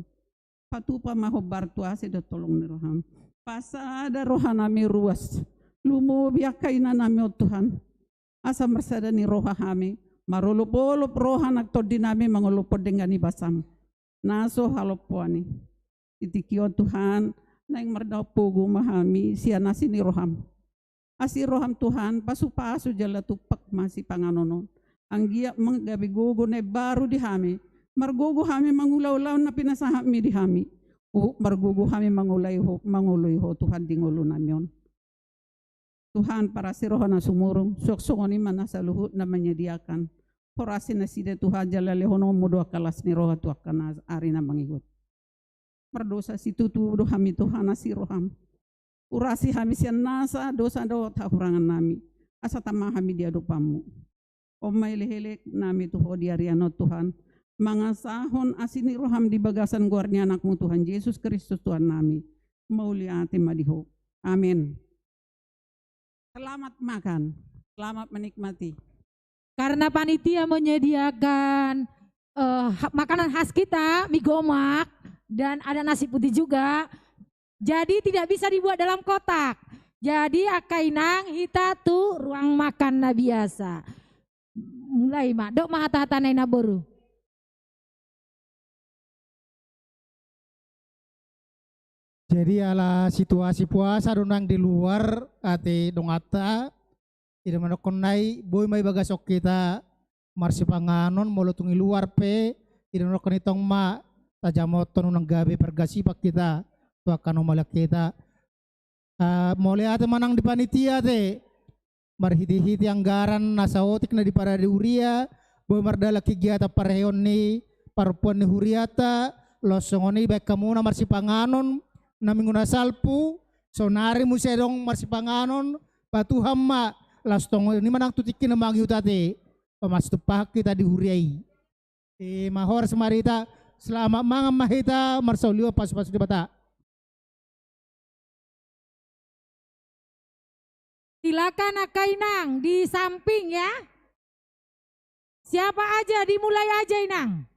Patupa mahobar tuase do tolong ni roham. Pasada rohan nami ruas. Lumobiak kaina nami o Tuhan. Asa marsada ni roha kami. Marulupolop roha nagtodi nami mangulupod dengan ibasam. Naso halopuani. Itikyo Tuhan. Naing mardaw pugo mahami siya nasi ni roham. Asi roham Tuhan pasu-pasu jala tupak masih panganonon. Ang giya manggabi gugo na baru di hami. Margugo kami mangulaw-law na pinasahami di hami. Margugo kami manguloy ho Tuhan di ngulo namin. Tuhan para si rohan na sumurong. Suksong ni mana sa luhut na menyediakan. Porasi na sida Tuhan jala lehono mo doa kalas ni roha tuak na ari na mangigot. Perdosa si tutu do kami Tuhan na si roham. Urasi kami siya nasa dosa do tahurangan nami. Asa tamah kami di adopamu. O may lehelek nami tuho di ariano Tuhan. Mga sahon asini roham di bagasan guarnya anakmu Tuhan Yesus Kristus Tuhan nami. Mauli ati madiho. Amin. Selamat makan. Selamat menikmati.
Karena panitia menyediakan makanan khas kita, mie gomak, dan ada nasi putih juga. Jadi tidak bisa dibuat dalam kotak. Jadi akainang hita tu ruang makan na biasa. Mulai mak, dok mahata-hata na boru.
Jadi ala situasi puasa donang di luar ati dongata tidak menokon nai boy may bagasok kita marsi panganon molotungi luar pe tidak menokon itong ma tajamoton nang gabi pergasipak kita tu akan umalak kita mole ate manang di panitia te marhiti-hiti anggaran nasaotik na di para di uria boy mardala kegiatan pareon ni parpuan ni huriata losongoni baik kamu na marsi panganon naminguna salpu sonari musedong marsi panganon batu hamma lastong ini manang tutikin na mangyutate pamas tupak kita di huriai mahor semarita selamat mga mahita marsaulio pas-pas di bata.
Silakan akainang di samping ya. Siapa aja dimulai aja inang.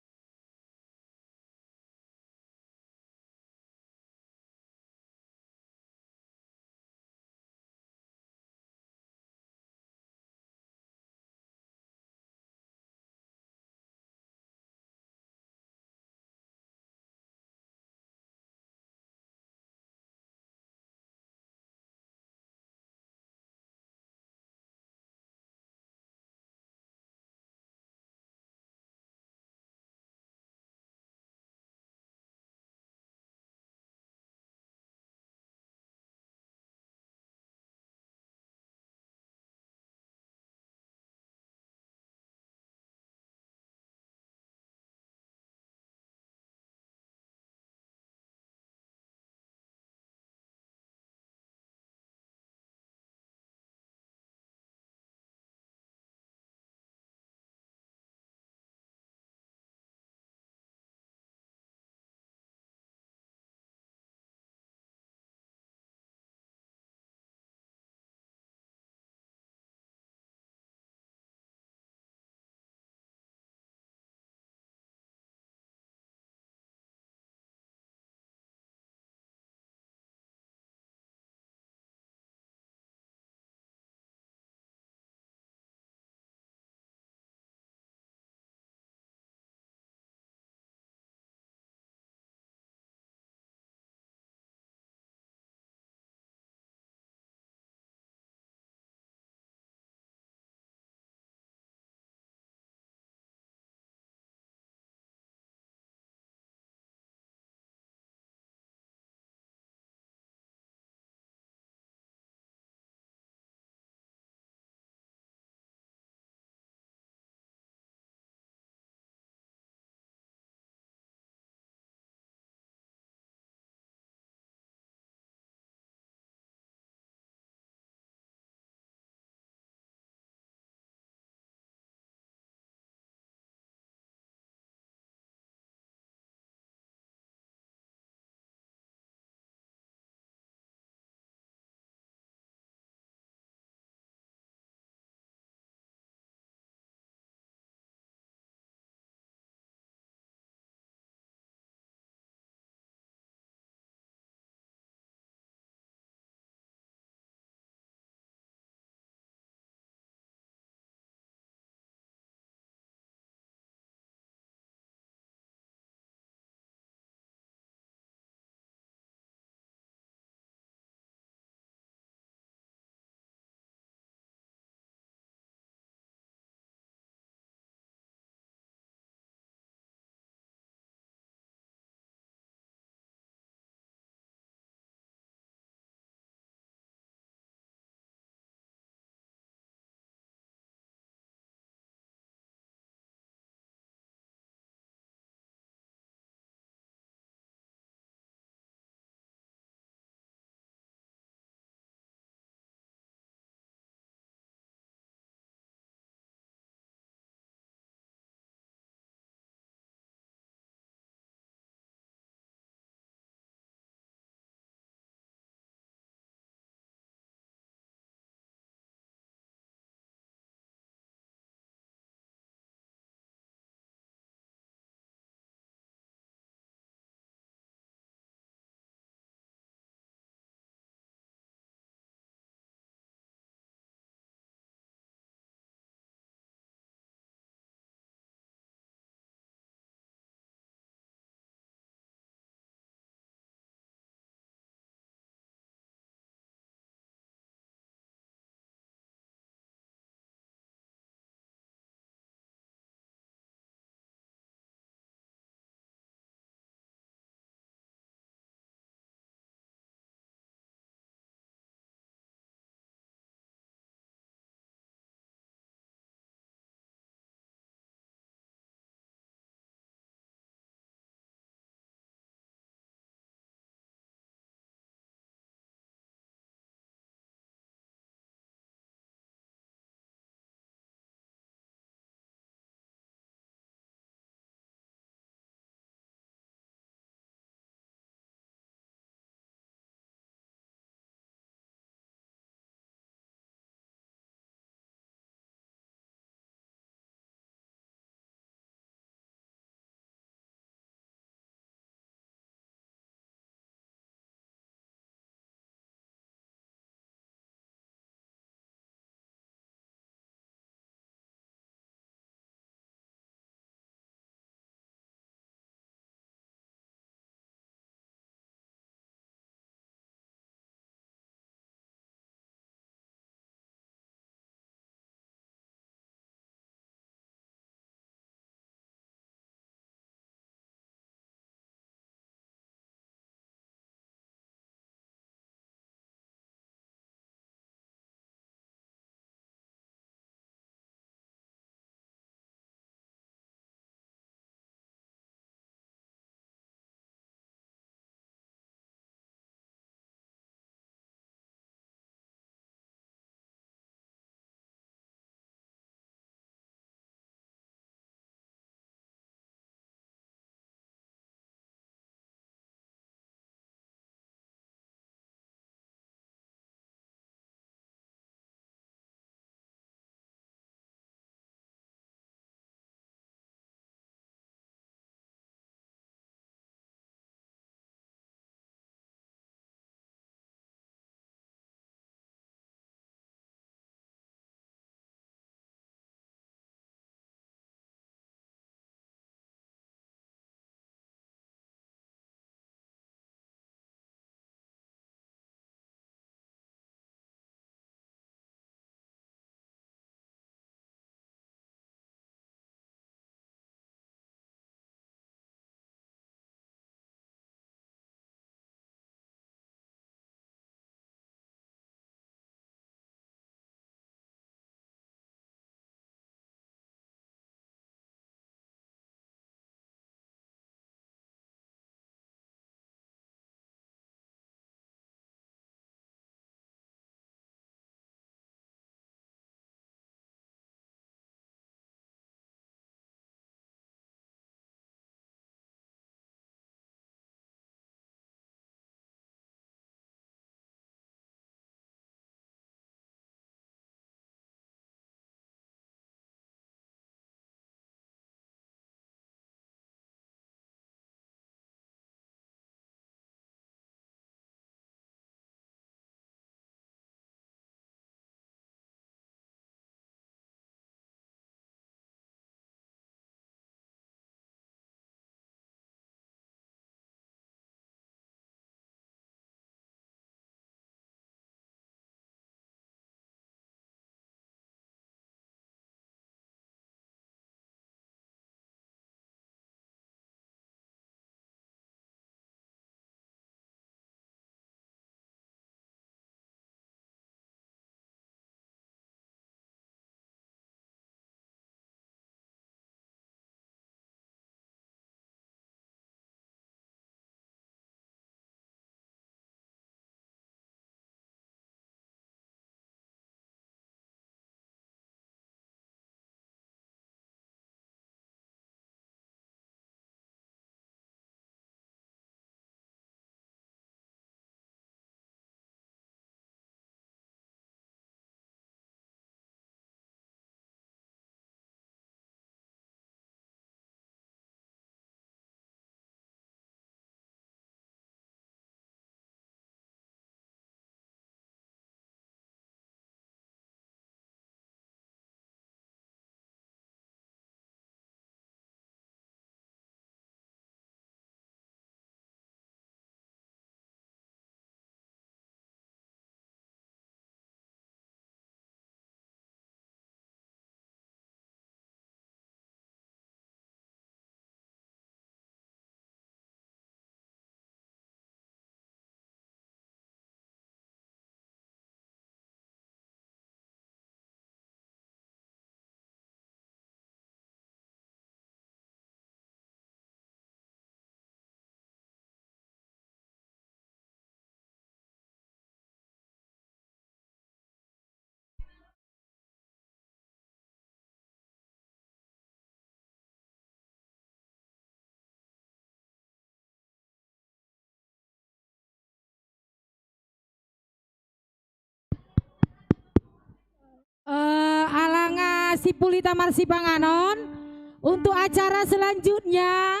Sipulita Marsipanganon. Untuk acara selanjutnya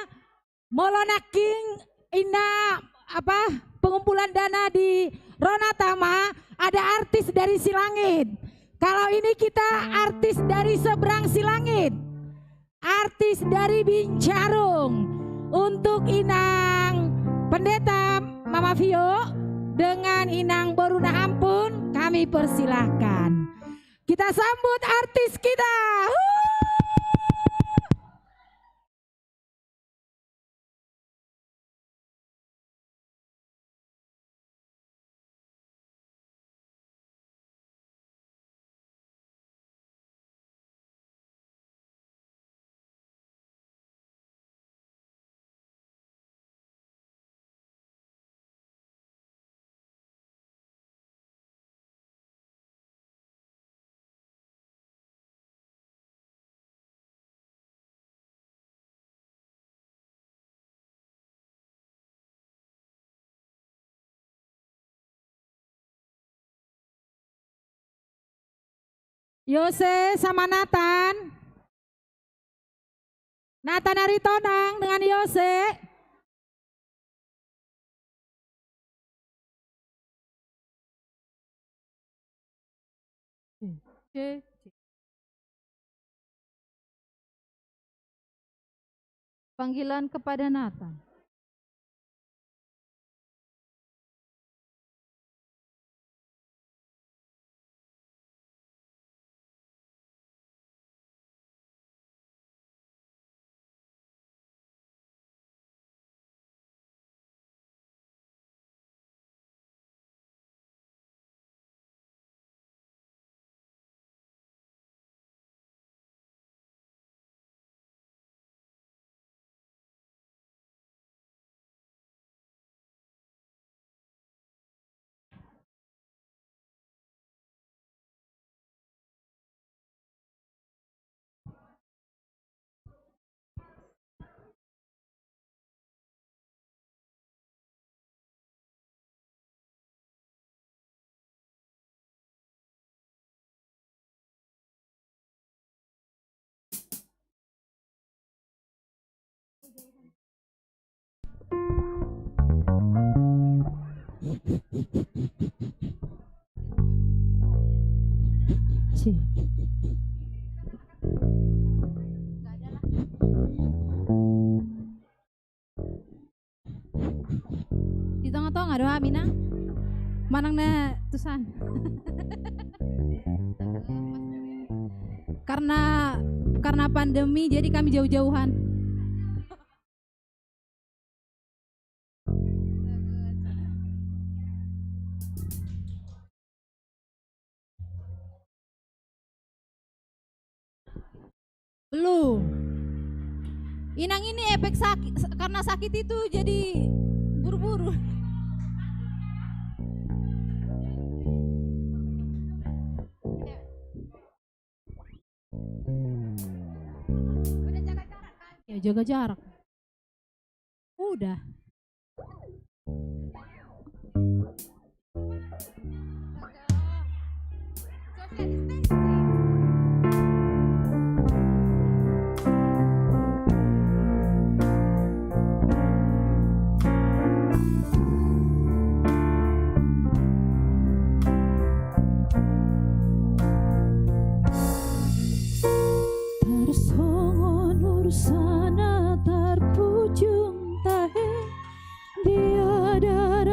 molonaking ina pengumpulan dana di Ronatama, ada artis dari Silangit. Kalau ini kita artis dari seberang Silangit, artis dari Bincarung. Untuk Inang Pendeta Mama Vio dengan Inang Boruna Ampun, kami persilahkan. Kita sambut artis kita. Yose sama Nathan. Nathan Aritonang dengan Yose.
Panggilan kepada Nathan.
Di tengah-tengah doa Mina. Manang na tusan. karena pandemi jadi kami jauh-jauhan. Belum. Inang ini efek sakit, karena sakit itu jadi buru-buru. Udah jaga jarak kan? Ya jaga jarak. Udah.
Tersongon urusan terpujung tahe dia darah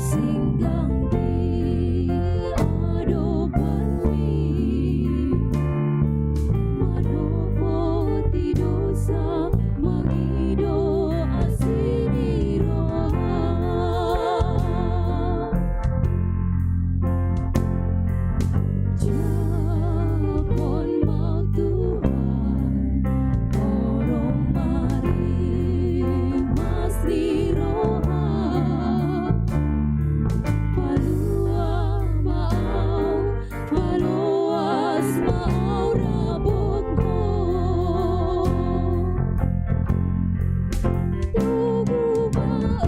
singgang di hadapan madopo ti dosa magido asini roha Japon mau Tuhan orang mari mas di roha palua mau paluas mau rabot mo Tugu mau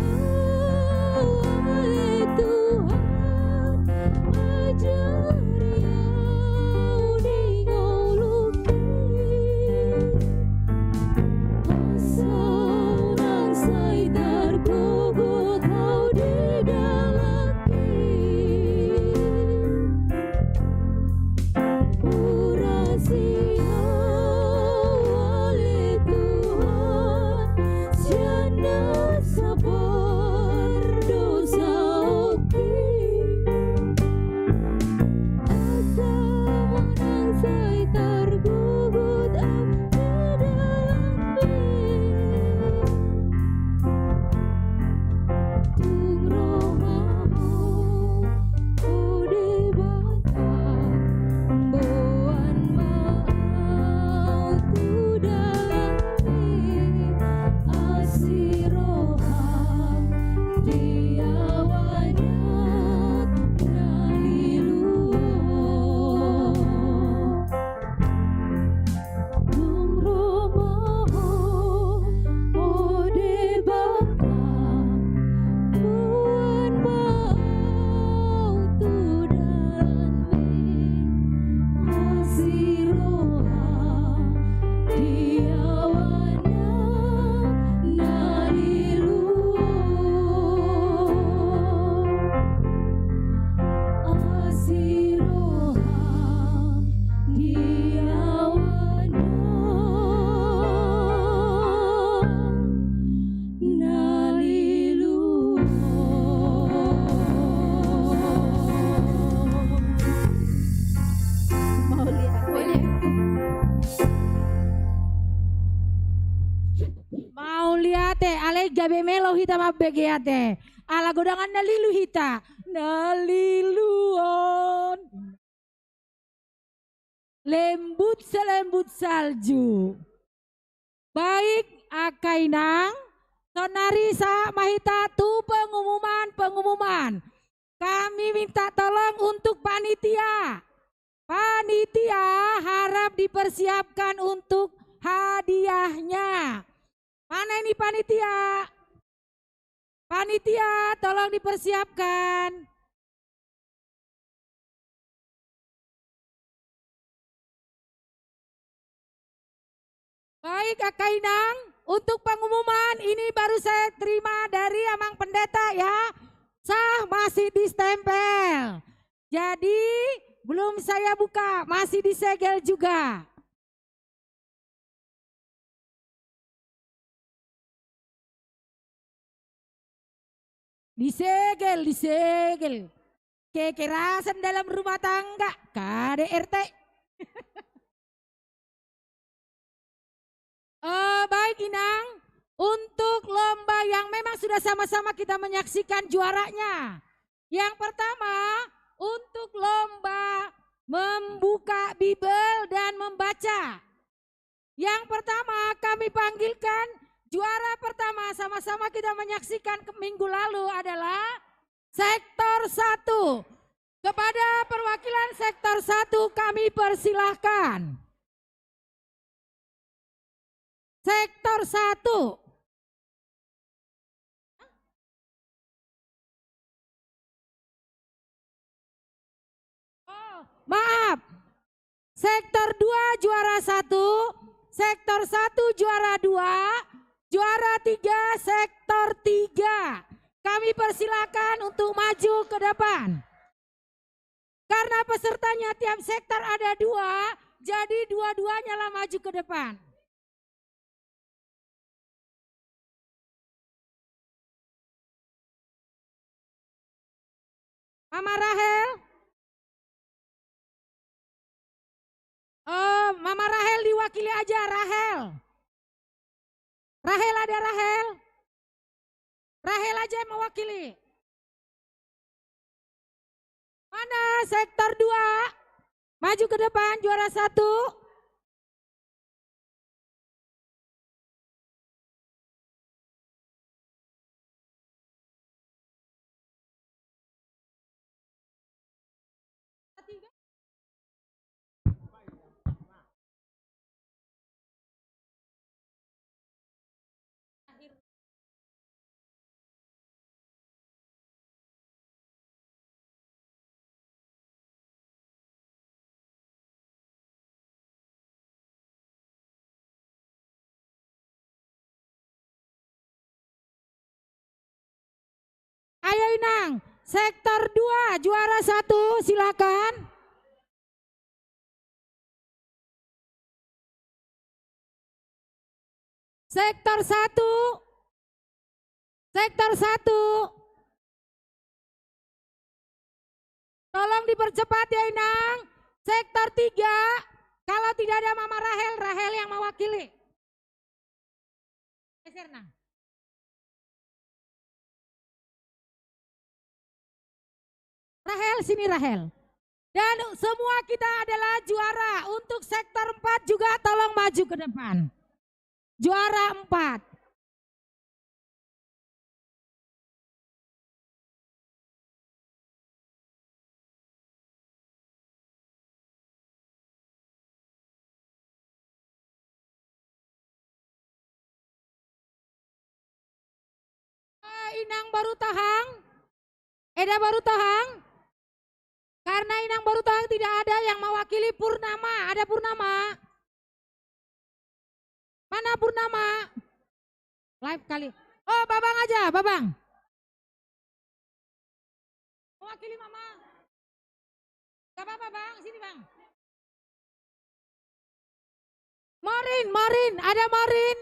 oleh Tuhan ajari au di ngoluki asal nang saidar kugut kau di dalaki Urasia oleh Tuhan siana sabar dosa oki asal nang saidar kugut au di dalaki Tung romaho ode batang Boan mau tu dalami asiroham diawanyat naliluo Tung romaho ode batang Buan mau tu dalami asiroha diawanyat naliluo asiroha diawanyat naliluo mau lihat
Mau liate ale gabe melo hita mabegeate. Ala godangan nalilu hita. Naliluon. Lembut selembut salju. Baik akainang. Sonari sa mahita tu pengumuman. Kami minta tolong untuk panitia. Panitia harap dipersiapkan untuk hadiahnya. Mana ini panitia? Panitia tolong dipersiapkan. Baik Kakak Inang, untuk pengumuman ini baru saya terima dari Amang Pendeta ya. Sah masih distempel. Jadi belum saya buka, masih disegel juga. Disegel. Kekerasan dalam rumah tangga, KDRT. Baik Inang, untuk lomba yang memang sudah sama-sama kita menyaksikan juaranya. Yang pertama, untuk lomba membuka Bible dan membaca. Yang pertama kami panggilkan juara pertama, sama-sama kita menyaksikan minggu lalu adalah Sektor 1. Kepada perwakilan Sektor 1 kami persilahkan. Sektor 1. Maaf. Sektor 2 juara 1, Sektor 1 juara 2, juara 3 Sektor 3. Kami persilakan untuk maju ke depan. Karena pesertanya tiap sektor ada 2, jadi dua-duanya lah maju ke depan. Mama Rahel? Oh, Mama Rahel diwakili aja, Rahel. Rahel ada Rahel? Rahel aja yang mewakili. Mana sektor 2? Maju ke depan, juara 1. Ayo Inang, sektor 2 juara 1 silakan. Sektor 1. Sektor 1. Tolong dipercepat ya Inang. Sektor 3. Kalau tidak ada Mama Rahel, Rahel yang mewakili. Geser Nang. Rahel, sini Rahel. Dan semua kita adalah juara. Untuk sektor 4 juga tolong maju ke depan. Juara 4. Inang baru tahang. Eda baru tahang. Karena Inang baru tahang tidak ada yang mewakili Purnama. Ada Purnama? Mana Purnama? Live kali. Oh, Babang aja, Babang. Mewakili Mama. Gak apa-apa Bang, sini Bang. Maureen, Maureen, ada Maureen.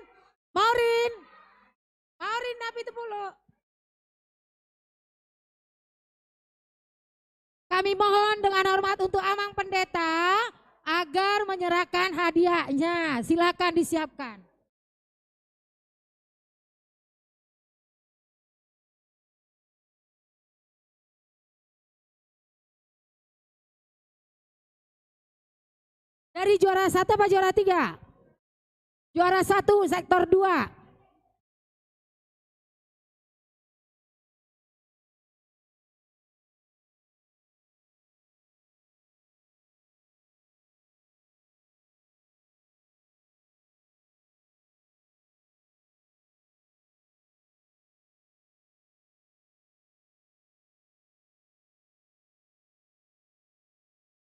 Maureen. Maureen Napi Tepulu. Kami mohon dengan hormat untuk Amang Pendeta agar menyerahkan hadiahnya. Silakan disiapkan. Dari juara 1 apa juara 3? Juara 1 sektor 2.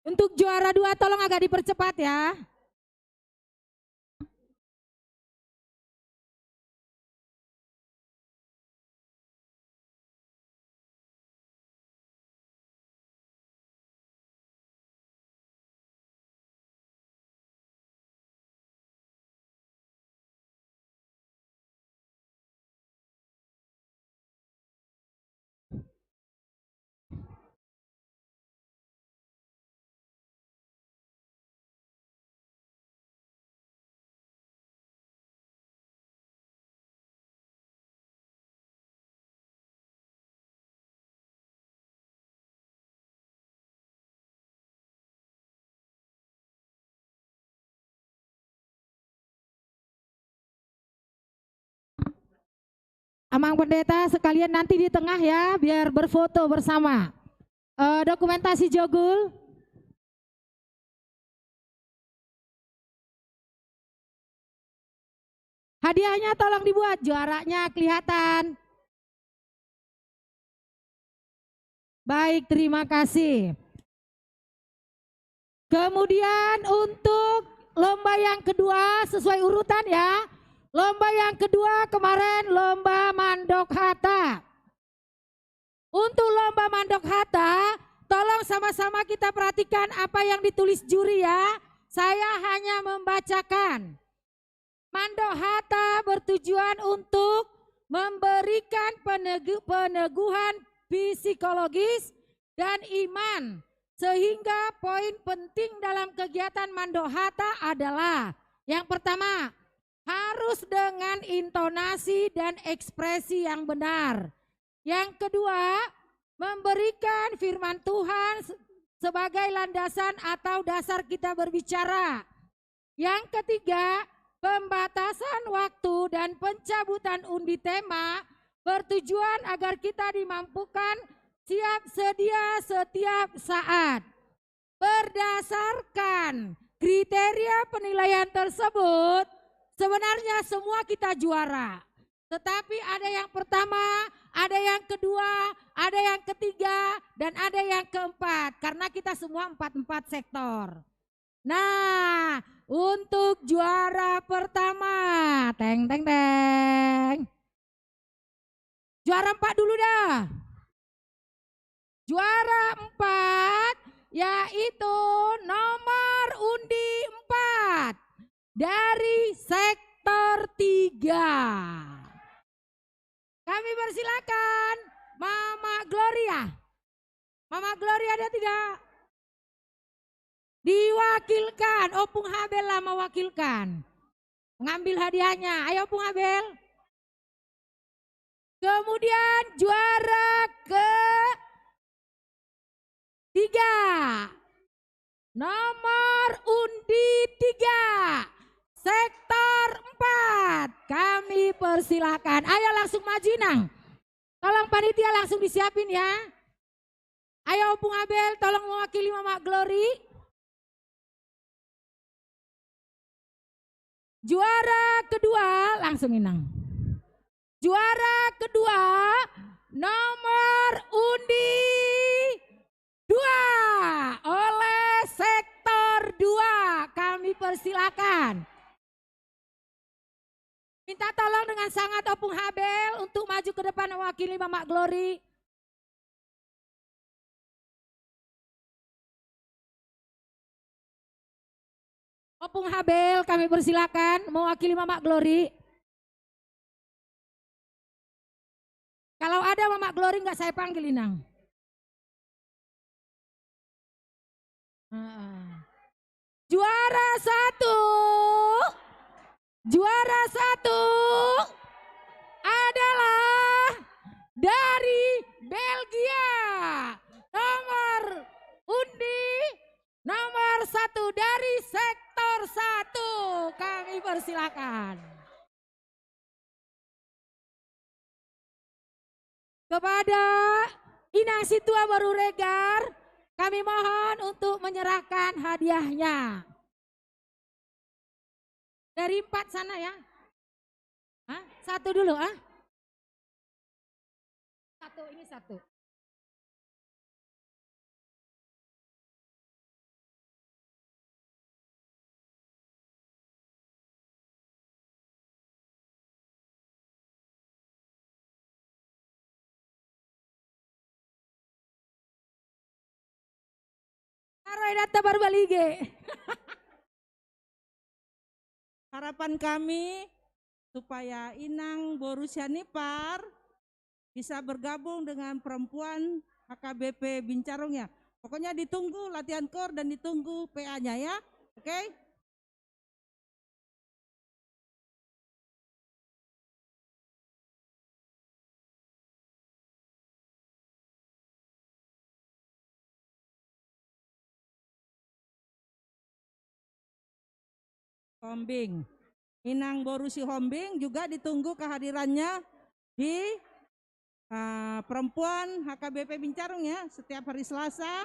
Untuk juara 2 tolong agak dipercepat ya. Amang Pendeta sekalian nanti di tengah ya biar berfoto bersama. Dokumentasi Jogul. Hadiahnya tolong dibuat, juaranya kelihatan. Baik, terima kasih. Kemudian untuk lomba yang kedua sesuai urutan ya. Lomba yang kedua kemarin lomba mandok hata. Untuk lomba mandok hata, tolong sama-sama kita perhatikan apa yang ditulis juri ya. Saya hanya membacakan. Mandok hata bertujuan untuk memberikan peneguhan psikologis dan iman. Sehingga poin penting dalam kegiatan Mandohata adalah yang pertama, harus dengan intonasi dan ekspresi yang benar. Yang kedua, memberikan firman Tuhan sebagai landasan atau dasar kita berbicara. Yang ketiga, pembatasan waktu dan pencabutan undi tema bertujuan agar kita dimampukan siap sedia setiap saat. Berdasarkan kriteria penilaian tersebut, sebenarnya semua kita juara. Tetapi ada yang pertama, ada yang kedua, ada yang ketiga, dan ada yang keempat. Karena kita semua 4 sektor. Nah, untuk juara pertama, teng teng teng. Juara 4 dulu dah. Juara 4 yaitu nomor undi 4 dari sektor 3. Kami persilakan Mama Gloria. Mama Gloria ada tidak? Diwakilkan, Opung Habel lah mewakilkan. Mengambil hadiahnya, ayo Opung Habel. Kemudian juara ke-3. Nomor undi 3. Sektor 4. Kami persilakan. Ayo langsung maju Nang. Tolong panitia langsung disiapin ya. Ayo Opung Abel tolong mewakili Mama Glory. Juara kedua langsung Inang. Juara kedua nomor undi 2 oleh sektor 2. Kami persilakan. Minta tolong dengan sangat Opung Habel untuk maju ke depan mewakili Mama Glory. Opung Habel kami persilakan mewakili Mama Glory. Kalau ada Mama Glory nggak saya panggil Inang. Juara 1. Juara 1 adalah dari Belgia. Nomor undi nomor 1 dari sektor 1. Kami persilakan. Kepada Inang Situa Baru Regar, kami mohon untuk menyerahkan hadiahnya. Dari 4 sana ya. Hah? 1 dulu ah. 1 ini 1. Aroy data baru balige.
Harapan kami supaya Inang Borusianipar bisa bergabung dengan perempuan HKBP Bincarung ya. Pokoknya ditunggu latihan kor dan ditunggu PA-nya ya. Oke? Hombing. Inang Borusi Hombing juga ditunggu kehadirannya di perempuan HKBP Bincarung ya, setiap hari Selasa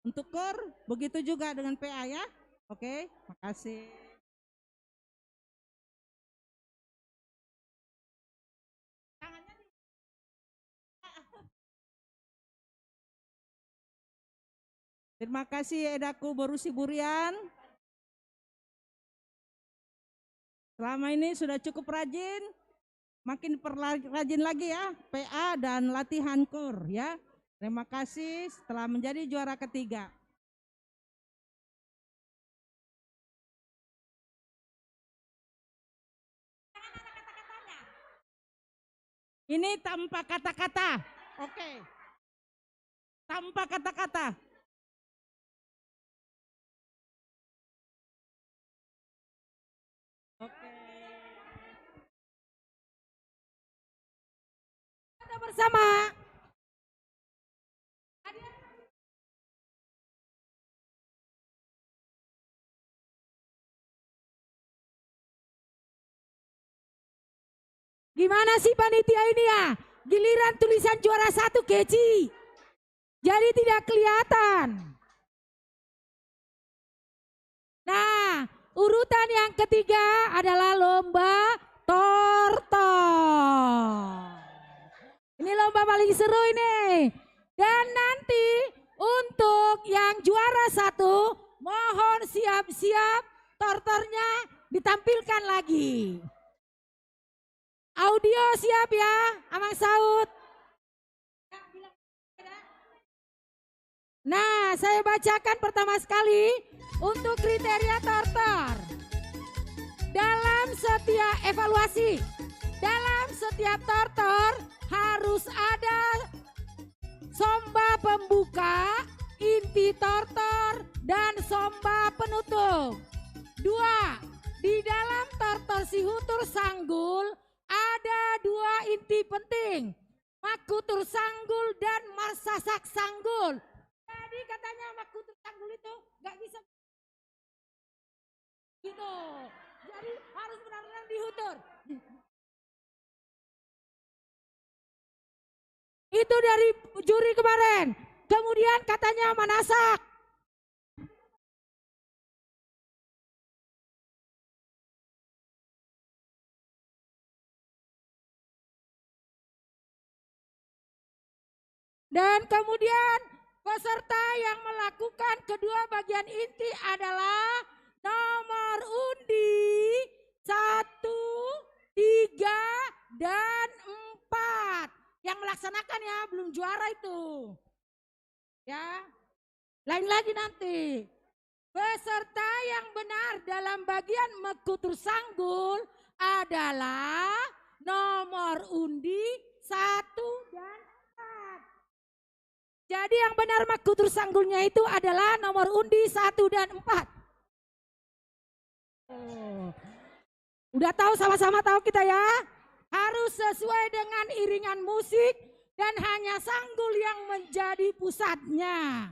untuk kor, begitu juga dengan PA ya. Oke, makasih. Terima kasih Edaku Borusi Burian. Selama ini sudah cukup rajin, makin rajin lagi ya, PA dan latihan kor ya. Terima kasih setelah menjadi juara ketiga. Ini tanpa kata-kata. Oke.
tanpa kata-kata. Oke. Kita bersama. Gimana sih panitia ini ya? Giliran tulisan juara 1 keci. Jadi tidak kelihatan. Nah, urutan yang ketiga adalah lomba tortor. Ini lomba paling seru ini. Dan nanti untuk yang juara 1, mohon siap-siap tortornya ditampilkan lagi. Audio siap ya, Amang Saud. Nah, saya bacakan pertama sekali untuk kriteria tortor. Dalam setiap evaluasi, dalam setiap tortor harus ada somba pembuka, inti tortor, dan somba penutup. 2. Di dalam tortor sihutur sanggul ada 2 inti penting, makutur sanggul dan marsasak sanggul. Jadi katanya makutur sanggul itu nggak bisa gitu. Jadi harus benar-benar dihutur. Itu dari juri kemarin. Kemudian katanya manasak. Dan kemudian peserta yang melakukan kedua bagian inti adalah nomor undi 1, 3, dan 4. Yang melaksanakan ya, belum juara itu. Ya, lain lagi nanti. Peserta yang benar dalam bagian mekutur sanggul adalah nomor undi 1 dan 4. Jadi yang benar makutur sanggulnya itu adalah nomor undi 1 dan 4. Oh. Udah tahu, sama-sama tahu kita ya. Harus sesuai dengan iringan musik dan hanya sanggul yang menjadi pusatnya.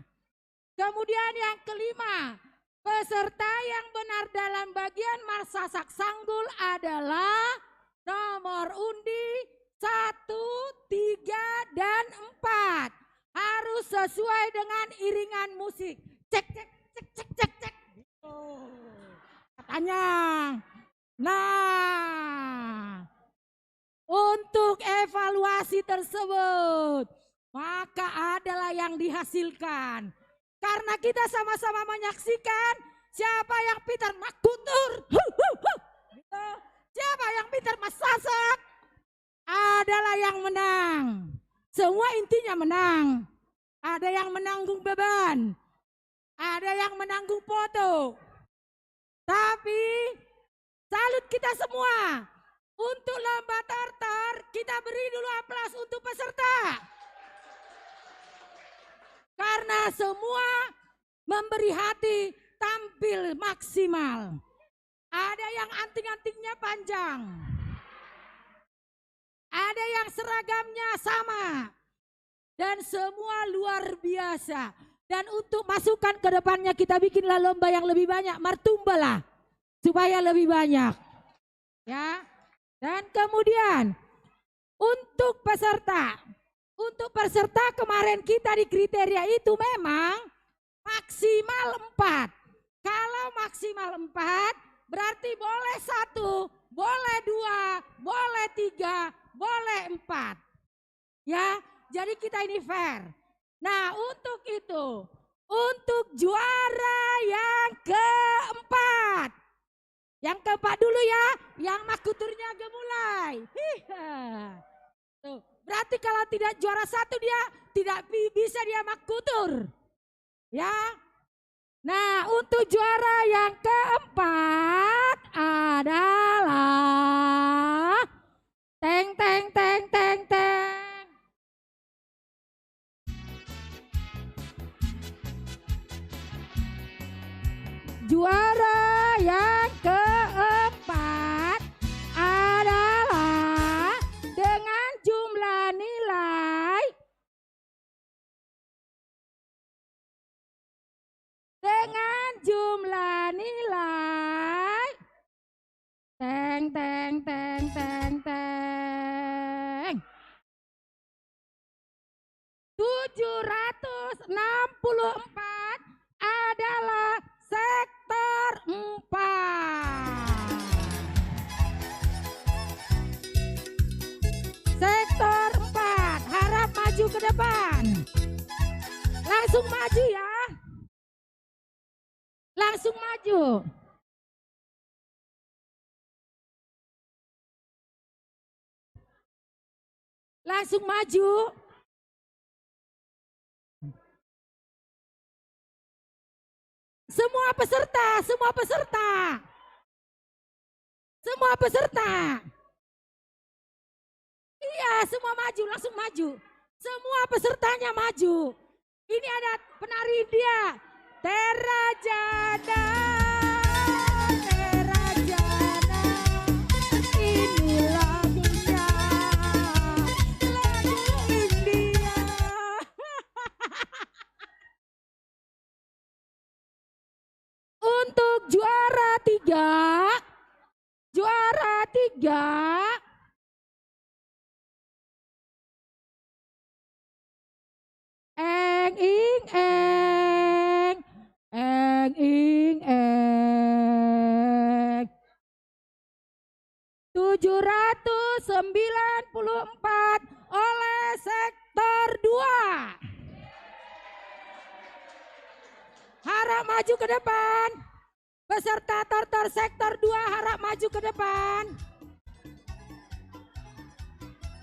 Kemudian yang kelima, peserta yang benar dalam bagian marsasak sanggul adalah nomor undi 1, 3, dan 4. Harus sesuai dengan iringan musik. Cek, cek, cek, cek, cek, cek. Oh, katanya. Nah, untuk evaluasi tersebut, maka adalah yang dihasilkan. Karena kita sama-sama menyaksikan siapa yang pintar makutur. Gitu. Siapa yang pintar masasak adalah yang menang. Semua intinya menang. Ada yang menanggung beban. Ada yang menanggung foto. Tapi salut kita semua. Untuk lomba tortor kita beri dulu aplaus untuk peserta. Karena semua memberi hati tampil maksimal. Ada yang anting-antingnya panjang. Ada yang seragamnya sama. Dan semua luar biasa. Dan untuk masukan ke depannya kita bikinlah lomba yang lebih banyak. Martumba lah. Supaya lebih banyak. Ya. Dan kemudian untuk peserta. Untuk peserta kemarin kita di kriteria itu memang maksimal 4. Kalau maksimal 4 berarti boleh 1, boleh 2, boleh 3. Boleh 4. Ya, jadi kita ini fair. Nah, untuk itu, untuk juara yang keempat. Yang keempat dulu ya, yang makuturnya gemulai. Tuh, berarti kalau tidak juara 1 dia tidak bisa dia makutur. Ya. Nah, untuk juara yang keempat adalah teng teng teng teng teng. Juara yang keempat adalah dengan jumlah nilai teng teng teng teng teng 764 adalah sektor 4. Sektor 4 harap maju ke depan. Langsung maju ya. Langsung maju. Langsung maju. Semua peserta, semua peserta. Semua peserta. Iya, semua maju, langsung maju. Semua pesertanya maju. Ini ada penari India. Terajana, Terajana, ini lagunya, lagu India. Untuk juara 3, eng ing eng, eng ing eng, 794 oleh sektor 2. Harap maju ke depan. Peserta tortor sektor 2 harap maju ke depan.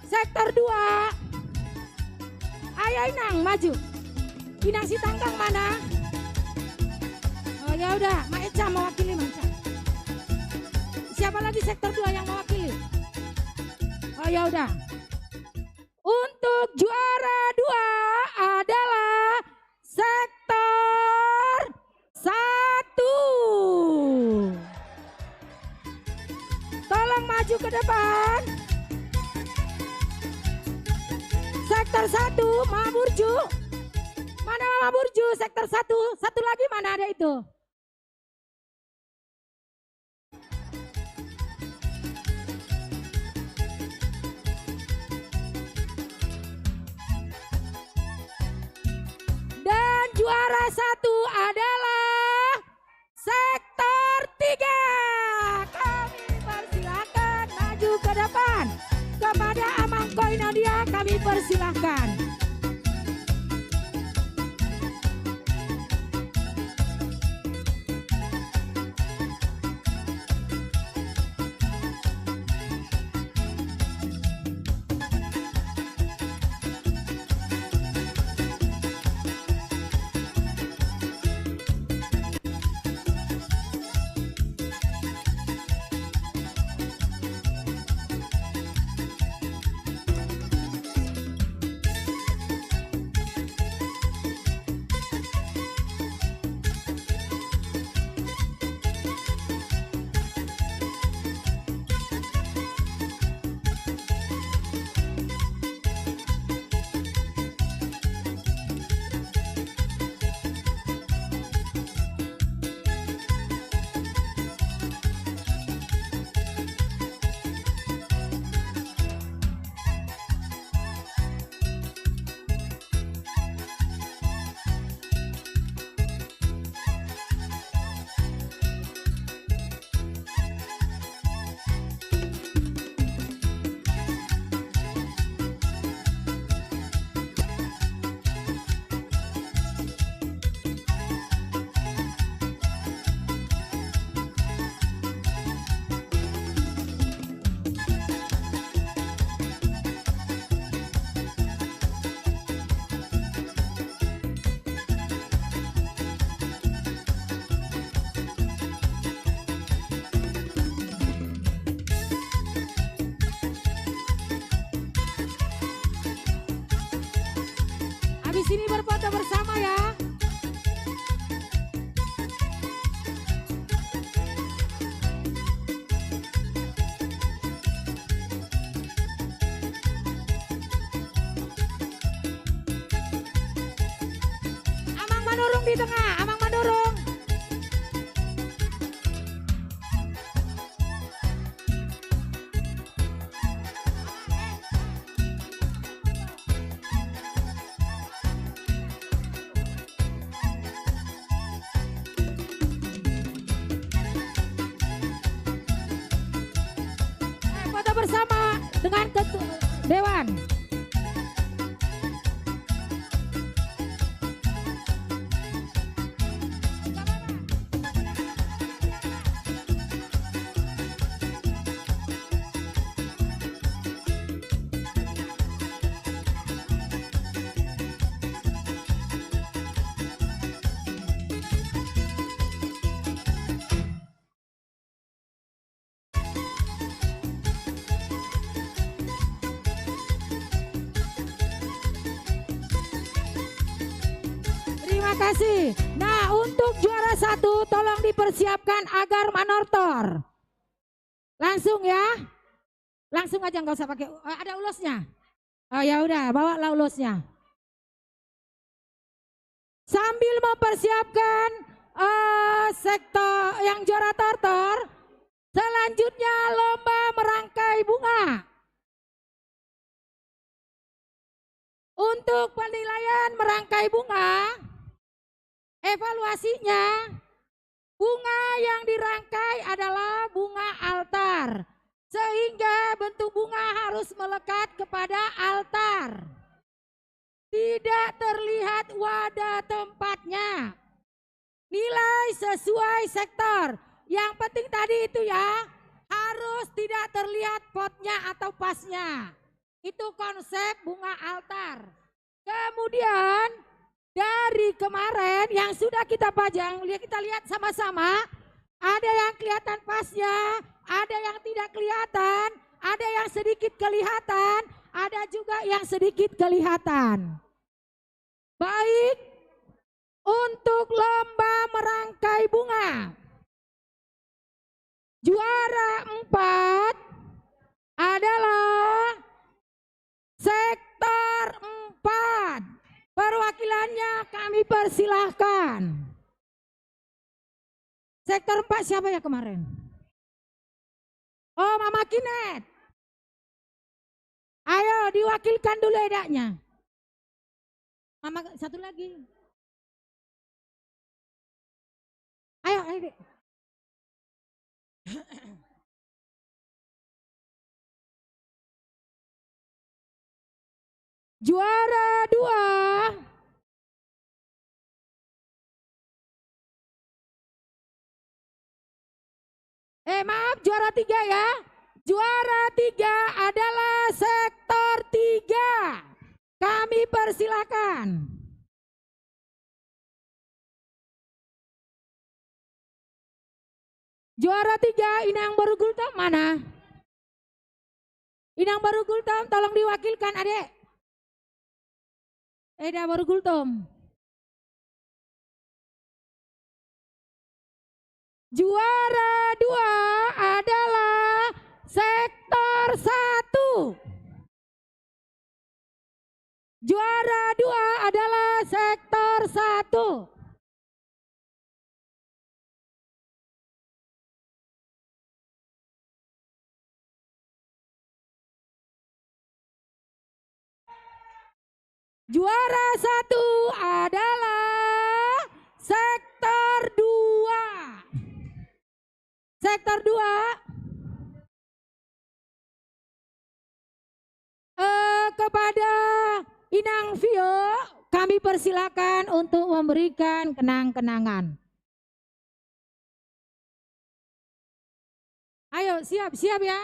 Sektor 2. Ayo Inang maju. Inang si tanggang mana? Oh ya udah, Mak Eca mewakili Mak Eca. Siapa lagi sektor 2 yang mewakili? Oh ya udah. Untuk juara 2 adalah sektor 1. Tolong maju ke depan. Sektor 1, Mama Burju. Mana Mama Burju? Sektor 1. Satu lagi mana ada itu? Dan juara 1 adalah sektor 3. Kami persilakan maju ke depan. Kepada Amang Koi Nadia kami persilahkan. Habis ini berfoto bersama ya. Manurung di tengah, Amang Manurung. Foto bersama dengan ketua Dewan. Terima kasih. Nah, untuk juara 1 tolong dipersiapkan agar manortor. Langsung ya. Langsung aja, nggak usah pakai ada ulusnya. Oh ya udah, bawalah ulusnya. Sambil mempersiapkan sektor yang juara tortor, selanjutnya lomba merangkai bunga. Untuk penilaian merangkai bunga, evaluasinya, bunga yang dirangkai adalah bunga altar, sehingga bentuk bunga harus melekat kepada altar. Tidak terlihat wadah tempatnya. Nilai sesuai sektor. Yang penting tadi itu ya, harus tidak terlihat potnya atau pasnya. Itu konsep bunga altar. Kemudian dari kemarin yang sudah kita pajang, kita lihat sama-sama, ada yang kelihatan pasnya, ada yang tidak kelihatan, ada yang sedikit kelihatan, ada juga yang sedikit kelihatan. Baik, untuk lomba merangkai bunga, juara 4 adalah sektor 4. Perwakilannya kami persilahkan. Sektor 4 siapa ya kemarin? Oh, Mama Kinet. Ayo diwakilkan dulu edaknya. Mama satu lagi. Ayo, Dek. Juara 2 maaf, juara 3 ya. Juara 3 adalah sektor 3. Kami persilakan. Juara 3 Inang Baru Gultom mana? Inang Baru Gultom tolong diwakilkan, Adek. Eda Baru Gultom. Juara 2 adalah sektor 1. Juara 2 adalah sektor 1. Juara 1 adalah sektor 2. Sektor 2 kepada Inang Vio kami persilakan untuk memberikan kenang-kenangan. Ayo siap ya.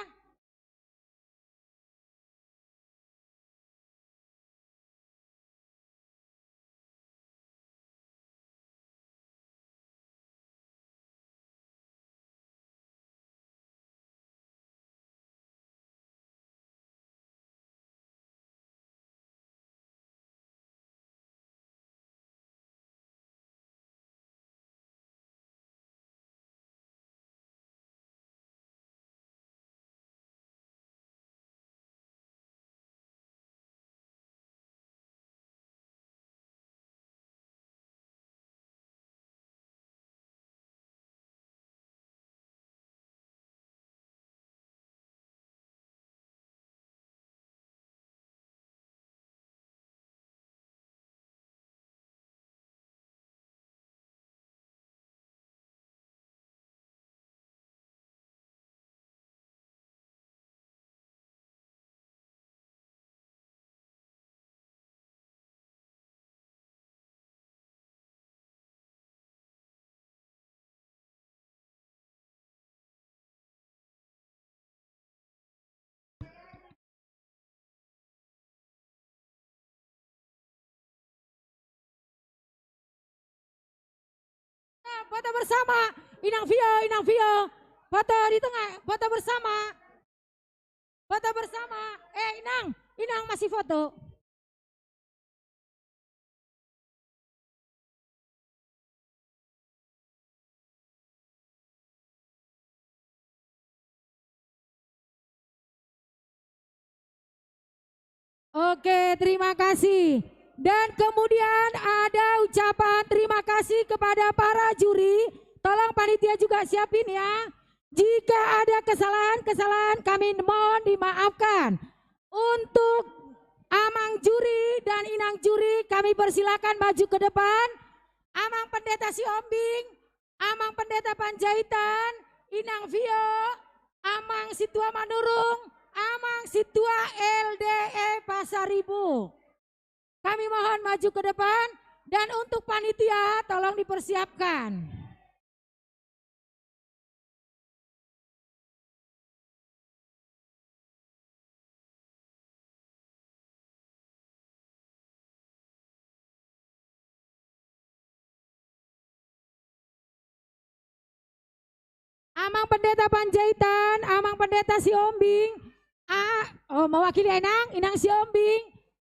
foto bersama. Inang Vio. Foto di tengah, foto bersama. Foto bersama. Inang masih foto. Oke, terima kasih. Dan kemudian ada ucapan terima kasih kepada para juri. Tolong panitia juga siapin ya. Jika ada kesalahan-kesalahan kami mohon dimaafkan. Untuk Amang juri dan Inang juri kami persilakan maju ke depan. Amang Pendeta Siombing, Amang Pendeta Panjaitan, Inang Vio, Amang Situa Manurung, Amang Situa LDE Pasaribu. Kami mohon maju ke depan dan untuk panitia tolong dipersiapkan. Amang Pendeta Panjaitan, Amang Pendeta Siombing, mewakili Inang Siombing,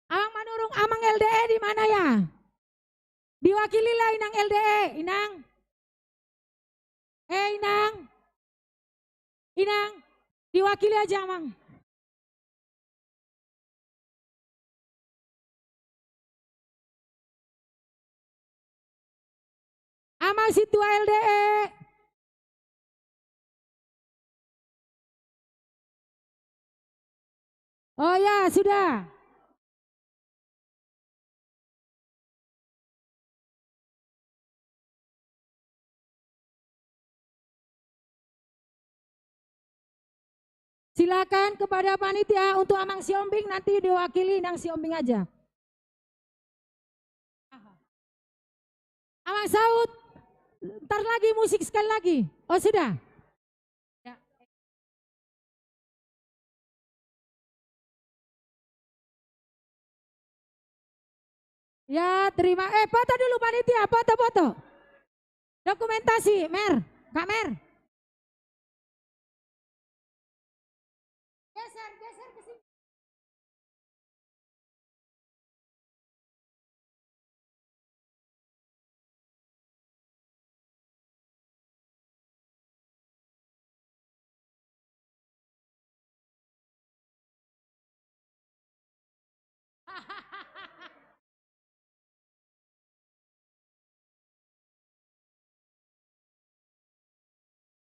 Amang Manurung, Amang LDE di mana ya? Diwakililah Inang LDE, Inang. Inang, diwakili aja Amang. Amang Situa LDE. Oh ya, sudah. Silakan kepada panitia untuk Amang Siombing nanti diwakili Inang Siombing aja. Amang Saud, ntar lagi musik sekali lagi. Oh sudah. Ya terima, foto dulu panitia, foto. Dokumentasi, Kak Mer. Geser ke sini.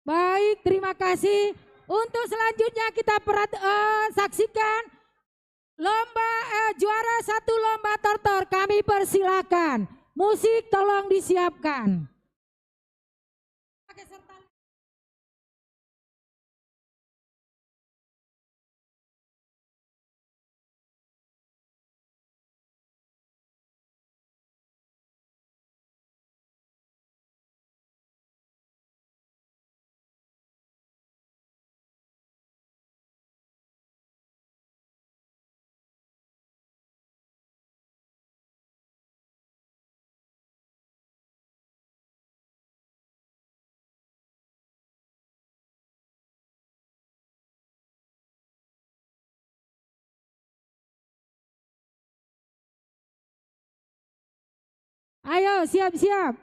Baik, terima kasih. Untuk selanjutnya kita saksikan lomba juara 1 lomba tortor. Kami persilakan. Musik tolong disiapkan. Ayo siap-siap.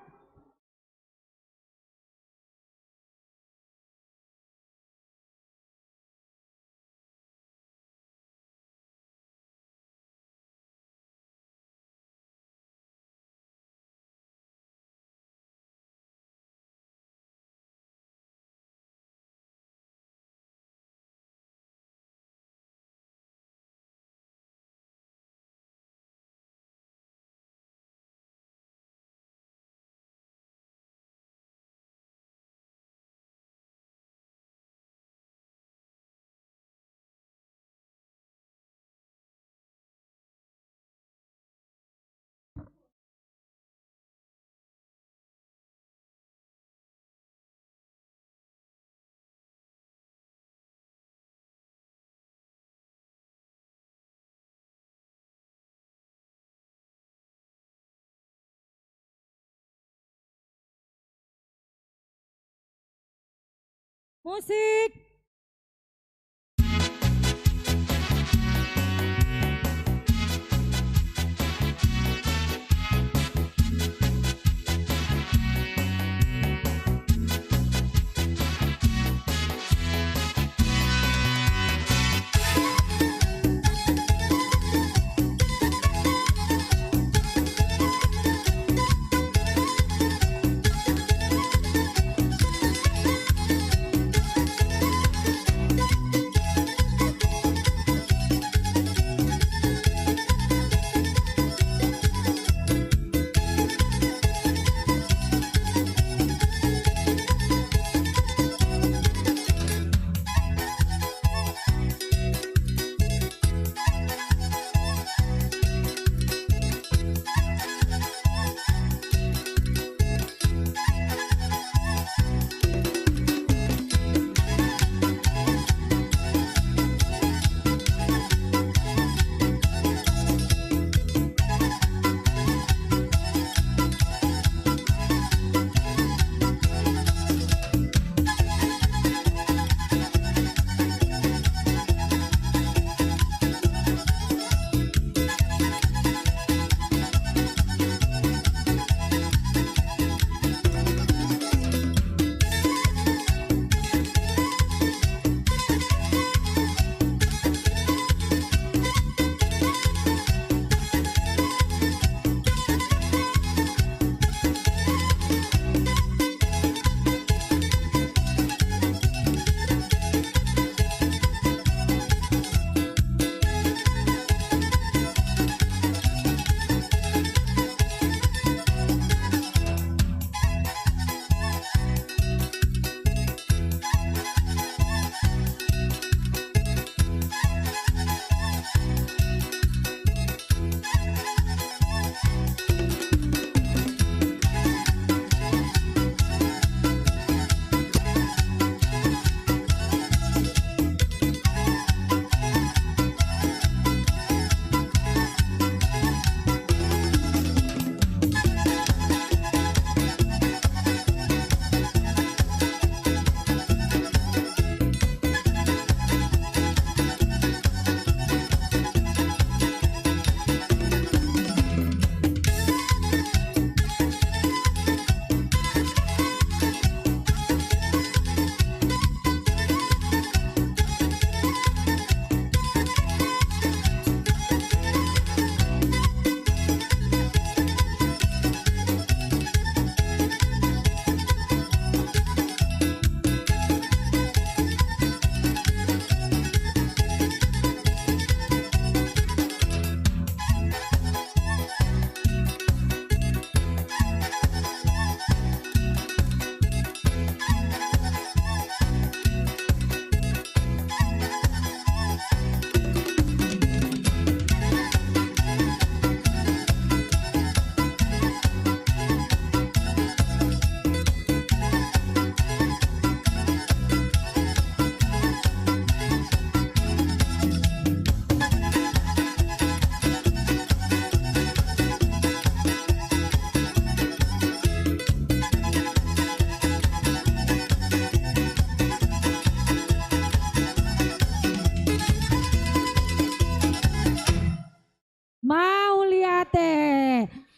Musik.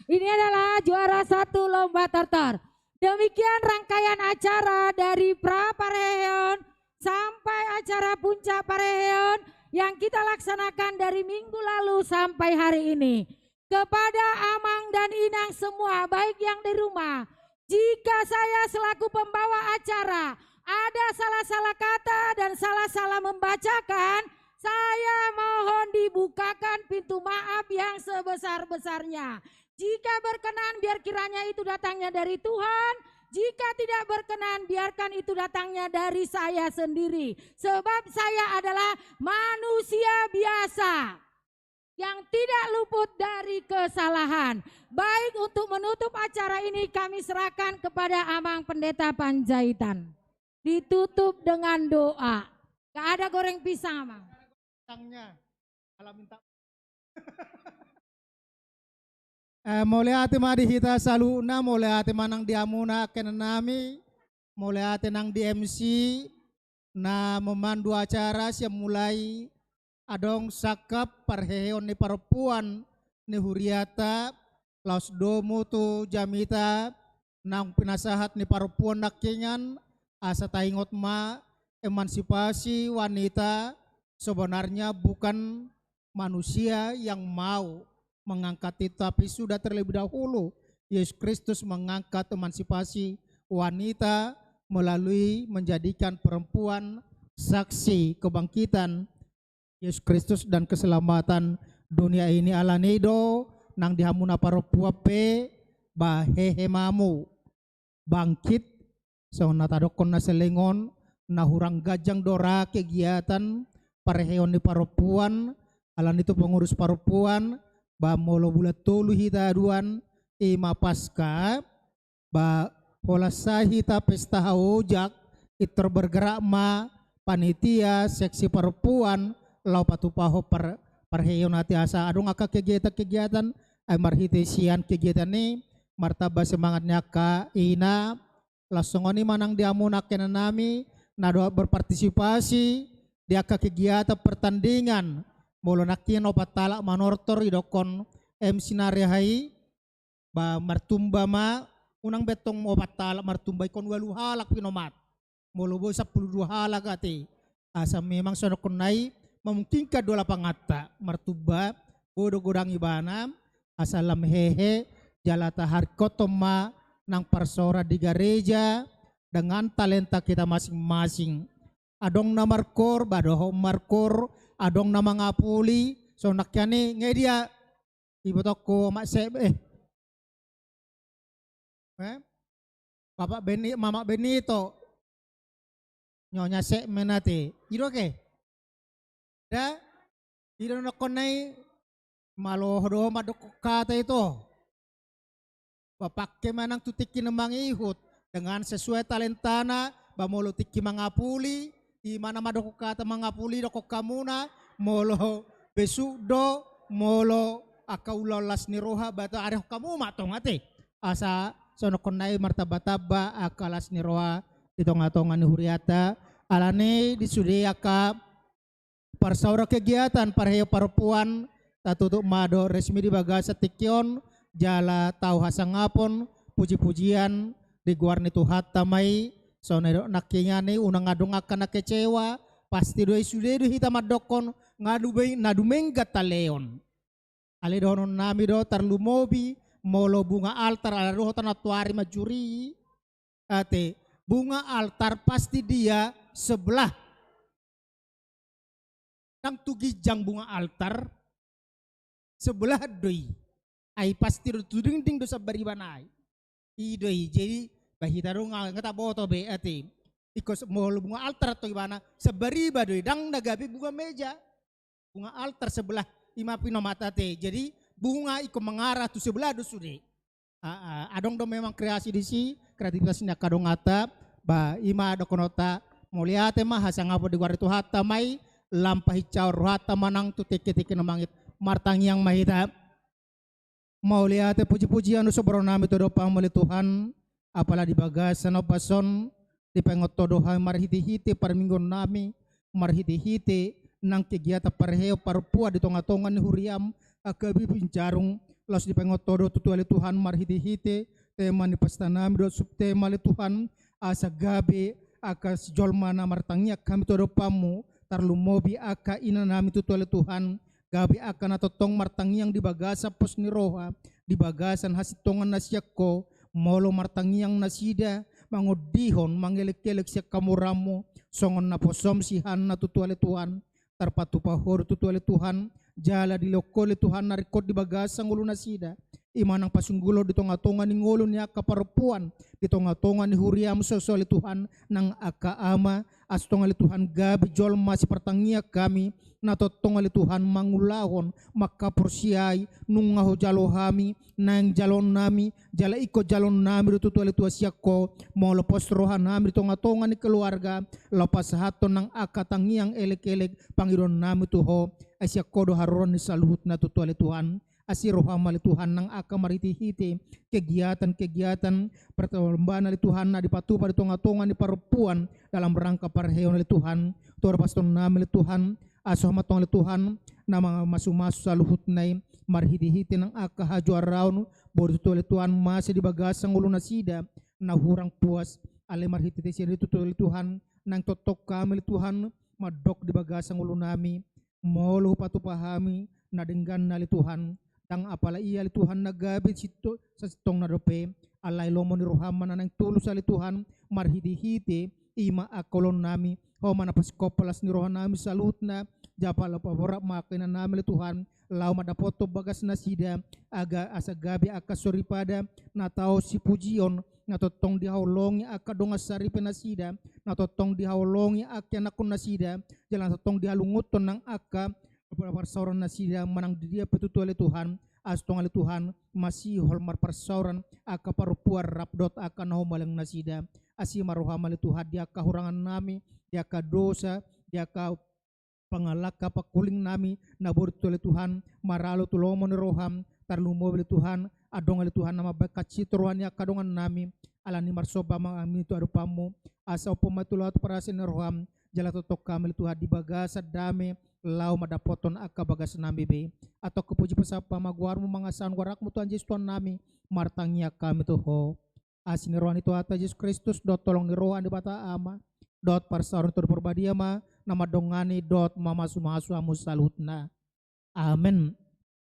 Ini adalah juara 1 lomba tartar. Demikian rangkaian acara dari pra Pareheon sampai acara puncak Pareheon yang kita laksanakan dari minggu lalu sampai hari ini. Kepada Amang dan Inang semua, baik yang di rumah, jika saya selaku pembawa acara ada salah-salah kata dan salah-salah membacakan, saya mohon dibukakan pintu maaf yang sebesar-besarnya. Jika berkenan biar kiranya itu datangnya dari Tuhan, jika tidak berkenan biarkan itu datangnya dari saya sendiri. Sebab saya adalah manusia biasa yang tidak luput dari kesalahan. Baik, untuk menutup acara ini kami serahkan kepada Amang Pendeta Panjaitan. Ditutup dengan doa. Gak ada goreng pisang, Amang.
Pisangnya, kalau minta. Mulai hati mari kita saluna, mulai hati manang diamuna kenanami, mulai hati nang di MC, na memandu acara siya mulai adong sakap parheon ni perempuan ni huriata laos domo tu jamita nang pinasahat ni perempuan nakingan asa taingot ma emansipasi wanita sebenarnya bukan manusia yang mau mengangkat itu, tapi sudah terlebih dahulu Yesus Kristus mengangkat emansipasi wanita melalui menjadikan perempuan saksi kebangkitan Yesus Kristus dan keselamatan dunia ini. Alanedo nang dihamuna perempuan pe bahehe mamu bangkit so natadokon na selengon na hurang gajang dora kegiatan pareheon ni perempuan. Alan itu pengurus perempuan ba molo bulat tolu hitaduan ima pasca ba pola sahita pesta haujak itu bergerak ma panitia seksi perempuan lau patupaho parheon hati asa adung aka kegiatan ay marhitesian kegiatan ni martaba semangatnya ka ina langsung oni manang diamunak nami nado berpartisipasi dia ka kegiatan pertandingan molo nakian opat talak manortor idokon MC narehai ba martumba ma unang betong opat talak martumba ikon walu halak pinomat molo bo 12 halak ati asa memang sono konai memungkinkan dola pangata martumba bodo godang ibana asalam hehe jalata harkotoma nang persora di gereja dengan talenta kita masing-masing. Adong na markor, badoho markor, adong na mga puli, so nakyani ngedia ibu toko makse Bapak Beni, Mama Benito, nyonya se menate, iro ke? Da, iro nakonai malo hodo madok kata itu. Bapak kemanang tutikin namang ihut dengan sesuai talentana, bamolo tiki mangapuli, di mana madok kata mangapuli doko kamuna, molo besudo, molo akaulolas niroha bata areh kamu matong ate. Asa sono konai martaba-taba akalas niroha di tonga-tonga ni huriata, alane disudi aka parsaura kegiatan parheo perempuan tatutuk mado resmi di bagasa tikion jala tau hasangapon puji-pujian di guarni Tuhan tamai sonero nakinyane unang ngadong akan nakecewa pasti doi sudedu hita madokon nadu menggat taleon ale donon nami do tarlumobi molo bunga altar ala roh tanatuari majuri ate bunga altar pasti dia sebelah nang tugijang bunga altar sebelah doi ai pasti tuding ding dosa baribanai idoi jadi bahita dong ngata boto be ati ikos molo bunga altar to ibana sebariba doi dang nagabi bunga meja bunga altar sebelah ima pinomata te jadi bunga iko mengarah tu sebelah do sude adong do memang kreasi di si kreativitasnya kadong ata ba ima do konota moliate mah hasang apa di guar itu hatta mai lampah hicau rohata manang tu teke-teke namangit martang yang mahita mau lihat puji-pujian sobro nami todo pamali Tuhan apalah di bagasan opason di pengot todo hai marhiti-hiti parminggon nami marhiti-hiti nang kegiatan parheo parpua di tonga-tonga ni huriam akabi pincarung los di pengot todo tutuali Tuhan marhiti-hiti tema ni pasta nami do subtema li Tuhan asa gabe aka sejolmana martangnya kami todo pamu tarlumobi aka ina nami tutuali Tuhan gabi akan atotong martang yang di bagasa pos ni roha di bagasan hasitongan nasyako molo martang yang nasida mangodihon mangelek-elek siya kamuramo songon na posom sihan na tutuali Tuhan tarpatupahor tutuali Tuhan jala di lokoli Tuhan narikot di bagasang ulo nasida imanang pasunggulo di tonga-tonga ni ngolo niya kaparupuan di tonga-tonga ni huriam sosoli Tuhan nang akaama astongali Tuhan gabi jol masih pertangia kami natotongali Tuhan mangulahon maka persiai nungaho jalo hami nang jalon nami jala iko jalon nami tutuali tua siako mau lepas rohan nami tonga-tonga ni keluarga lepas haton nang akatangiang elek-elek pangiron nami tuho asiako do haron ni saluhut na tutuali Tuhan asiroham ali Tuhan nang aka maritihiti kegiatan-kegiatan perlombaan ali Tuhan na dipatupa di tonga-tonga di perempuan dalam rangka parheon ali Tuhan tor paston nami ali Tuhan asoh matong ali Tuhan nama masu-masu saluhut nai marhiti-hiti nang aka haju araun bortu ali Tuhan masih di bagasang ulu nasida na hurang puas ali marhiti sini tutu ali Tuhan nang totok kami ali Tuhan madok di bagasang ulu nami molu patu pahami na denggan nali Tuhan tang apala iya li Tuhan nagabit sito sa sitong na dope alay lomo ni rohaman na nang tulus ali Tuhan marhiti-hiti ima akolon nami ho manapaskopalas ni rohan nami salut na japala pabora makina nami li Tuhan lau madapoto bagas na sida aga asagabi akasori pada na tao si pujion na totong dihaulongi akadonga sari penasida na totong dihaulongi akya nakon nasida jalan totong dihalunguton ng aka persauran nasida manang dia petutu ali Tuhan astong ali Tuhan masih holmar persauran aka parupuar rapdot aka nahumalang nasida asi maruham ali Tuhan dia kahurangan nami dia ka dosa dia ka pangalaka pakuling nami naburtu ali Tuhan maralo tulomon ni roham tarlumo ali Tuhan adong ali Tuhan nama bakat citroan ya kadongan nami alani marsoba mangami tu arupamu asa pematulat parasin ni roham jala totok kami ali Tuhan di bagasa dame lau madapoton aka bagas nami be atau kepuji pesapa magwarmu mangasan warakmu Tuhan Yesus Tuhan nami martangnya kami tuho asin rohan itu ata Yesus Kristus dot tolong ni rohan di bata ama dot parsauran tur perbadia ma nama dongani dot mama sumasu amu salutna amin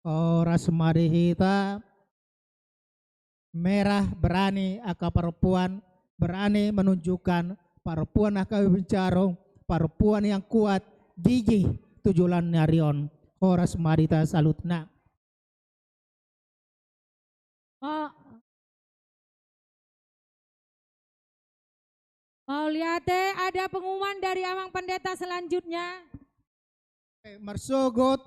ora semari hita merah berani aka perempuan berani menunjukkan perempuan aka bincarong perempuan yang kuat gigih tujulan nyarion horas marita salutna
mau lihat ada pengumuman dari Amang Pendeta selanjutnya.
Marsogot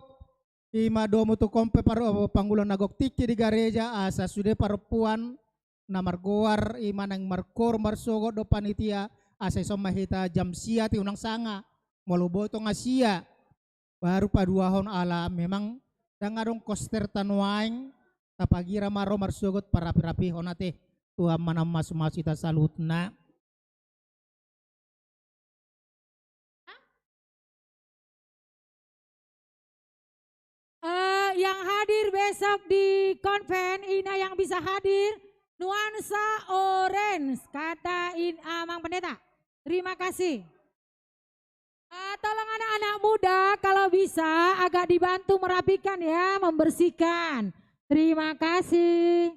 ima domo tu kompe paro panggulan nagok tiki di gereja asa sude perempuan namar goar ima nang markor marsogot do panitia asa iso mahita jam sia ti unang sanga moluboto nga sia baru paduahon ala memang dangarong koster tanwaing tapagira maro marsugot para rapi honate tuha manam mas ita salutna
yang hadir besok di konven Ina yang bisa hadir nuansa orange kata Amang Pendeta. Terima kasih. Tolong anak-anak muda kalau bisa agak dibantu merapikan ya, membersihkan. Terima kasih.